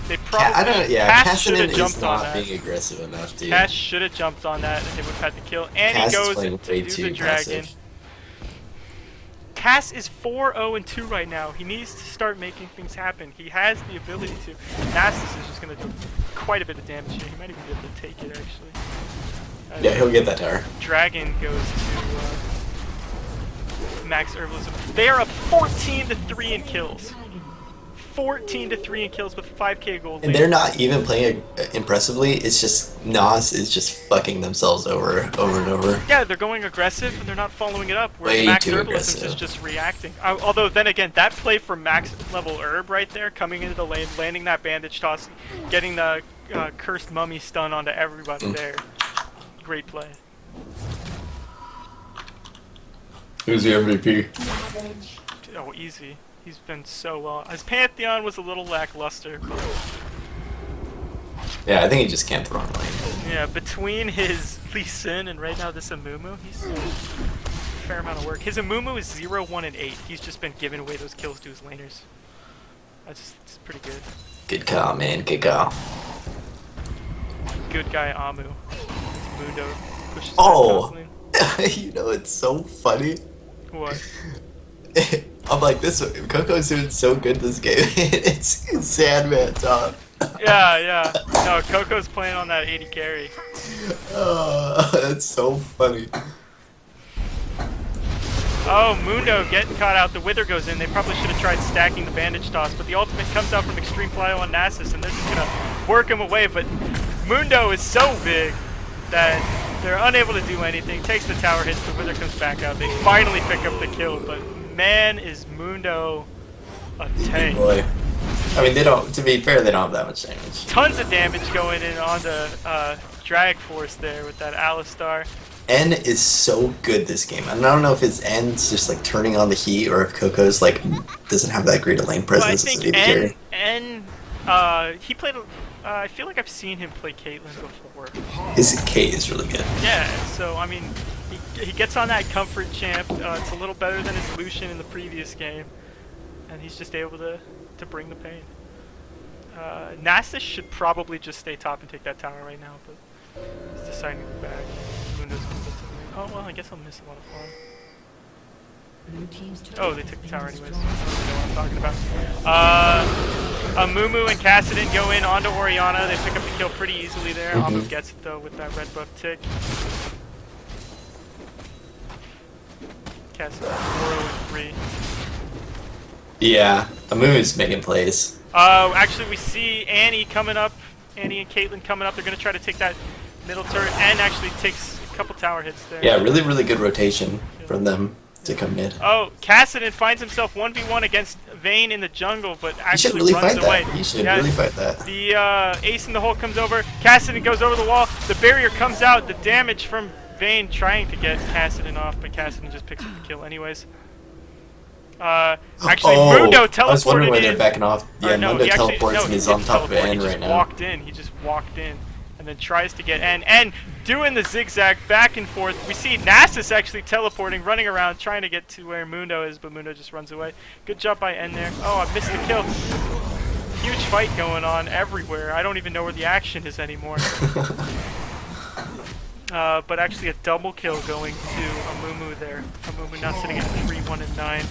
They probably. Cass should have Kassadin jumped is on not that. being aggressive enough, dude. Cass should have jumped on that, and they would have had to kill. And Cass he is goes playing to way do too the dragon. aggressive. Cass is 4-0-2 right now. He needs to start making things happen. He has the ability to. Nasus is just going to do quite a bit of damage here. He might even be able to take it, actually. Yeah, he'll get that tower. Dragon goes to Max Herbalism. They are up 14-3 in kills. 14-3 in kills with 5k gold. And they're not even playing impressively. It's just NOS is just fucking themselves over and over. Yeah, they're going aggressive and they're not following it up. Whereas Way Max too Herbalism aggressive. is just reacting. Although then again, that play from Max level Herb right there, coming into the lane, landing that bandage toss, getting the cursed mummy stun onto everybody there. Great play. Who's the MVP? Oh, easy. He's been so well. His Pantheon was a little lackluster, but Yeah, I think he just camped the wrong lane. Yeah, between his Lee Sin and right now this Amumu, he's a fair amount of work. His Amumu is 0, 1, and 8. He's just been giving away those kills to his laners. It's pretty good. Good call, man. Good call. Good guy Amu. Mundo pushes Oh! back top lane. You know, it's so funny. What? I'm like, Coco's doing so good this game. It's Sandman top. Yeah. No, Coco's playing on that 80 carry. Oh, that's so funny. Oh, Mundo getting caught out. The Wither goes in. They probably should have tried stacking the bandage toss, but the ultimate comes out from Extreme Plyo on Nasus, and they're just gonna work him away. But Mundo is so big that they're unable to do anything. Takes the tower hits. The Wither comes back out. They finally pick up the kill, but man, is Mundo a tank. Boy. I mean, they don't. To be fair, they don't have that much damage. Tons of damage going in on the Drag Force there with that Alistar. N is so good this game. And I don't know if it's N's just like turning on the heat, or if Coco's like doesn't have that great a lane Well, I presence. think as AD carry. he played. I feel like I've seen him play Caitlyn before. His Kate is really good. Yeah, so I mean, he gets on that comfort champ. It's a little better than his Lucian in the previous game, and he's just able to bring the pain. Nasus should probably just stay top and take that tower right now, but he's deciding to go back. Mundo's gonna get to the lane. Oh well, I guess I'll miss a lot of farm. Blue team's turret Oh, they has took the been tower anyways. destroyed. I don't know what I'm talking about. Amumu and Kassadin go in onto Orianna. They pick up the kill pretty easily there. Amu gets it though with that red buff tick. Kassadin 4-0-3. Yeah, Amumu's making plays. Actually, we see Annie coming up. Annie and Caitlyn coming up. They're going to try to take that middle turret, and actually takes a couple tower hits there. Yeah, really, really good rotation from them to come mid. Oh, Kassadin finds himself 1v1 against Vayne in the jungle, but You should actually really runs fight away. that. You should Yeah, really fight that. the ace in the hole comes over. Kassadin goes over the wall. The barrier comes out. The damage from Vayne trying to get Kassadin off, but Kassadin just picks up the kill anyways. Actually, Mundo teleported I was wondering why in. they're backing off. Yeah, No, Mundo he actually, teleports no, and he he's on didn't top of teleport, N he right just now. walked in. He just walked in, and then tries to get N. And doing the zigzag back and forth. We see Nasus actually teleporting, running around, trying to get to where Mundo is, but Mundo just runs away. Good job by N there. Oh, I missed the kill. Huge fight going on everywhere. I don't even know where the action is anymore. But actually a double kill going to Amumu there. Amumu now sitting at 3-1 and 9.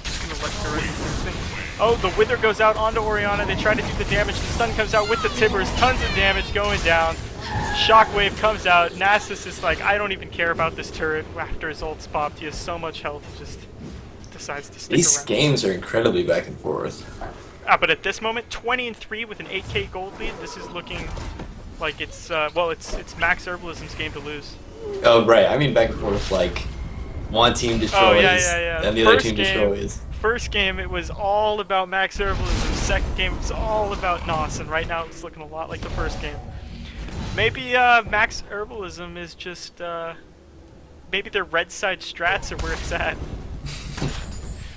Just gonna let her ready for this thing. Oh, the Wither goes out onto Orianna. They try to do the damage. The stun comes out with the Tibbers. Tons of damage going down. Shockwave comes out. Nasus is like, I don't even care about this turret. After his ult's popped, he has so much health. He just decides to stick These around. games are incredibly back and forth. But at this moment, 20 and 3 with an 8k gold lead. This is looking like it's well, it's Max Herbalism's game to lose. Oh, right. I mean back and forth, like one team destroys and the other team destroys. First game, it was all about Max Herbalism. Second game, it was all about NOS. And right now, it's looking a lot like the first game. Maybe Max Herbalism is just maybe their red side strats are where it's at.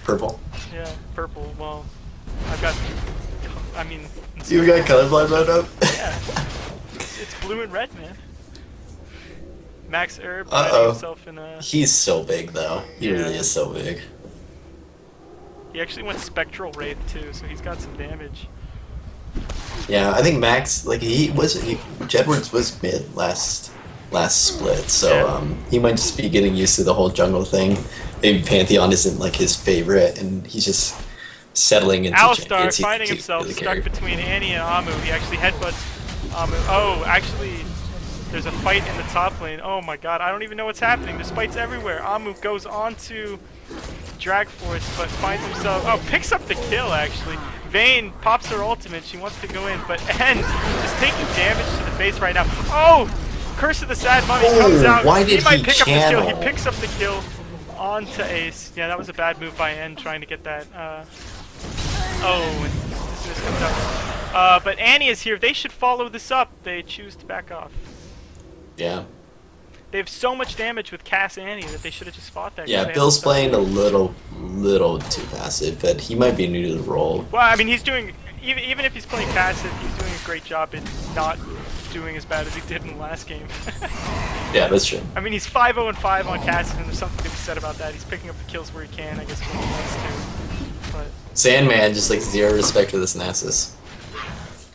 Purple. Yeah, purple. Well, I've got. I mean. You got colorblind mode up? Yeah. It's blue and red, man. Max Herb finding himself in a. He's so big, though. He really is so big. He actually went Spectral Wraith too, so he's got some damage. Yeah, I think Max, like Jedward's was mid last split, so he might just be getting used to the whole jungle thing. Maybe Pantheon isn't like his favorite, and he's just settling into Alistar finding himself stuck between Annie and Amu. He actually headbutts Amu. Oh, actually, there's a fight in the top lane. Oh my god, I don't even know what's happening. There's fights everywhere. Amu goes on to Drag Force, but finds himself. Oh, picks up the kill actually. Vayne pops her ultimate. She wants to go in, but N is taking damage to the face right now. Oh! Curse of the Sad Mummy comes out. Why did he might he pick up this kill. channel? He picks up the kill onto Ace. Yeah, that was a bad move by N trying to get that. Oh, and this comes out. But Annie is here. They should follow this up. They choose to back off. Yeah. They have so much damage with Cass and Annie that they should have just fought that. 'cause they Yeah, have Bill's the playing a stuff. little too passive, but he might be new to the role. Well, I mean, he's doing even if he's playing passive, he's doing a great job in not doing as bad as he did in the last game. Yeah, that's true. I mean, he's 5-0-5 on Cass, and there's something to be said about that. He's picking up the kills where he can, I guess, when he wants to. But Sandman just like zero respect for this Nasus.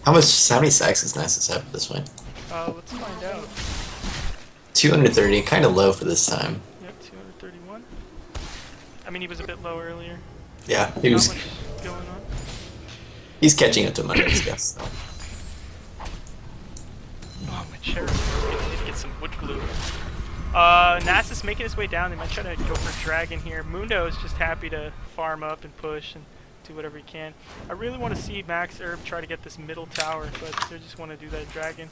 How many sacks does Nasus have at this point? let's find out. 230, kind of low for this time. Yep, 231. I mean, he was a bit low earlier. Yeah, he Not was. much going on. He's catching up to Monday's guess. Oh, my chair. I need to get some wood glue. Nasus making his way down. They might try to go for Dragon here. Mundo is just happy to farm up and push and do whatever he can. I really want to see Max Herb try to get this middle tower, but they just want to do that Dragon.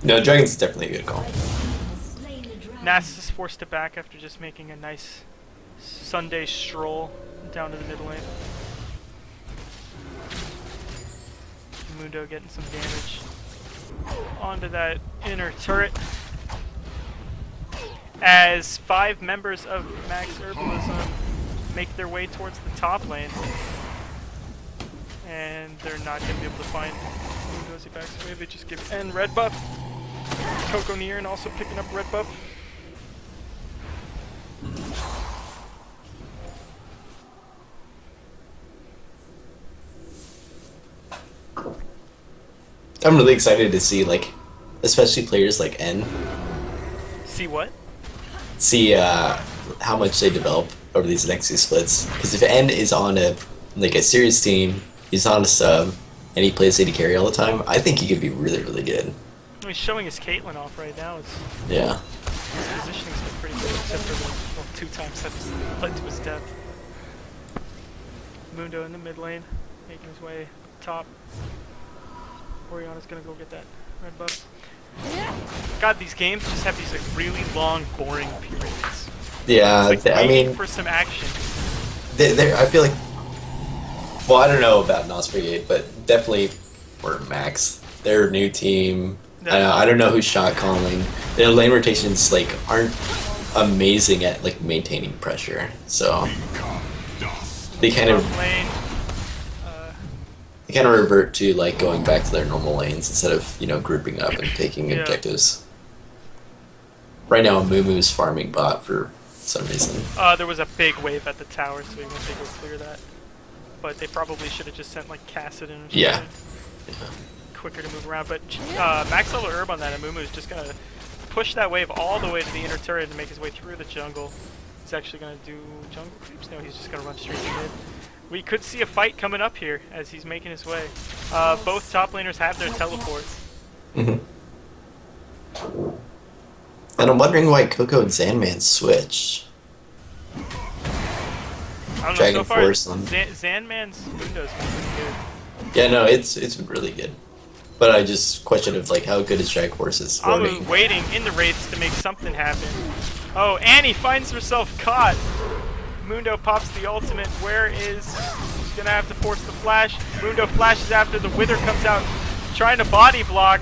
No, Dragon's definitely a good call. Slain the dragon. Nasus is forced to back after just making a nice Sunday stroll down to the mid lane. Mundo getting some damage onto that inner turret. As 5 members of Max Herbalism make their way towards the top lane. And they're not going to be able to find Mundo as he backs away. They just give N red buff. Coco Near and also picking up red buff. I'm really excited to see, like, especially players like N, See what? see how much they develop over these next 2 splits. Because if N is on a serious team, he's on a sub, and he plays AD carry all the time, I think he could be really, really good. He's showing his Caitlyn off right now. Yeah. His positioning's been pretty good, except for the 2 times that's led to his death. Mundo in the mid lane, making his way top. Oriana's gonna go get that red buff. God, these games just have these like really long, boring periods. Yeah, It's like I waiting mean, for some action. I feel like, well, I don't know about NOS Brigade, but definitely for Max, their new team. I don't know who's shot calling. Their lane rotations like aren't amazing at like maintaining pressure, so they kind of Top lane. revert to like going back to their normal lanes instead of grouping up and taking Yeah. objectives. Right now, Mumu's farming bot for some reason. There was a big wave at the tower, so he went to go clear that. But they probably should have just sent like Cassid in or something. Yeah. Quicker to move around. But max level herb on that, Amumu is just gonna push that wave all the way to the inner turret and make his way through the jungle. He's actually gonna do jungle creeps. No, he's just gonna run straight to mid. We could see a fight coming up here as he's making his way. Both top laners have their teleports. And I'm wondering why Coco and Zanman switched. I don't Dragon know, so far Force on- Zanman's Mundo's been pretty good. Yeah, no, it's been really good. But I just question of like how good is Dragon Force's I'm roaming. waiting in the wraiths to make something happen. Oh, Annie finds herself caught. Mundo pops the ultimate. Where is... He's gonna have to force the flash. Mundo flashes after the Wither comes out, trying to body block.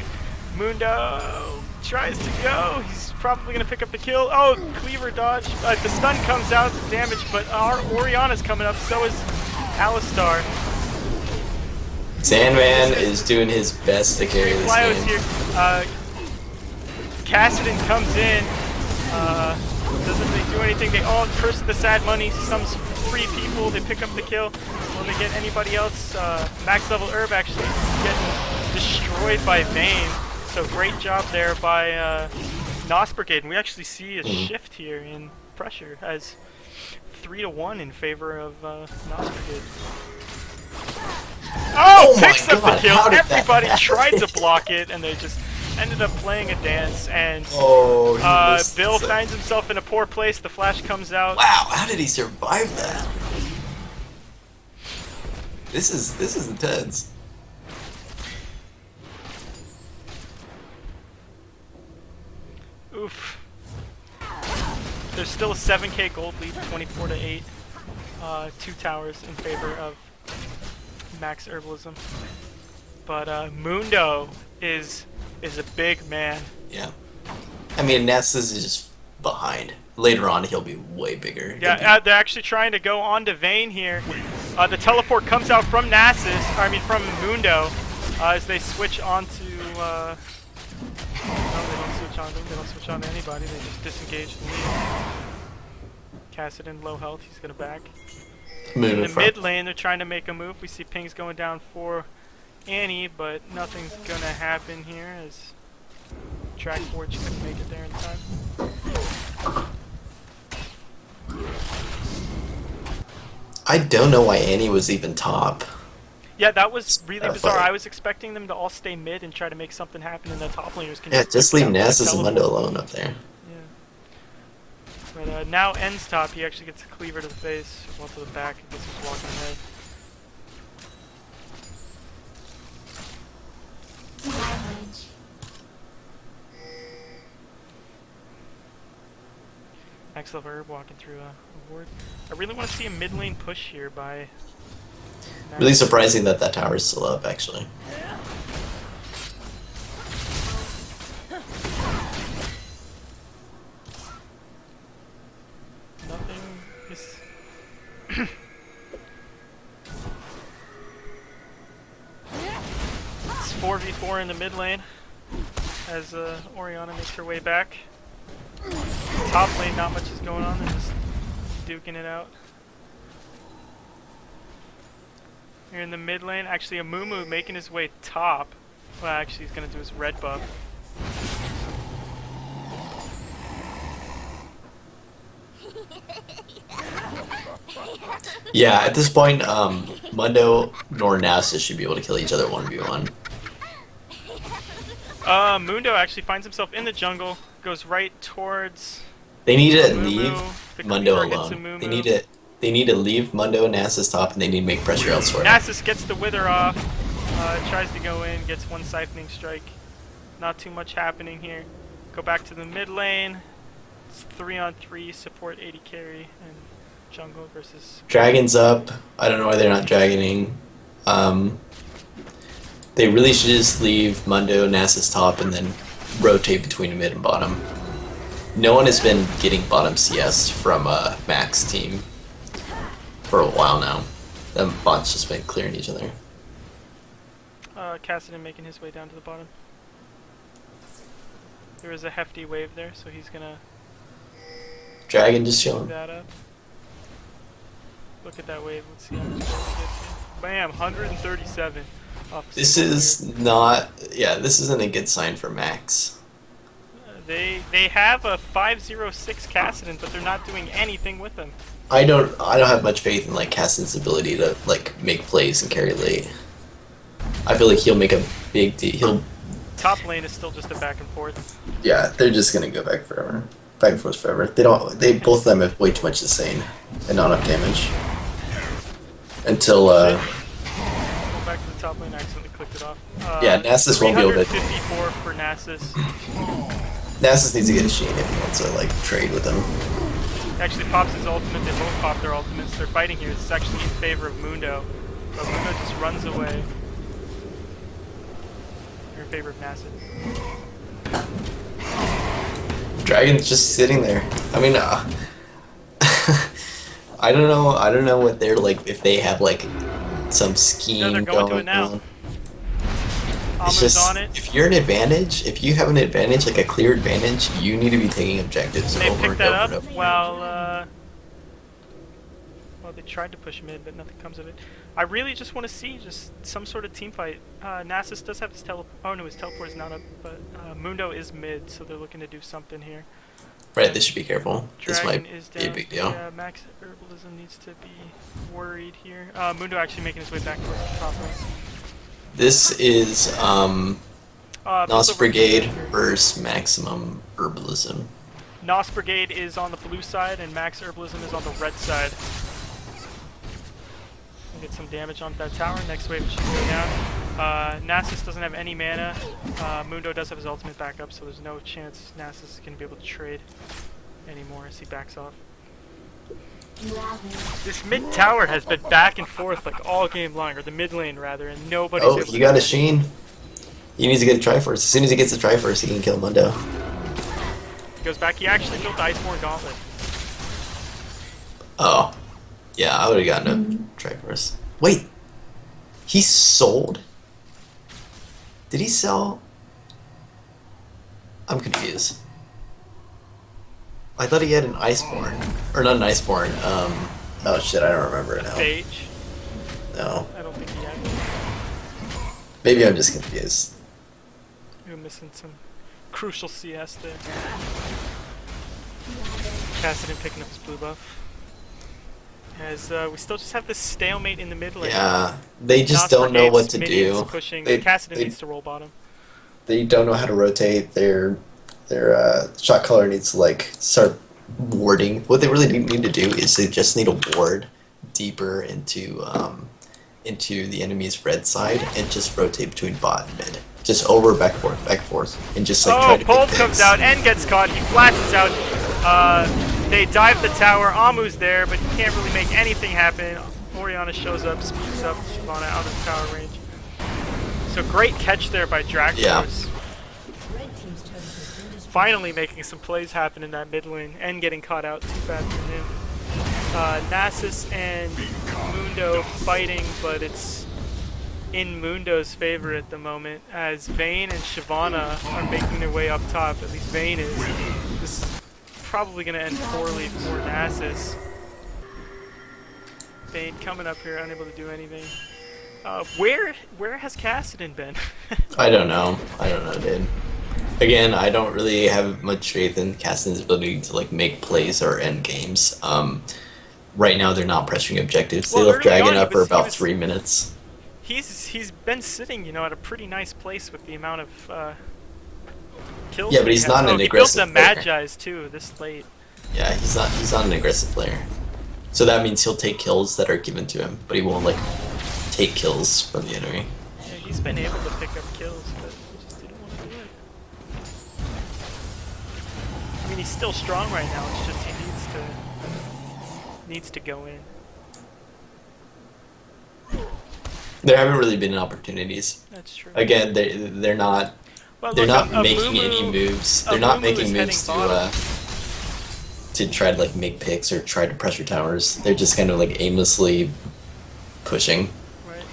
Mundo tries to go. He's probably gonna pick up the kill. Oh, cleaver dodge. The stun comes out, the damage, but our Oriana's coming up. So is Alistar. Sandman is doing his best to carry this Flyo's game. here. Cassidon comes in. Doesn't really do anything. They all curse the sad money. Some 3 people. They pick up the kill. Will they get anybody else? Max level herb actually getting destroyed by Vayne. So great job there by NOS Brigade. And we actually see a shift here in pressure as 3-1 in favor of NOS Brigade. Oh, my picks up the God, kill. how did that Everybody happen? tried to block it, and they just ended up playing a dance. And Oh, he missed Bill it. finds himself in a poor place. The flash comes out. Wow, how did he survive that? This is intense. Oof. There's still a 7k gold lead, 24-8. 2 towers in favor of Max Herbalism. But Mundo is a big man. Yeah. I mean, Nessus is just behind. Later on, he'll be way bigger. Yeah, they're actually trying to go on to Vayne here. The teleport comes out from from Mundo, as they switch onto. No, they don't switch on them. They don't switch on to anybody. They just disengage the lead. Cassidon low health. He's gonna back. In the mid lane, they're trying to make a move. We see pings going down for Annie, but nothing's gonna happen here as track forge couldn't make it there in time. I don't know why Annie was even top. Yeah, that was really bizarre. I was expecting them to all stay mid and try to make something happen in the top laners. Yeah, just leave Nasus and Mundo alone up there. Yeah. But now ends top. He actually gets a cleaver to the face, one to the back. I guess he's walking away. Max level Herb walking through a ward. I really want to see a mid lane push here by. Really surprising that tower is still up, actually. Nothing is. It's 4v4 in the mid lane as Orianna makes her way back. Top lane, not much is going on. They're just duking it out. Here in the mid lane, actually a Mumu making his way top. Well, actually he's gonna do his red buff. Yeah, at this point, Mundo nor Nasus should be able to kill each other 1v1. Mundo actually finds himself in the jungle, goes right towards. They need to Mumu. leave The Mundo cleaver gets a alone. Mumu. They need to leave Mundo and Nasus top, and they need to make pressure elsewhere. Nasus gets the wither off, tries to go in, gets one siphoning strike. Not too much happening here. Go back to the mid lane. It's 3-on-3, support 80 carry, and jungle versus. Dragon's up. I don't know why they're not dragoning. They really should just leave Mundo, Nasus top, and then rotate between mid and bottom. No one has been getting bottom CS from Mac's team for a while now. The bot's just been clearing each other. Cassidon making his way down to the bottom. There is a hefty wave there, so he's gonna Dragon just pick chilling. that up. Look at that wave. Let's see how much damage he gets here. Bam, 137. Off This single is here. not. Yeah, this isn't a good sign for Max. They have a 506 Cassidon, but they're not doing anything with them. I don't have much faith in like Cassidon's ability to like make plays and carry late. I feel like he'll make a big deal. Top lane is still just a back and forth. Yeah, they're just gonna go back and forth forever. They don't. They both of them have way too much insane and not enough damage. Until Go back to the top lane. I accidentally clicked it off. Yeah, Nasus won't be able to. 354 for Nasus. Nasus needs to get a Sheen if he wants to like trade with him. Actually pops his ultimate. They both pop their ultimates. They're fighting here. This is actually in favor of Mundo, but Mundo just runs away. They're in favor of Nasus. Dragon's just sitting there. I mean, I don't know. I don't know what they're like. If they have like some scheme No, they're going to it now. on. Amu's It's just on it. if you're an advantage, if you have an advantage, like a clear advantage, you need to be taking objectives They over picked and that over up and over. while they tried to push mid, but nothing comes of it. I really just want to see just some sort of team fight. Nasus does have his teleport. Oh no, his teleport is not up, but Mundo is mid, so they're looking to do something here. Right, they should be careful. This Dragon might is be down. a big deal. Yeah, Max Herbalism needs to be worried here. Mundo actually making his way back towards the top lane. This is NOS Build Brigade over here. versus Maximum Herbalism. NOS Brigade is on the blue side, and Max Herbalism is on the red side. We'll get some damage on that tower. Next wave should go down. Nasus doesn't have any mana. Mundo does have his ultimate back up, so there's no chance Nasus is going to be able to trade anymore as he backs off. This mid tower has been back and forth like all game long, or the mid lane rather, and nobody's Oh, able he to got a do Sheen. He needs to get a Triforce. As soon as he gets a Triforce, he can kill Mundo. goes back. He actually built the Iceborne Gauntlet. Oh. Yeah, I would have gotten a Triforce. Wait. He sold? Did he sell? I'm confused. I thought he had an Iceborne. Or not an Iceborne. Oh shit, I don't remember now. Phage? No. I don't think he had one. Maybe I'm just confused. You're missing some crucial CS there. Kassadin picking up his blue buff. As we still just have this stalemate in the mid lane. Yeah, they just NOS don't know what Brigade's to minions do. Pushing. They- Kassadin they- needs to roll bottom. They don't know how to rotate. Their shot caller needs to like start warding. What they really need to do is they just need to ward deeper into the enemy's red side and just rotate between bot and mid. Just over, back, forth, and just like try to Pulp pick comes things. out and gets caught. He flashes out. They dive the tower. Amu's there, but he can't really make anything happen. Oriana shows up, speeds up Shyvana out of tower range. So great catch there by Dragforce. Yeah. Red team's turret has been destroyed. Finally making some plays happen in that mid lane and getting caught out. Too bad for him. Nasus and Mundo fighting, but it's in Mundo's favor at the moment as Vayne and Shyvana are making their way up top. At least Vayne is. This is probably going to end poorly for Nasus. Vayne coming up here, unable to do anything. Where has Kassadin been? I don't know, dude. Again, I don't really have much faith in Caston's ability to like make plays or end games. Right now, they're not pressuring objectives. They Well, left early Dragon on, he up for was- he about was- 3 minutes. He's been sitting, at a pretty nice place with the amount of kills. Yeah, that but he he's has. not an He aggressive built the player. Magi's too this late. Yeah, he's not an aggressive player. So that means he'll take kills that are given to him, but he won't like take kills from the enemy. Yeah, he's been able to pick up kills, but he just didn't want to do it. I mean, he's still strong right now. It's just he needs to go in. There haven't really been opportunities. That's true. Again, they're not Well, they're look, not making any moves. They're not Amumu making is moves heading to try to like make picks or try to pressure towers. They're just kind of like aimlessly pushing. Right.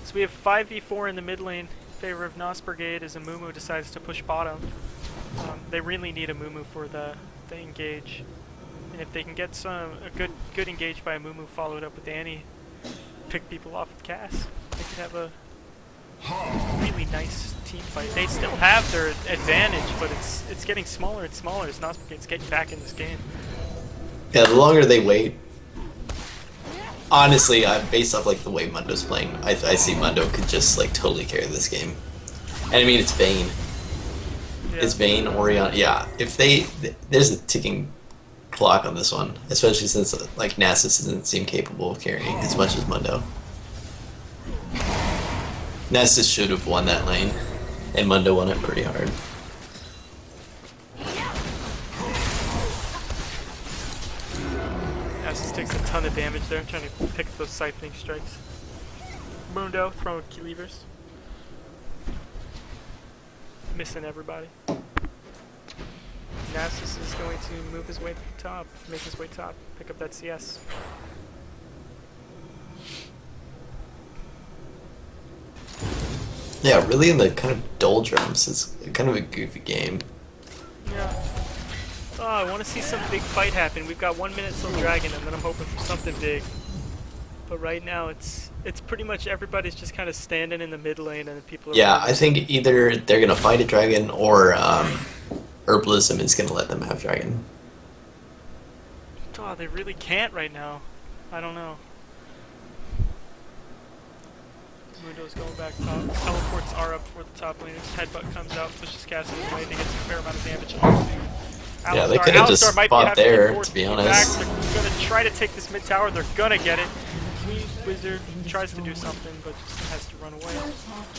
So we have 5v4 in the mid lane in favor of NOS Brigade as Amumu decides to push bottom. They really need Amumu for the engage. And if they can get a good engage by Amumu followed up with Annie, pick people off with Cass, they could have a really nice team fight. They still have their advantage, but it's getting smaller and smaller as NOS Brigade's getting back in this game. Yeah, the longer they wait. Honestly, based off like the way Mundo's playing, I see Mundo could just like totally carry this game. And I mean, it's Vayne. Yeah. It's Vayne, Orion. Yeah, if there's a ticking clock on this one, especially since like Nasus doesn't seem capable of carrying as much as Mundo. Nasus should have won that lane, and Mundo won it pretty hard. Nasus takes a ton of damage there, trying to pick up those siphoning strikes. Mundo throwing key levers. Missing everybody. Nasus is going to move his way to the top, make his way top, pick up that CS. Yeah, really in the kind of doldrums. It's kind of a goofy game. Yeah. Oh, I want to see some big fight happen. We've got 1 minute till Dragon, and then I'm hoping for something big. But right now, it's pretty much everybody's just kind of standing in the mid lane, and the people are... Yeah, I think either they're gonna fight a dragon or Herbalism is gonna let them have dragon. Oh, they really can't right now. I don't know. Mundo's going back top. Teleports are up for the top laners. Headbutt comes out, pushes Cassidy away. They get a fair amount of damage onto Yeah, they Alistar. could have just Alistar might be fought having to there, force to be feed honest. Back. They're gonna try to take this mid tower. They're gonna get it. Wizard tries to do something, but just has to run away.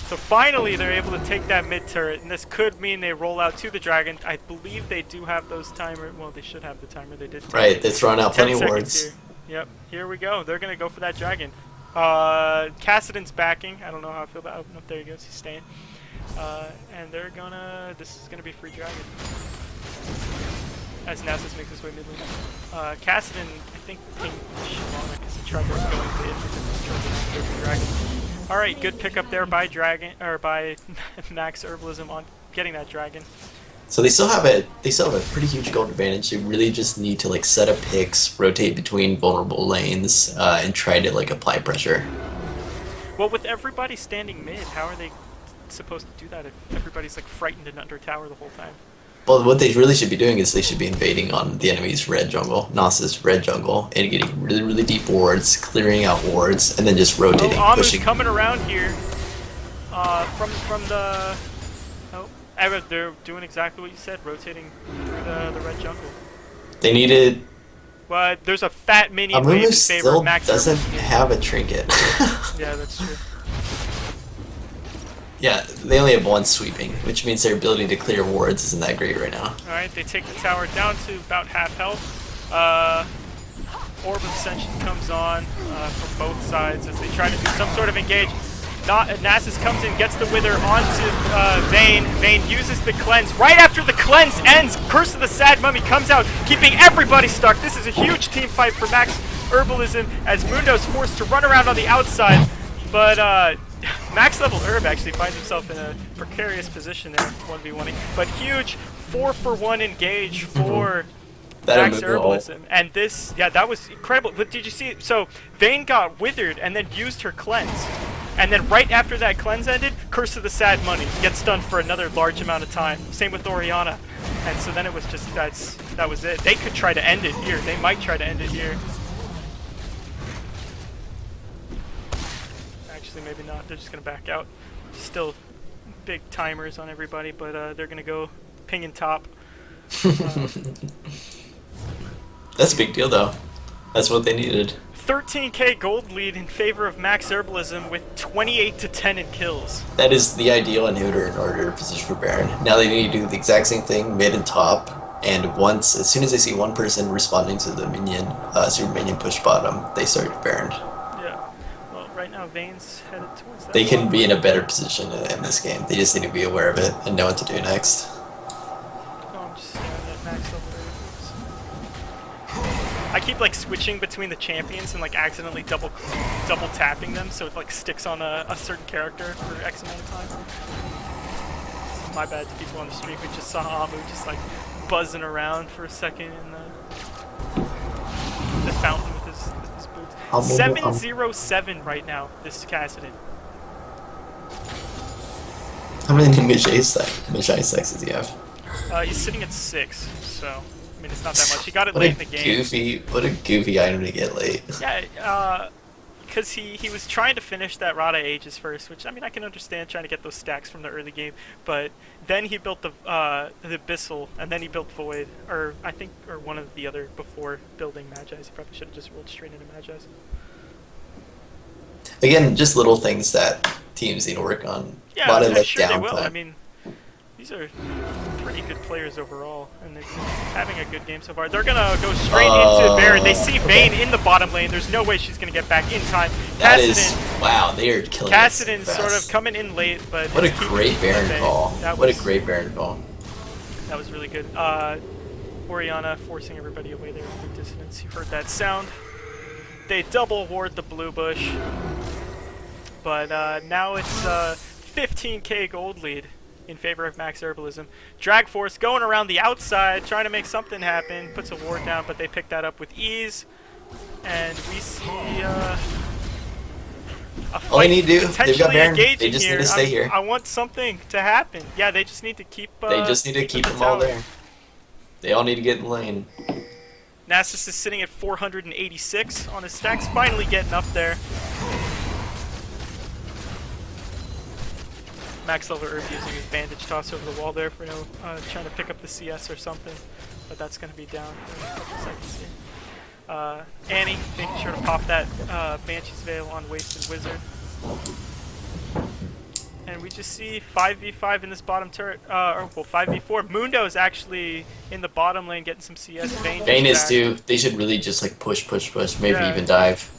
So finally, they're able to take that mid turret, and this could mean they roll out to the dragon. I believe they do have those timer. Well, they should have the timer. They did. Right, they're throwing out 10 plenty of seconds wards. here. Yep, here we go. They're gonna go for that dragon. Kassadin's backing. I don't know how I feel about. Oh, there he goes. He's staying. And they're gonna. This is gonna be free dragon. as Nasus makes his way mid lane. Kassadin, I think, pinged Shyvana because he tried to go into it and just tried to go for Dragon. Alright, good pickup there by by Max Herbalism on getting that Dragon. So they still have a pretty huge gold advantage. They really just need to like set up picks, rotate between vulnerable lanes, and try to like apply pressure. Well, with everybody standing mid, how are they supposed to do that if everybody's like frightened and under tower the whole time? Well, what they really should be doing is they should be invading on the enemy's red jungle, NOS's red jungle, and getting really, really deep wards, clearing out wards, and then just rotating, Amu's pushing. coming around here. From the. Oh, they're doing exactly what you said, rotating through the red jungle. They needed. But there's a fat minion Amumu wave in favor still of Max. doesn't have a trinket. Yeah, that's true. Yeah, they only have one sweeping, which means their ability to clear wards isn't that great right now. Alright, they take the tower down to about half health. Orb of Ascension comes on from both sides as they try to do some sort of engage. Nasus comes in, gets the Wither onto Vayne. Vayne uses the cleanse. Right after the cleanse ends, Curse of the Sad Mummy comes out, keeping everybody stuck. This is a huge team fight for Max Herbalism as Mundo's forced to run around on the outside. But max level Herb actually finds himself in a precarious position there, 1v1ing. But huge 4-for-1 engage for Max Herbalism. And this, yeah, that was incredible. But did you see it? So Vayne got withered and then used her cleanse. And then right after that cleanse ended, Curse of the Sad Money gets stunned for another large amount of time. Same with Orianna. And so then it was just, that was it. They could try to end it here. They might try to end it here. Actually, maybe not. They're just going to back out. Still big timers on everybody, but they're going to go ping and top. That's a big deal, though. That's what they needed. 13k gold lead in favor of Max Herbalism with 28-10 in kills. That is the ideal inhibitor in order to position for Baron. Now they need to do the exact same thing, mid and top, and as soon as they see one person responding to the minion, super minion push bottom, they start Baron. Yeah. Well, right now Vayne's headed towards that. They can be in a better position in this game. They just need to be aware of it and know what to do next. Oh, I'm just staring at Max level. I keep like switching between the champions and like accidentally double tapping them so it like sticks on a certain character for X amount of time. So my bad to people on the stream who just saw Amu just like buzzing around for a second in the fountain with his boots. 707 right now, this Kassadin. How many Magi stacks does he have? He's sitting at 6, so I mean, it's not that much. He got it late in the game. What a goofy item to get late. Yeah, because he was trying to finish that Rada Aegis first, which, I mean, I can understand trying to get those stacks from the early game, but then he built the Abyssal, and then he built Void, or one of the other before building Magi's. He probably should have just rolled straight into Magi's. Again, just little things that teams need to work on. Yeah, I'm sure they will. I mean, these are pretty good players overall, and they're having a good game so far. They're gonna go straight into Baron. They see Vayne in the bottom lane. There's no way she's gonna get back in time. That is, wow, they are killing it. Kassadin sort of coming in late, but what a great Baron call! What a great Baron call! That was really good. Orianna forcing everybody away there with dissonance. You heard that sound. They double ward the blue bush, but now it's 15k gold lead in favor of Max Herbalism. Drag Force going around the outside, trying to make something happen, puts a ward down, but they pick that up with ease. And we see a fight. All they need to do, they've got Baron, they just need to stay here. I want something to happen. Yeah, they just need to keep they just need to keep them all there. They all need to get in lane. Nasus is sitting at 486 on his stacks, finally getting up there. Max level Herb using his bandage toss over the wall there for trying to pick up the CS or something, but that's going to be down in a couple seconds here. Annie making sure to pop that Banshee's Veil on Wasted Wizard. And we just see 5v5 in this bottom turret, or well 5v4. Mundo is actually in the bottom lane getting some CS. Vayne is too. They should really just like push, maybe even dive.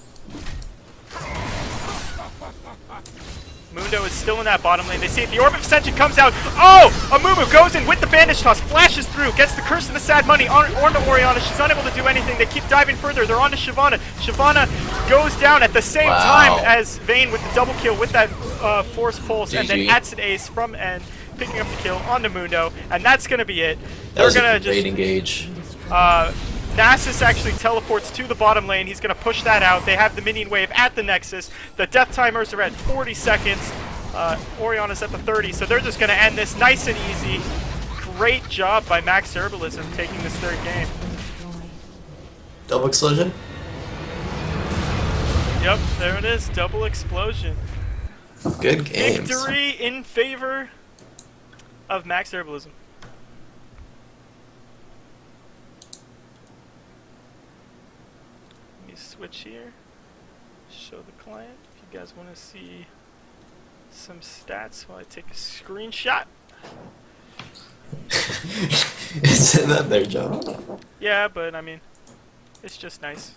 Mundo Mundo is still in that bottom lane. They see it. The Orb of Ascension comes out. Oh! Amumu goes in with the Bandage Toss, flashes through, gets the Curse and the Sad Money onto Orianna. She's unable to do anything. They keep diving further. They're on to Shyvana. Shyvana goes down at the same time as Vayne with the double kill with that Force Pulse. GG. And then Atsid Ace from N, picking up the kill onto Mundo. And that's going to be it. That was They're a going to great just... engage. Nasus actually teleports to the bottom lane. He's going to push that out. They have the minion wave at the Nexus. The death timers are at 40 seconds. Orianna's at the 30, so they're just going to end this nice and easy. Great job by Max Herbalism taking this third game. Double explosion. Yep, there it is. Double explosion. Good games. Victory in favor of Max Herbalism. Switch here, show the client if you guys want to see some stats while I take a screenshot. Isn't that their job? Yeah, but I mean, it's just nice.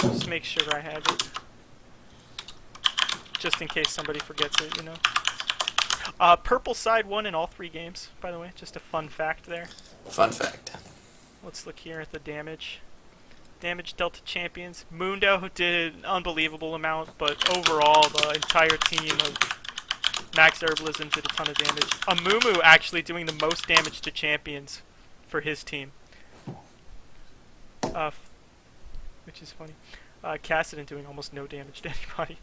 Just make sure I have it. Just in case somebody forgets it, you know. Purple side won in all 3 games, by the way. Just a fun fact there. Fun fact. Let's look here at the damage. Damage dealt to champions. Mundo did an unbelievable amount, but overall the entire team of Max Herbalism did a ton of damage. Amumu actually doing the most damage to champions for his team. Which is funny. Kassadin doing almost no damage to anybody,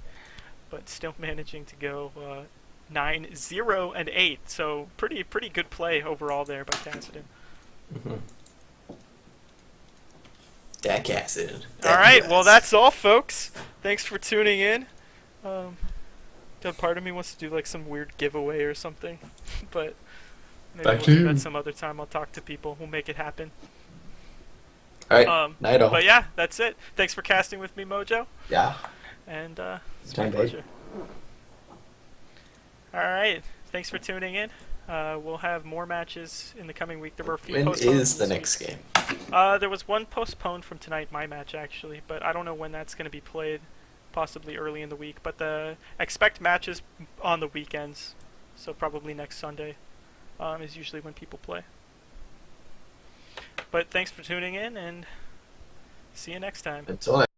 but still managing to go 9-0-8. So pretty good play overall there by Kassadin. That Kassadin. Alright, well that's all, folks. Thanks for tuning in. Part of me wants to do like some weird giveaway or something, but maybe we'll do that some other time. I'll talk to people. We'll make it happen. Alright, night all. But yeah, that's it. Thanks for casting with me, Mojo. Yeah. And it's my pleasure. Alright, thanks for tuning in. We'll have more matches in the coming week. There were a few postponed. When is the next game? There was one postponed from tonight, my match actually, but I don't know when that's going to be played. Possibly early in the week, but expect matches on the weekends, so probably next Sunday is usually when people play. But thanks for tuning in, and see you next time. Until next